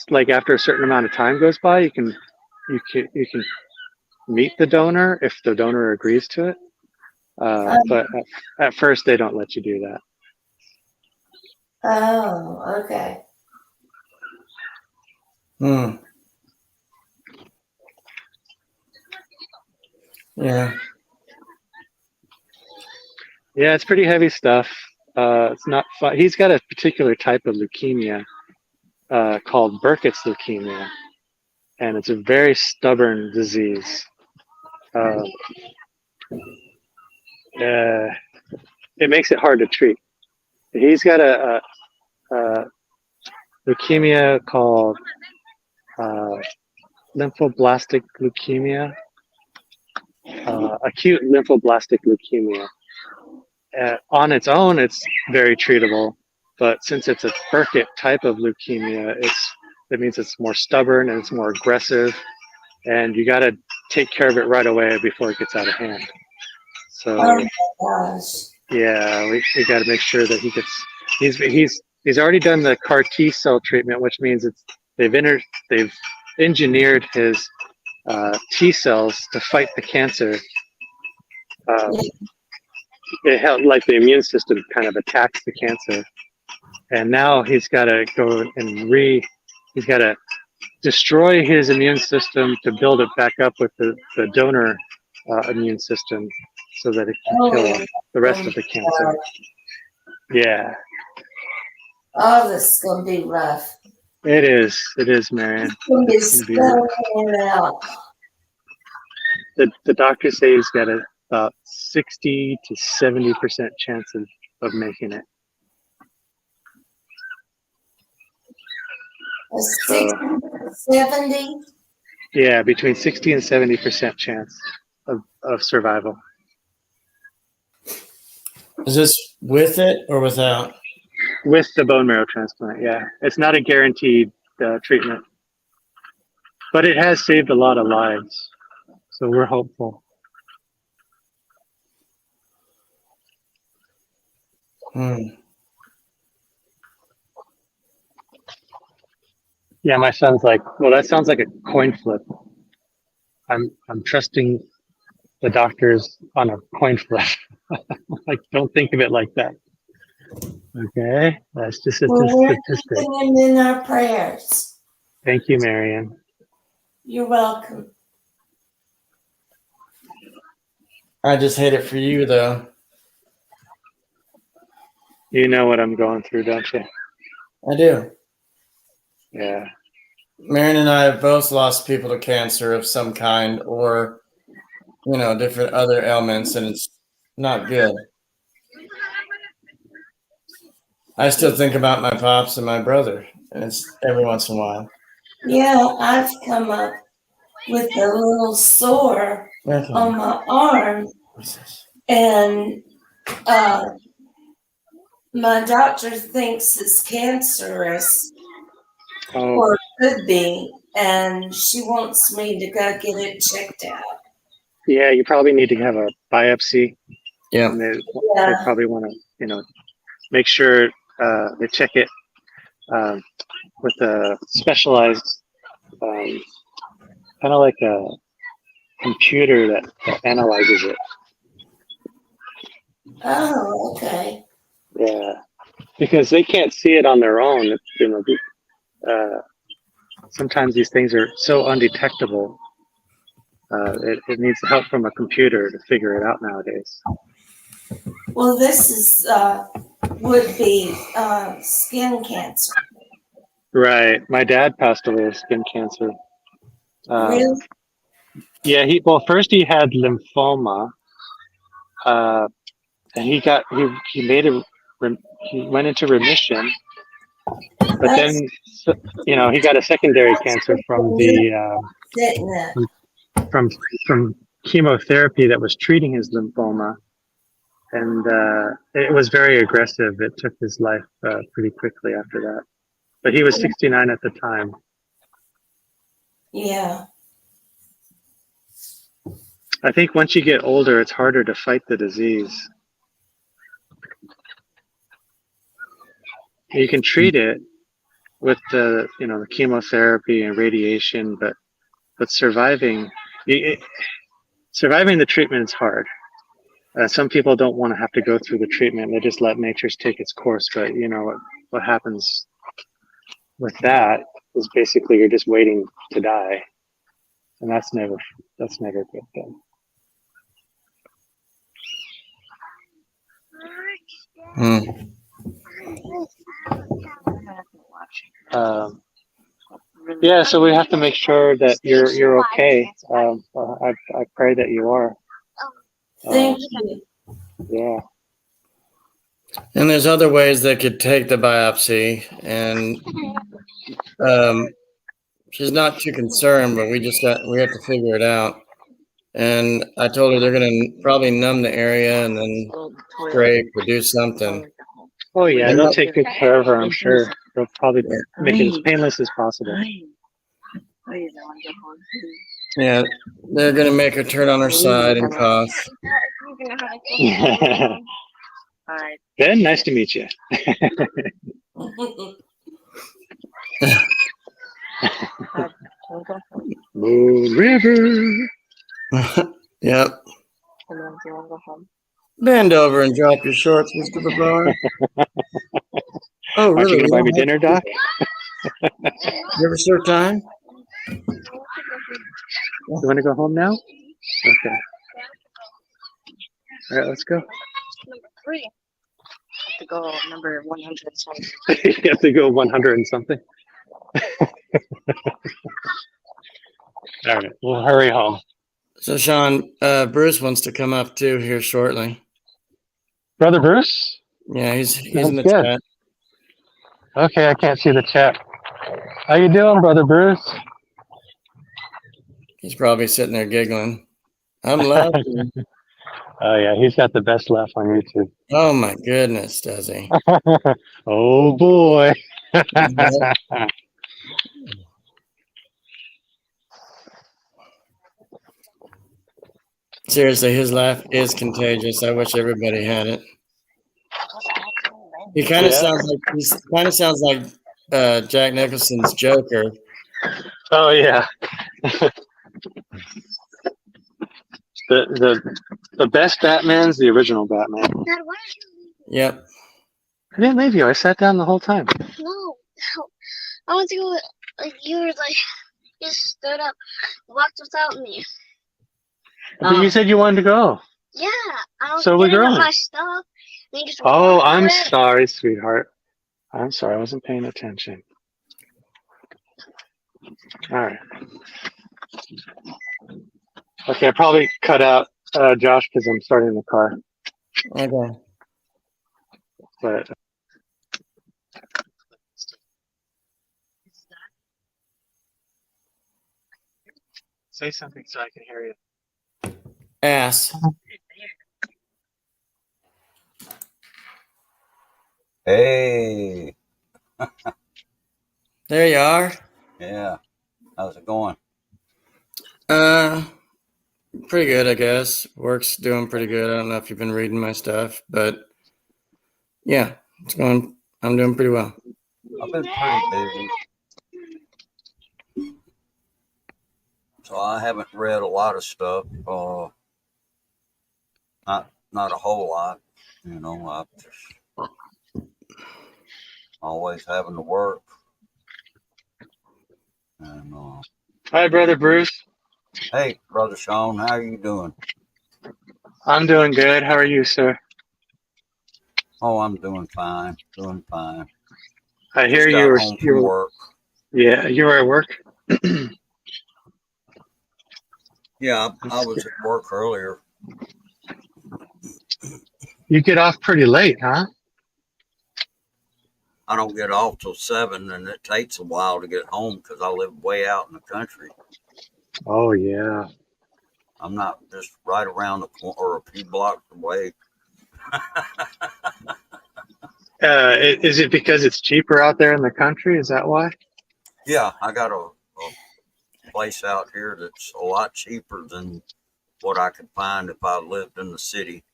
like after a certain amount of time goes by, you can meet the donor if the donor agrees to it. But at first, they don't let you do that. Oh, okay. Yeah. Yeah, it's pretty heavy stuff. It's not fun. He's got a particular type of leukemia called Burkitt's leukemia, and it's a very stubborn disease. It makes it hard to treat. He's got a leukemia called lymphoblastic leukemia, acute lymphoblastic leukemia. On its own, it's very treatable, but since it's a Burkitt type of leukemia, that means it's more stubborn and it's more aggressive, and you got to take care of it right away before it gets out of hand. So, Oh my gosh. yeah, we got to make sure that he gets. He's already done the CAR T cell treatment, which means they've engineered his T cells to fight the cancer. It helped, like the immune system kind of attacks the cancer, and now he's got to go and he's got to destroy his immune system to build it back up with the donor immune system so that it can kill the rest of the cancer. Yeah. Oh, this is going to be rough. It is, Marianne. It's going to be so in and out. the doctors say he's got about 60 to 70% chance of making it. A So 70? yeah, between 60 and 70% chance of survival. Is this with it or without? With the bone marrow transplant, yeah. It's not a guaranteed treatment, but it has saved a lot of lives. So we're hopeful. Yeah, my son's like, well, that sounds like a coin flip. I'm trusting the doctors on a coin flip. Like, don't think of it like that. Okay, that's just a Well, we're statistic. keeping him in our prayers. Thank you, Marion. You're welcome. I just hate it for you, though. You know what I'm going through, don't you? I do. Yeah. Marion and I have both lost people to cancer of some kind or, different other ailments, and it's not good. I still think about my pops and my brother, and it's every once in a while. Yeah, I've come up with a little sore on my arm, and my doctor thinks it's cancerous, Oh, or could be, and she wants me to go get it checked out. yeah. You probably need to have a biopsy. Yeah. And they Yeah. probably want to, make sure they check it with a specialized, kind of like a computer that analyzes it. Oh, okay. Yeah, because they can't see it on their own. Sometimes these things are so undetectable. It needs help from a computer to figure it out nowadays. Well, this is would be skin cancer. Right. My dad passed away of skin cancer. Really? Yeah. First he had lymphoma, and he went into remission, but then he got a secondary cancer from from chemotherapy that was treating his lymphoma, and it was very aggressive. It took his life pretty quickly after that. But he was 69 at the time. Yeah. I think once you get older, it's harder to fight the disease. You can treat it with the chemotherapy and radiation, but surviving the treatment is hard. Some people don't want to have to go through the treatment; they just let nature take its course. But what happens with that is basically you're just waiting to die, and that's never good. Then. Yeah, so we have to make sure that you're okay. I pray that you are. Thank you. Yeah. And there's other ways they could take the biopsy, and she's not too concerned, but we have to figure it out. And I told her they're going to probably numb the area and then scrape or do something. Oh yeah, they'll take good care of her, I'm sure. They'll probably make it as painless as possible. Yeah, they're going to make her turn on her side and cough. Ben, nice to meet you. Moon River. Yep. Bend over and drop your shorts, Mr. Babar. Oh, Aren't really? you gonna buy me dinner, Doc? You ever serve time? You want to go home now? Okay. All right, let's go. Number 3. Have to go number 100 something. You have to go 100 and something. All right, we'll hurry home. So Sean, Bruce wants to come up too here shortly. Brother Bruce? Yeah, he's Sounds in the good. chat. Okay, I can't see the chat. How you doing, Brother Bruce? He's probably sitting there giggling. I'm laughing. Oh yeah, he's got the best laugh on YouTube. Oh my goodness, does he? Oh boy. Seriously, his laugh is contagious. I wish everybody had it. He kind of Yeah. sounds like Jack Nicholson's Joker. Oh yeah. The best Batman's the original Batman. Dad, why did you Yep. I didn't leave you. I sat down the whole time. leave? No. I want to go. Like you were like, you stood up, walked without me. But you said you wanted to go. Yeah. I was So we're getting up going. my stuff. And you just Oh, walked I'm away. sorry, sweetheart. I'm sorry. I wasn't paying attention. All right. Okay, I probably cut out Josh because I'm starting the car. Okay. But say something so I can hear you. Ass. Hey, There you are. yeah. How's it going? Pretty good, I guess. Work's doing pretty good. I don't know if you've been reading my stuff, but yeah, it's going. I'm doing pretty well. I've been pretty busy, so I haven't read a lot of stuff. Not a whole lot. You know, I'm just always having to work. And Hi, Brother Bruce. hey, Brother Sean, how are you doing? I'm doing good. How are you, sir? Oh, I'm doing fine. Doing fine. I hear Just you got were. home from work. Yeah, you were at work. Yeah, I was at work earlier. You get off pretty late, huh? I don't get off till 7, and it takes a while to get home because I live way out in the country. Oh yeah. I'm not just right around the corner or a few blocks away. Is it because it's cheaper out there in the country? Is that why? Yeah, I got a place out here that's a lot cheaper than what I could find if I lived in the city.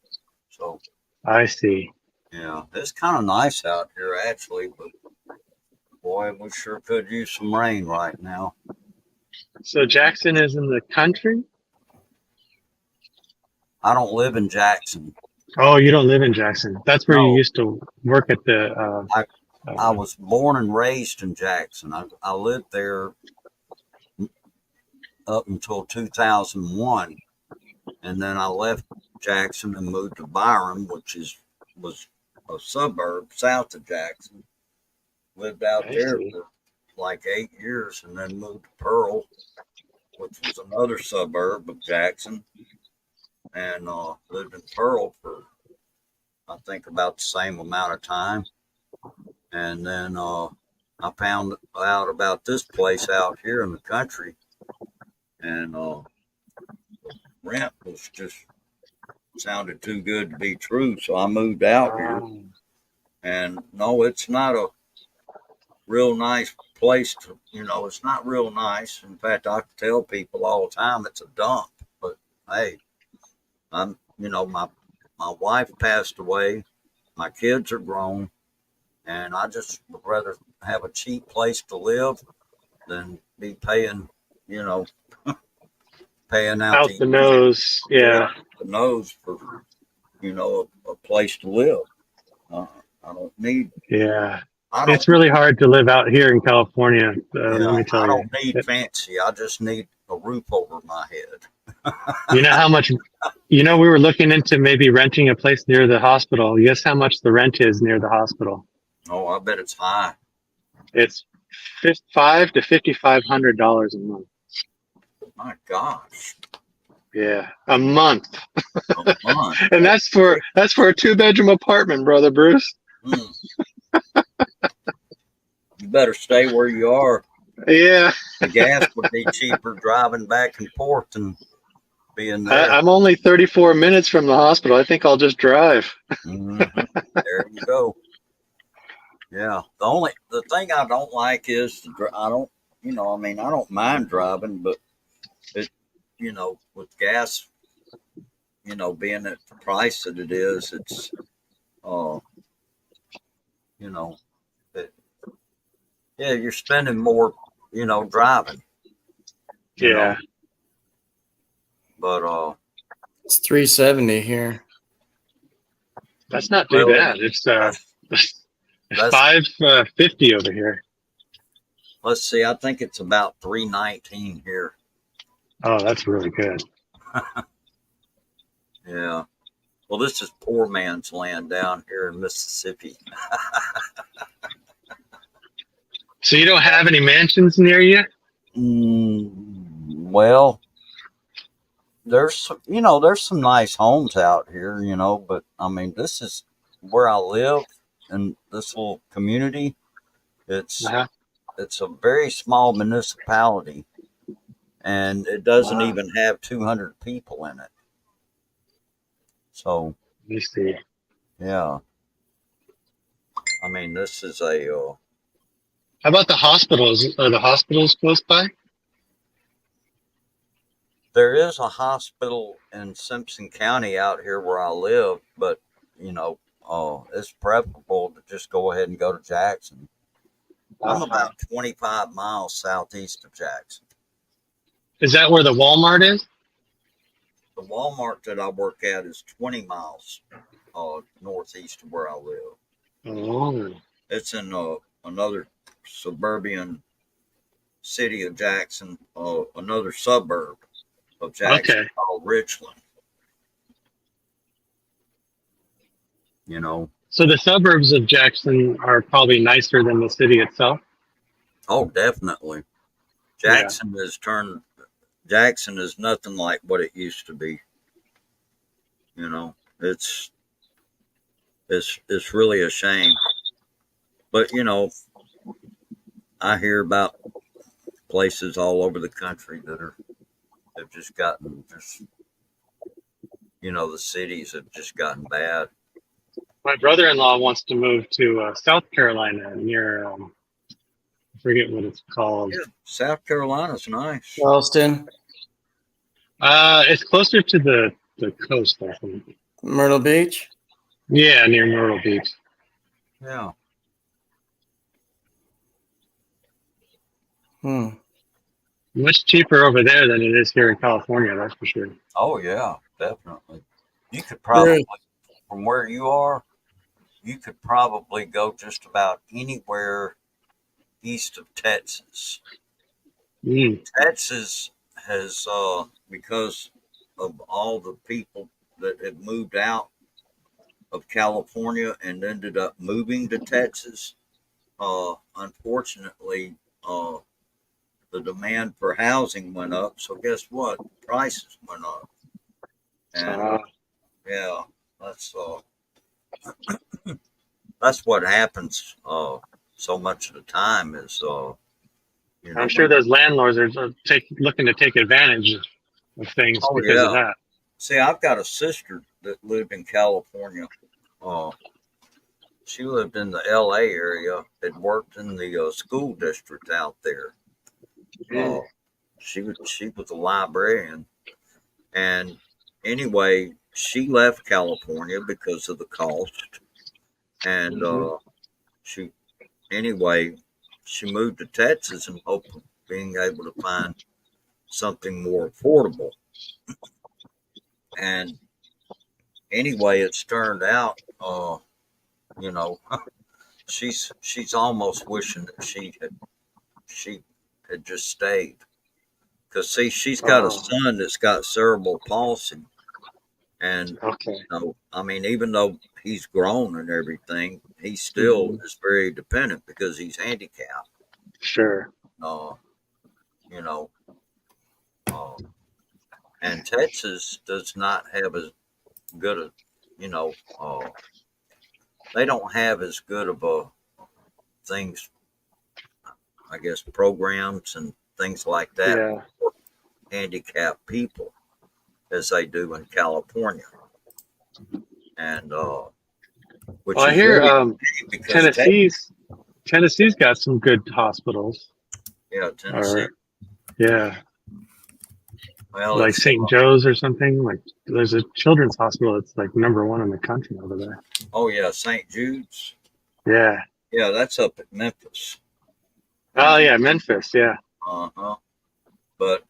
So, I see. yeah, it's kind of nice out here actually, but boy, we sure could use some rain right now. So Jackson is in the country? I don't live in Jackson. Oh, you don't live in Jackson. That's where No. you used to work at the. I was born and raised in Jackson. I lived there up until 2001, and then I left Jackson and moved to Byram, which was a suburb south of Jackson. Lived out I there see. for like 8 years, and then moved to Pearl, which was another suburb of Jackson, and lived in Pearl for I think about the same amount of time. And then I found out about this place out here in the country, and rent was just sounded too good to be true, so I moved out here. And no, it's not a real nice place to, it's not real nice. In fact, I tell people all the time it's a dump. But hey, my wife passed away, my kids are grown, and I just would rather have a cheap place to live than be paying, paying Out the nose. Yeah. the nose for, a place to live. I don't need. Yeah. I don't. It's really hard to live out here in California. Let me tell I you. don't need fancy. I just need a roof over my head. You know how much? We were looking into maybe renting a place near the hospital. Guess how much the rent is near the hospital? Oh, I bet it's high. It's $500 to $5,500 a month. My gosh. Yeah, a month, A month. and that's for a 2-bedroom apartment, brother Bruce. Hmm. You better stay where you are. Yeah, The gas would be cheaper driving back and forth than being there. I'm only 34 minutes from the hospital. I think I'll just drive. Mhm. There you go. Yeah. The thing I don't like is I don't, I mean, I don't mind driving, but it, with gas, being at the price that it is, it's, uh, you know, it, yeah, you're spending more, driving, you know, Yeah, but, It's 370 here. that's not too well, bad. It's that's, it's that's, 550 over here. let's see, I think it's about 319 here. Oh, that's really good. Yeah. Well, this is poor man's land down here in Mississippi. So you don't have any mansions near you? Well, there's some nice homes out here, but I mean, this is where I live in this little community. It's Uh-huh. it's a very small municipality, and it doesn't Wow. even have 200 people in it. So, Let me see. yeah, I mean, this is How about the hospitals? Are the hospitals close by? there is a hospital in Simpson County out here where I live, but it's preferable to just go ahead and go to Jackson. I'm about 25 miles southeast of Jackson. Is that where the Walmart is? The Walmart that I work at is 20 miles northeast of where I live. Oh, It's in another suburban city of Jackson, another suburb of Jackson okay. called Richland. You know, So the suburbs of Jackson are probably nicer than the city itself. oh, definitely. Yeah. Jackson is nothing like what it used to be. It's really a shame. But I hear about places all over the country that have just gotten the cities have just gotten bad. My brother-in-law wants to move to South Carolina near, I forget what it's called. Yeah, South Carolina's nice. Charleston, It's closer to the coast, I think. Myrtle Beach. Yeah, near Myrtle Beach. Yeah. Hmm. Much cheaper over there than it is here in California, that's for sure. Oh yeah, definitely. You could probably, from where you are, you could probably go just about anywhere east of Texas. Mm. Texas has, because of all the people that have moved out of California and ended up moving to Texas, unfortunately, the demand for housing went up. So guess what? Prices went up. And yeah, that's what happens. So much of the time is, I'm sure those landlords are looking to take advantage of things because of that. See, I've got a sister that lived in California. She lived in the L.A. area. Had worked in the school district out there. She was a librarian, and anyway, she left California because of the cost, and she moved to Texas in hope of being able to find something more affordable. And anyway, it's turned out, she's almost wishing that she had just stayed. Because see, she's got a son that's got cerebral palsy, and I mean, even though he's grown and everything, he still is very dependent because he's handicapped. Sure. You know, And Texas does not have as good a, you know, they don't have as good of a things, I guess, programs and things like that Yeah. for handicapped people as they do in California. And which Well, I is hear really because Tennessee's got some good hospitals. yeah, Tennessee. Or yeah, Well, like it's St. Joe's or something. Like there's a children's hospital that's like #1 in the country over there. oh yeah, St. Jude's. Yeah. Yeah, that's up at Memphis. Oh yeah, Memphis. Yeah. Uh-huh. But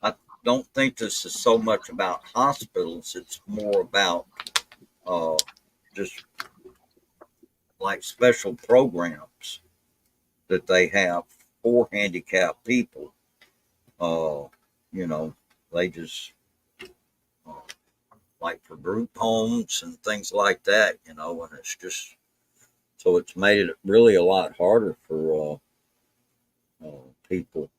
I don't think this is so much about hospitals. It's more about just like special programs that they have for handicapped people. You know, they just uh, like for group homes and things like that. You know, and it's just so it's made it really a lot harder for people.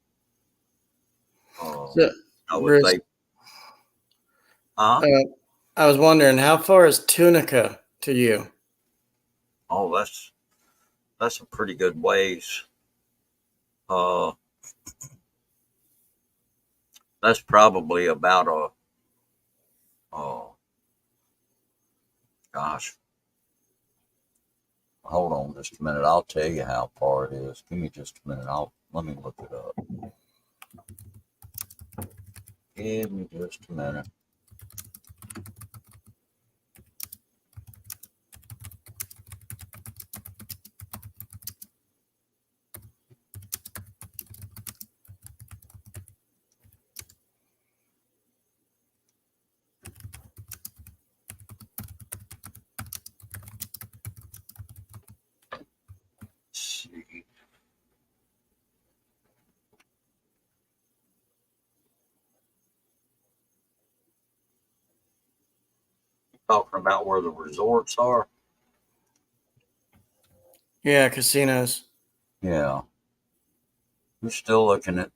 So, You know, if Bruce, they, huh? I was wondering, how far is Tunica to you? Oh, that's a pretty good ways. Uh, that's probably about gosh, hold on just a minute. I'll tell you how far it is. Give me just a minute. Let me look it up. Give me just a minute. Let's see. Talking about where the resorts are. Yeah, casinos. Yeah, we're still looking at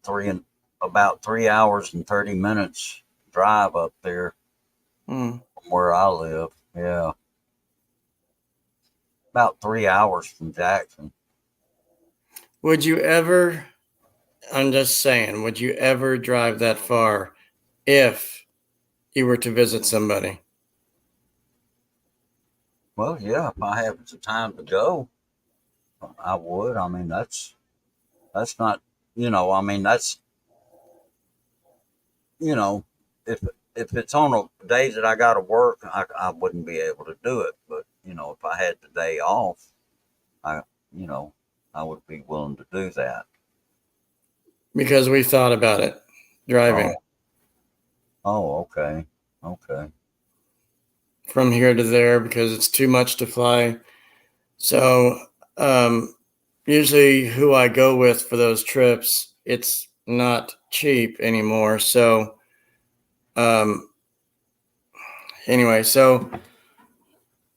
about 3 hours and 30 minutes drive up there Hmm. from where I live. Yeah, about 3 hours from Jackson. Would you ever, I'm just saying, would you ever drive that far if you were to visit somebody? Well, yeah, if I have the time to go, I would. I mean, that's not, I mean, that's, you know, if if it's on a day that I got to work, I wouldn't be able to do it. But if I had the day off, I, you know, I would be willing to do that. Because we thought about it, driving Oh, oh, okay, okay. from here to there because it's too much to fly. So, um, usually who I go with for those trips, it's not cheap anymore. So, um, anyway,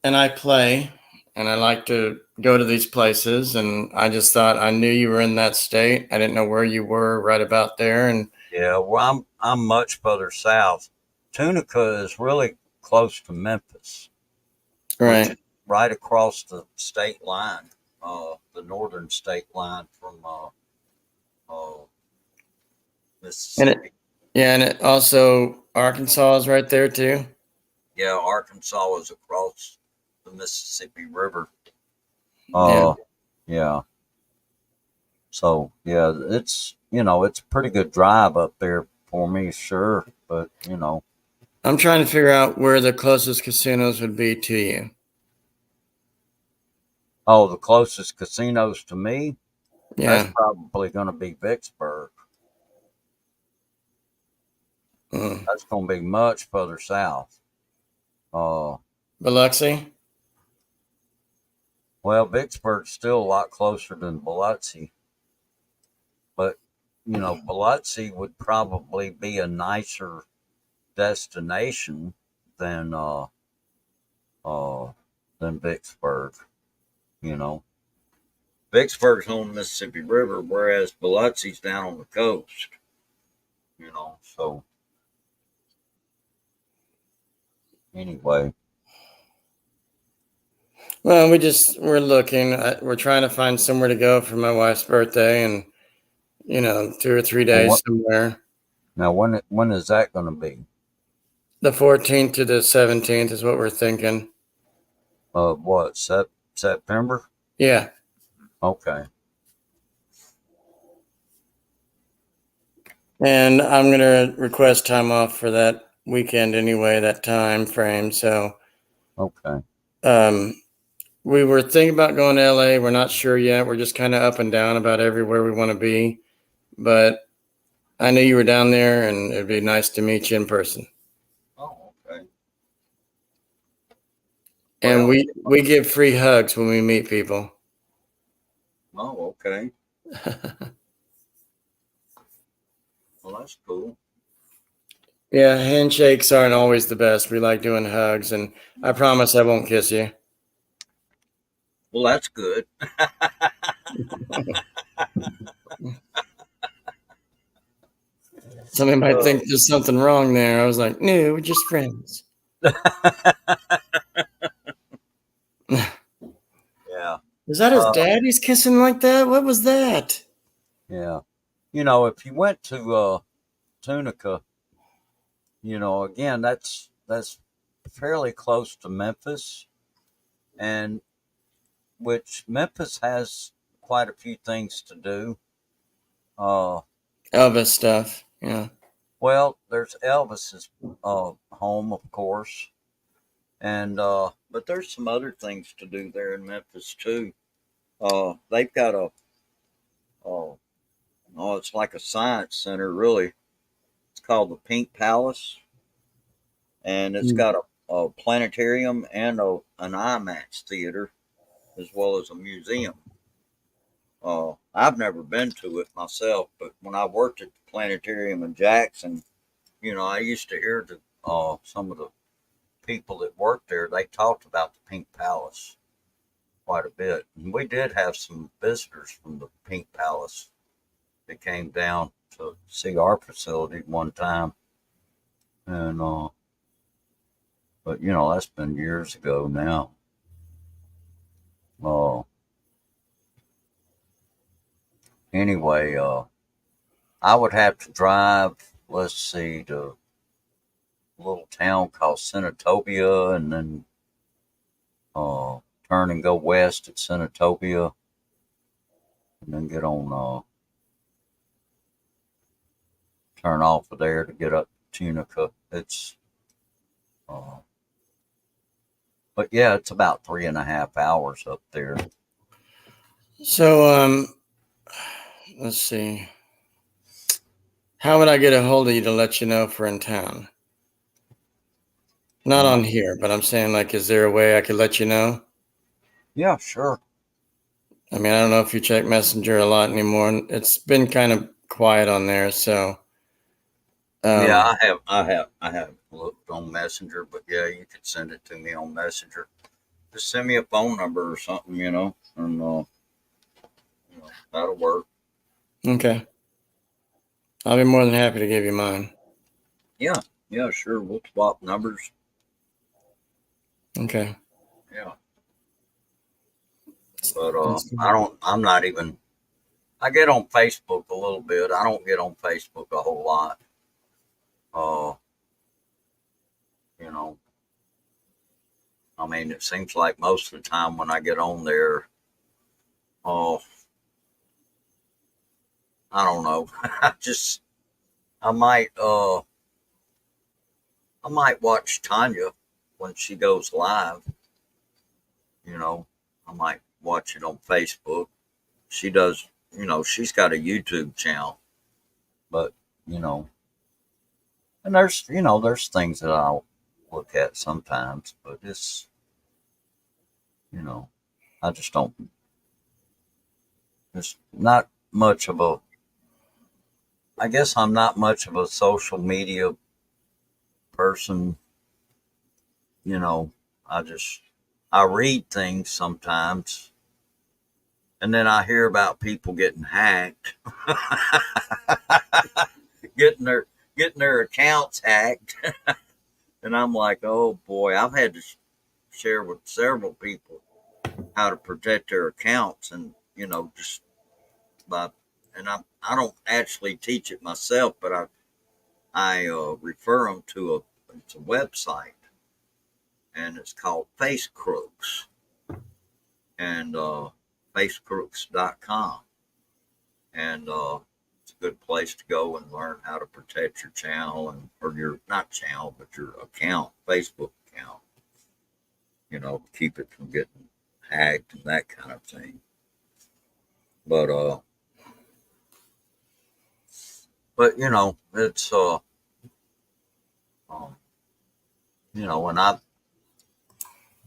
and I play and I like to go to these places. And I just thought I knew you were in that state. I didn't know where you were right about there. And Yeah, well, I'm much further south. Tunica is really close to Memphis, which is right. right across the state line, the northern state line from uh, And it, Mississippi. yeah. And it also, Arkansas is right there too. Yeah, Arkansas is across the Mississippi River. Yeah. Uh, yeah. So yeah, it's a pretty good drive up there for me, sure. But I'm trying to figure out where the closest casinos would be to you. oh, the closest casinos to me, that's Yeah. probably going to be Vicksburg. Mm. That's going to be much further south. Uh, Biloxi. well, Vicksburg's still a lot closer than Biloxi, but Biloxi would probably be a nicer destination than uh, than Vicksburg. You know, Vicksburg's on the Mississippi River, whereas Biloxi's down on the coast. you know. So anyway, Well, we're looking. We're trying to find somewhere to go for my wife's birthday, and 2 or 3 days what somewhere. now? When is that going to be? The 14th to the 17th is what we're thinking. What September? Yeah. Okay. And I'm going to request time off for that weekend anyway, that time frame. So Okay. we were thinking about going to LA. We're not sure yet. We're just kind of up and down about everywhere we want to be. But I knew you were down there, and it'd be nice to meet you in person. Oh, okay. And Well, we give free hugs when we meet people. oh, okay. Well, that's cool. Yeah, handshakes aren't always the best. We like doing hugs, and I promise I won't kiss you. Well, that's good. Somebody might think there's something wrong there. I was like, no, we're just friends. Yeah. Is that his dad he's kissing like that? What was that? Yeah. You know, if you went to Tunica, again, that's fairly close to Memphis, and which Memphis has quite a few things to do. Elvis stuff. Yeah. Well, there's Elvis's home, of course, and but there's some other things to do there in Memphis too. They've got it's like a science center, really. It's called the Pink Palace, and it's got a planetarium and an IMAX theater, as well as a museum. I've never been to it myself, but when I worked at the planetarium in Jackson, I used to hear some of the people that worked there. They talked about the Pink Palace quite a bit, and we did have some visitors from the Pink Palace that came down to see our facility one time, and but that's been years ago now. Anyway, I would have to drive, let's see, to a little town called Senatobia, and then turn and go west at Senatobia, and then get on, turn off of there to get up to Tunica. But yeah, it's about 3.5 hours up there. So, let's see. How would I get a hold of you to let you know if we're in town? Not on here, but I'm saying, like, is there a way I could let you know? Yeah, sure. I mean, I don't know if you check Messenger a lot anymore. It's been kind of quiet on there, so. Yeah, I have looked on Messenger, but yeah, you could send it to me on Messenger. Just send me a phone number or something, and that'll work. Okay. I'll be more than happy to give you mine. Yeah, sure. We'll swap numbers. Okay. Yeah. But I'm not even, I get on Facebook a little bit. I don't get on Facebook a whole lot. I mean, it seems like most of the time when I get on there, I don't know. I might watch Tanya when she goes live. I might watch it on Facebook. She does, she's got a YouTube channel, but, and there's things that I'll look at sometimes, but it's, I just don't, it's not much of a, I guess I'm not much of a social media person. I read things sometimes, and then I hear about people getting hacked. getting their accounts hacked. And I'm like, oh boy, I've had to share with several people how to protect their accounts, and just by, and I don't actually teach it myself, but I refer them to it's a website, and it's called FaceCrooks, and FaceCrooks.com, and it's a good place to go and learn how to protect your channel or your not channel but your account, Facebook account. Keep it from getting hacked and that kind of thing. But it's when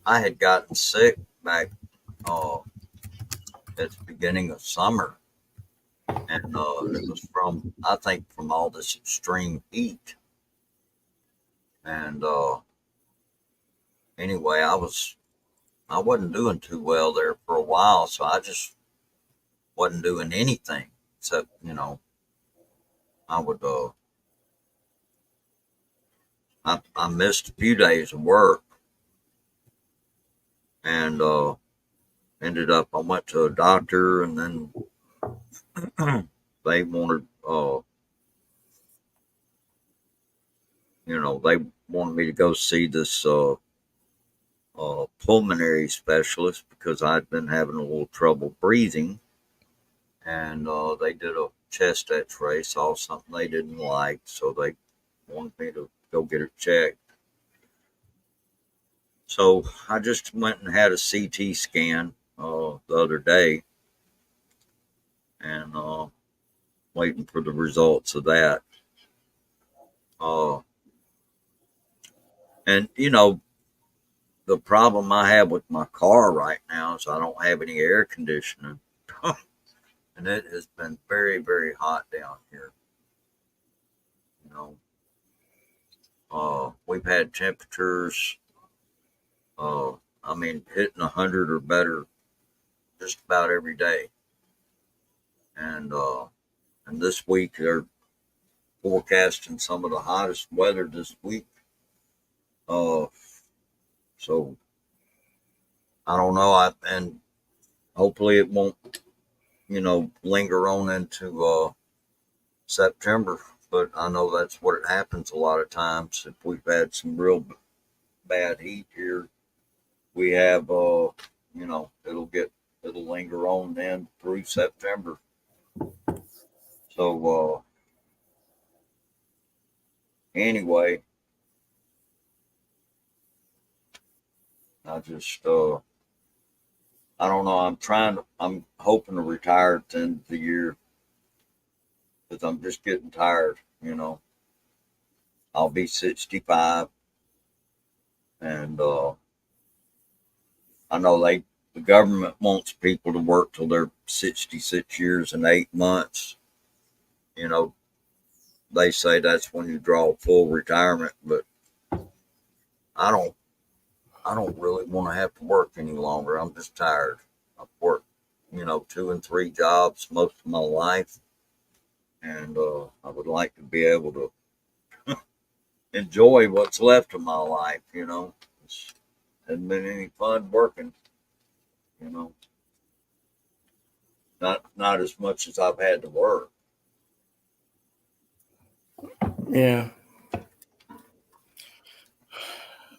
I had gotten sick back at the beginning of summer, and it was from all this extreme heat, and anyway, I wasn't doing too well there for a while, so I just wasn't doing anything except I would I missed a few days of work, and ended up I went to a doctor, and then they wanted they wanted me to go see this pulmonary specialist because I'd been having a little trouble breathing, and they did a chest x-ray, saw something they didn't like, so they wanted me to go get it checked. So I just went and had a CT scan the other day, and waiting for the results of that. And the problem I have with my car right now is I don't have any air conditioning. And it has been very, very hot down here. We've had temperatures, hitting 100 or better just about every day. And this week they're forecasting some of the hottest weather this week. So I don't know. And hopefully it won't, linger on into September. But I know that's what it happens a lot of times. If we've had some real bad heat here, we have, it'll linger on then through September. So anyway, I just I don't know. I'm hoping to retire at the end of the year, because I'm just getting tired. I'll be 65, and I know the government wants people to work till they're 66 years and 8 months. They say that's when you draw full retirement, but I don't really want to have to work any longer. I'm just tired. I've worked, 2 and 3 jobs most of my life, and I would like to be able to enjoy what's left of my life. It hasn't been any fun working. Not as much as I've had to work. Yeah.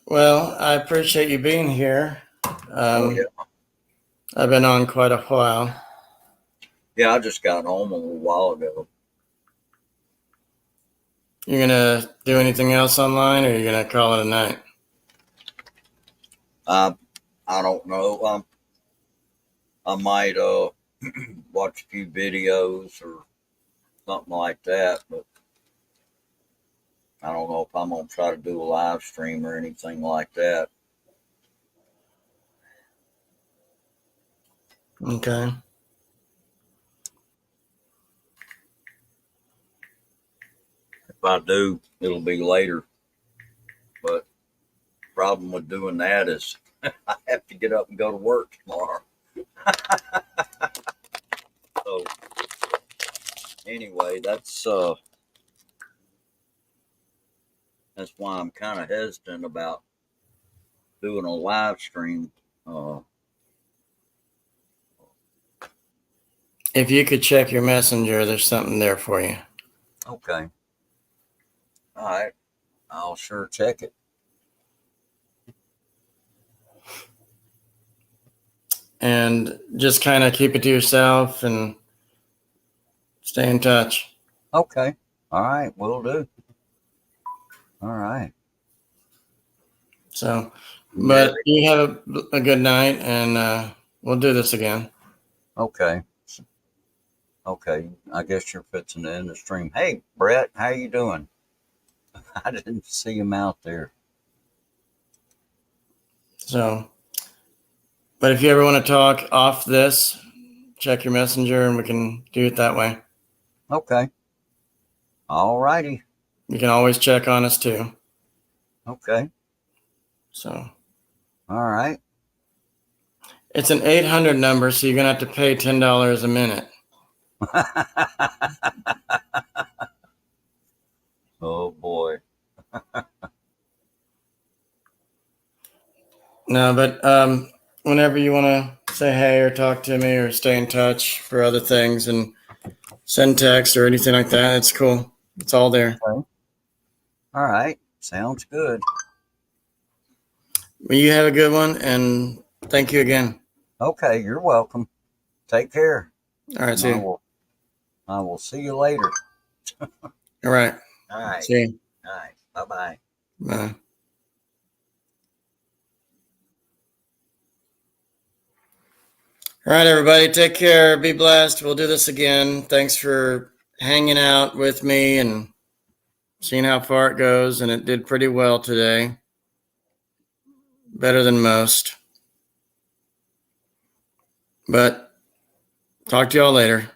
Well, I appreciate you being here. Yeah. I've been on quite a while. Yeah, I just got home a little while ago. You gonna do anything else online, or you gonna call it a night? I don't know. I might watch a few videos or something like that, but I don't know if I'm gonna try to do a live stream or anything like that. Okay. If I do, it'll be later. But the problem with doing that is I have to get up and go to work tomorrow. So anyway, that's That's why I'm kind of hesitant about doing a live stream. If you could check your messenger, there's something there for you. Okay. All right. I'll sure check it. And just kind of keep it to yourself and stay in touch. Okay. All right. Will do. All right. So, but you have a good night, and we'll do this again. Okay. Okay. I guess you're fixing to end the stream. Hey, Brett, how you doing? I didn't see him out there. So, but if you ever want to talk off this, check your messenger and we can do it that way. Okay. All righty. You can always check on us too. Okay. So, all right. It's an 800 number, so you're going to have to pay $10 a minute. Oh, boy. No, but whenever you want to say hey or talk to me or stay in touch for other things and send text or anything like that, it's cool. It's all there. Okay. All right. Sounds good. Well, you have a good one, and thank you again. Okay. You're welcome. Take care. All right. See you. I will see you later. All right. All right. See you. All right. Bye-bye. Bye. All right, everybody. Take care. Be blessed. We'll do this again. Thanks for hanging out with me and seeing how far it goes. And it did pretty well today. Better than most. But talk to y'all later.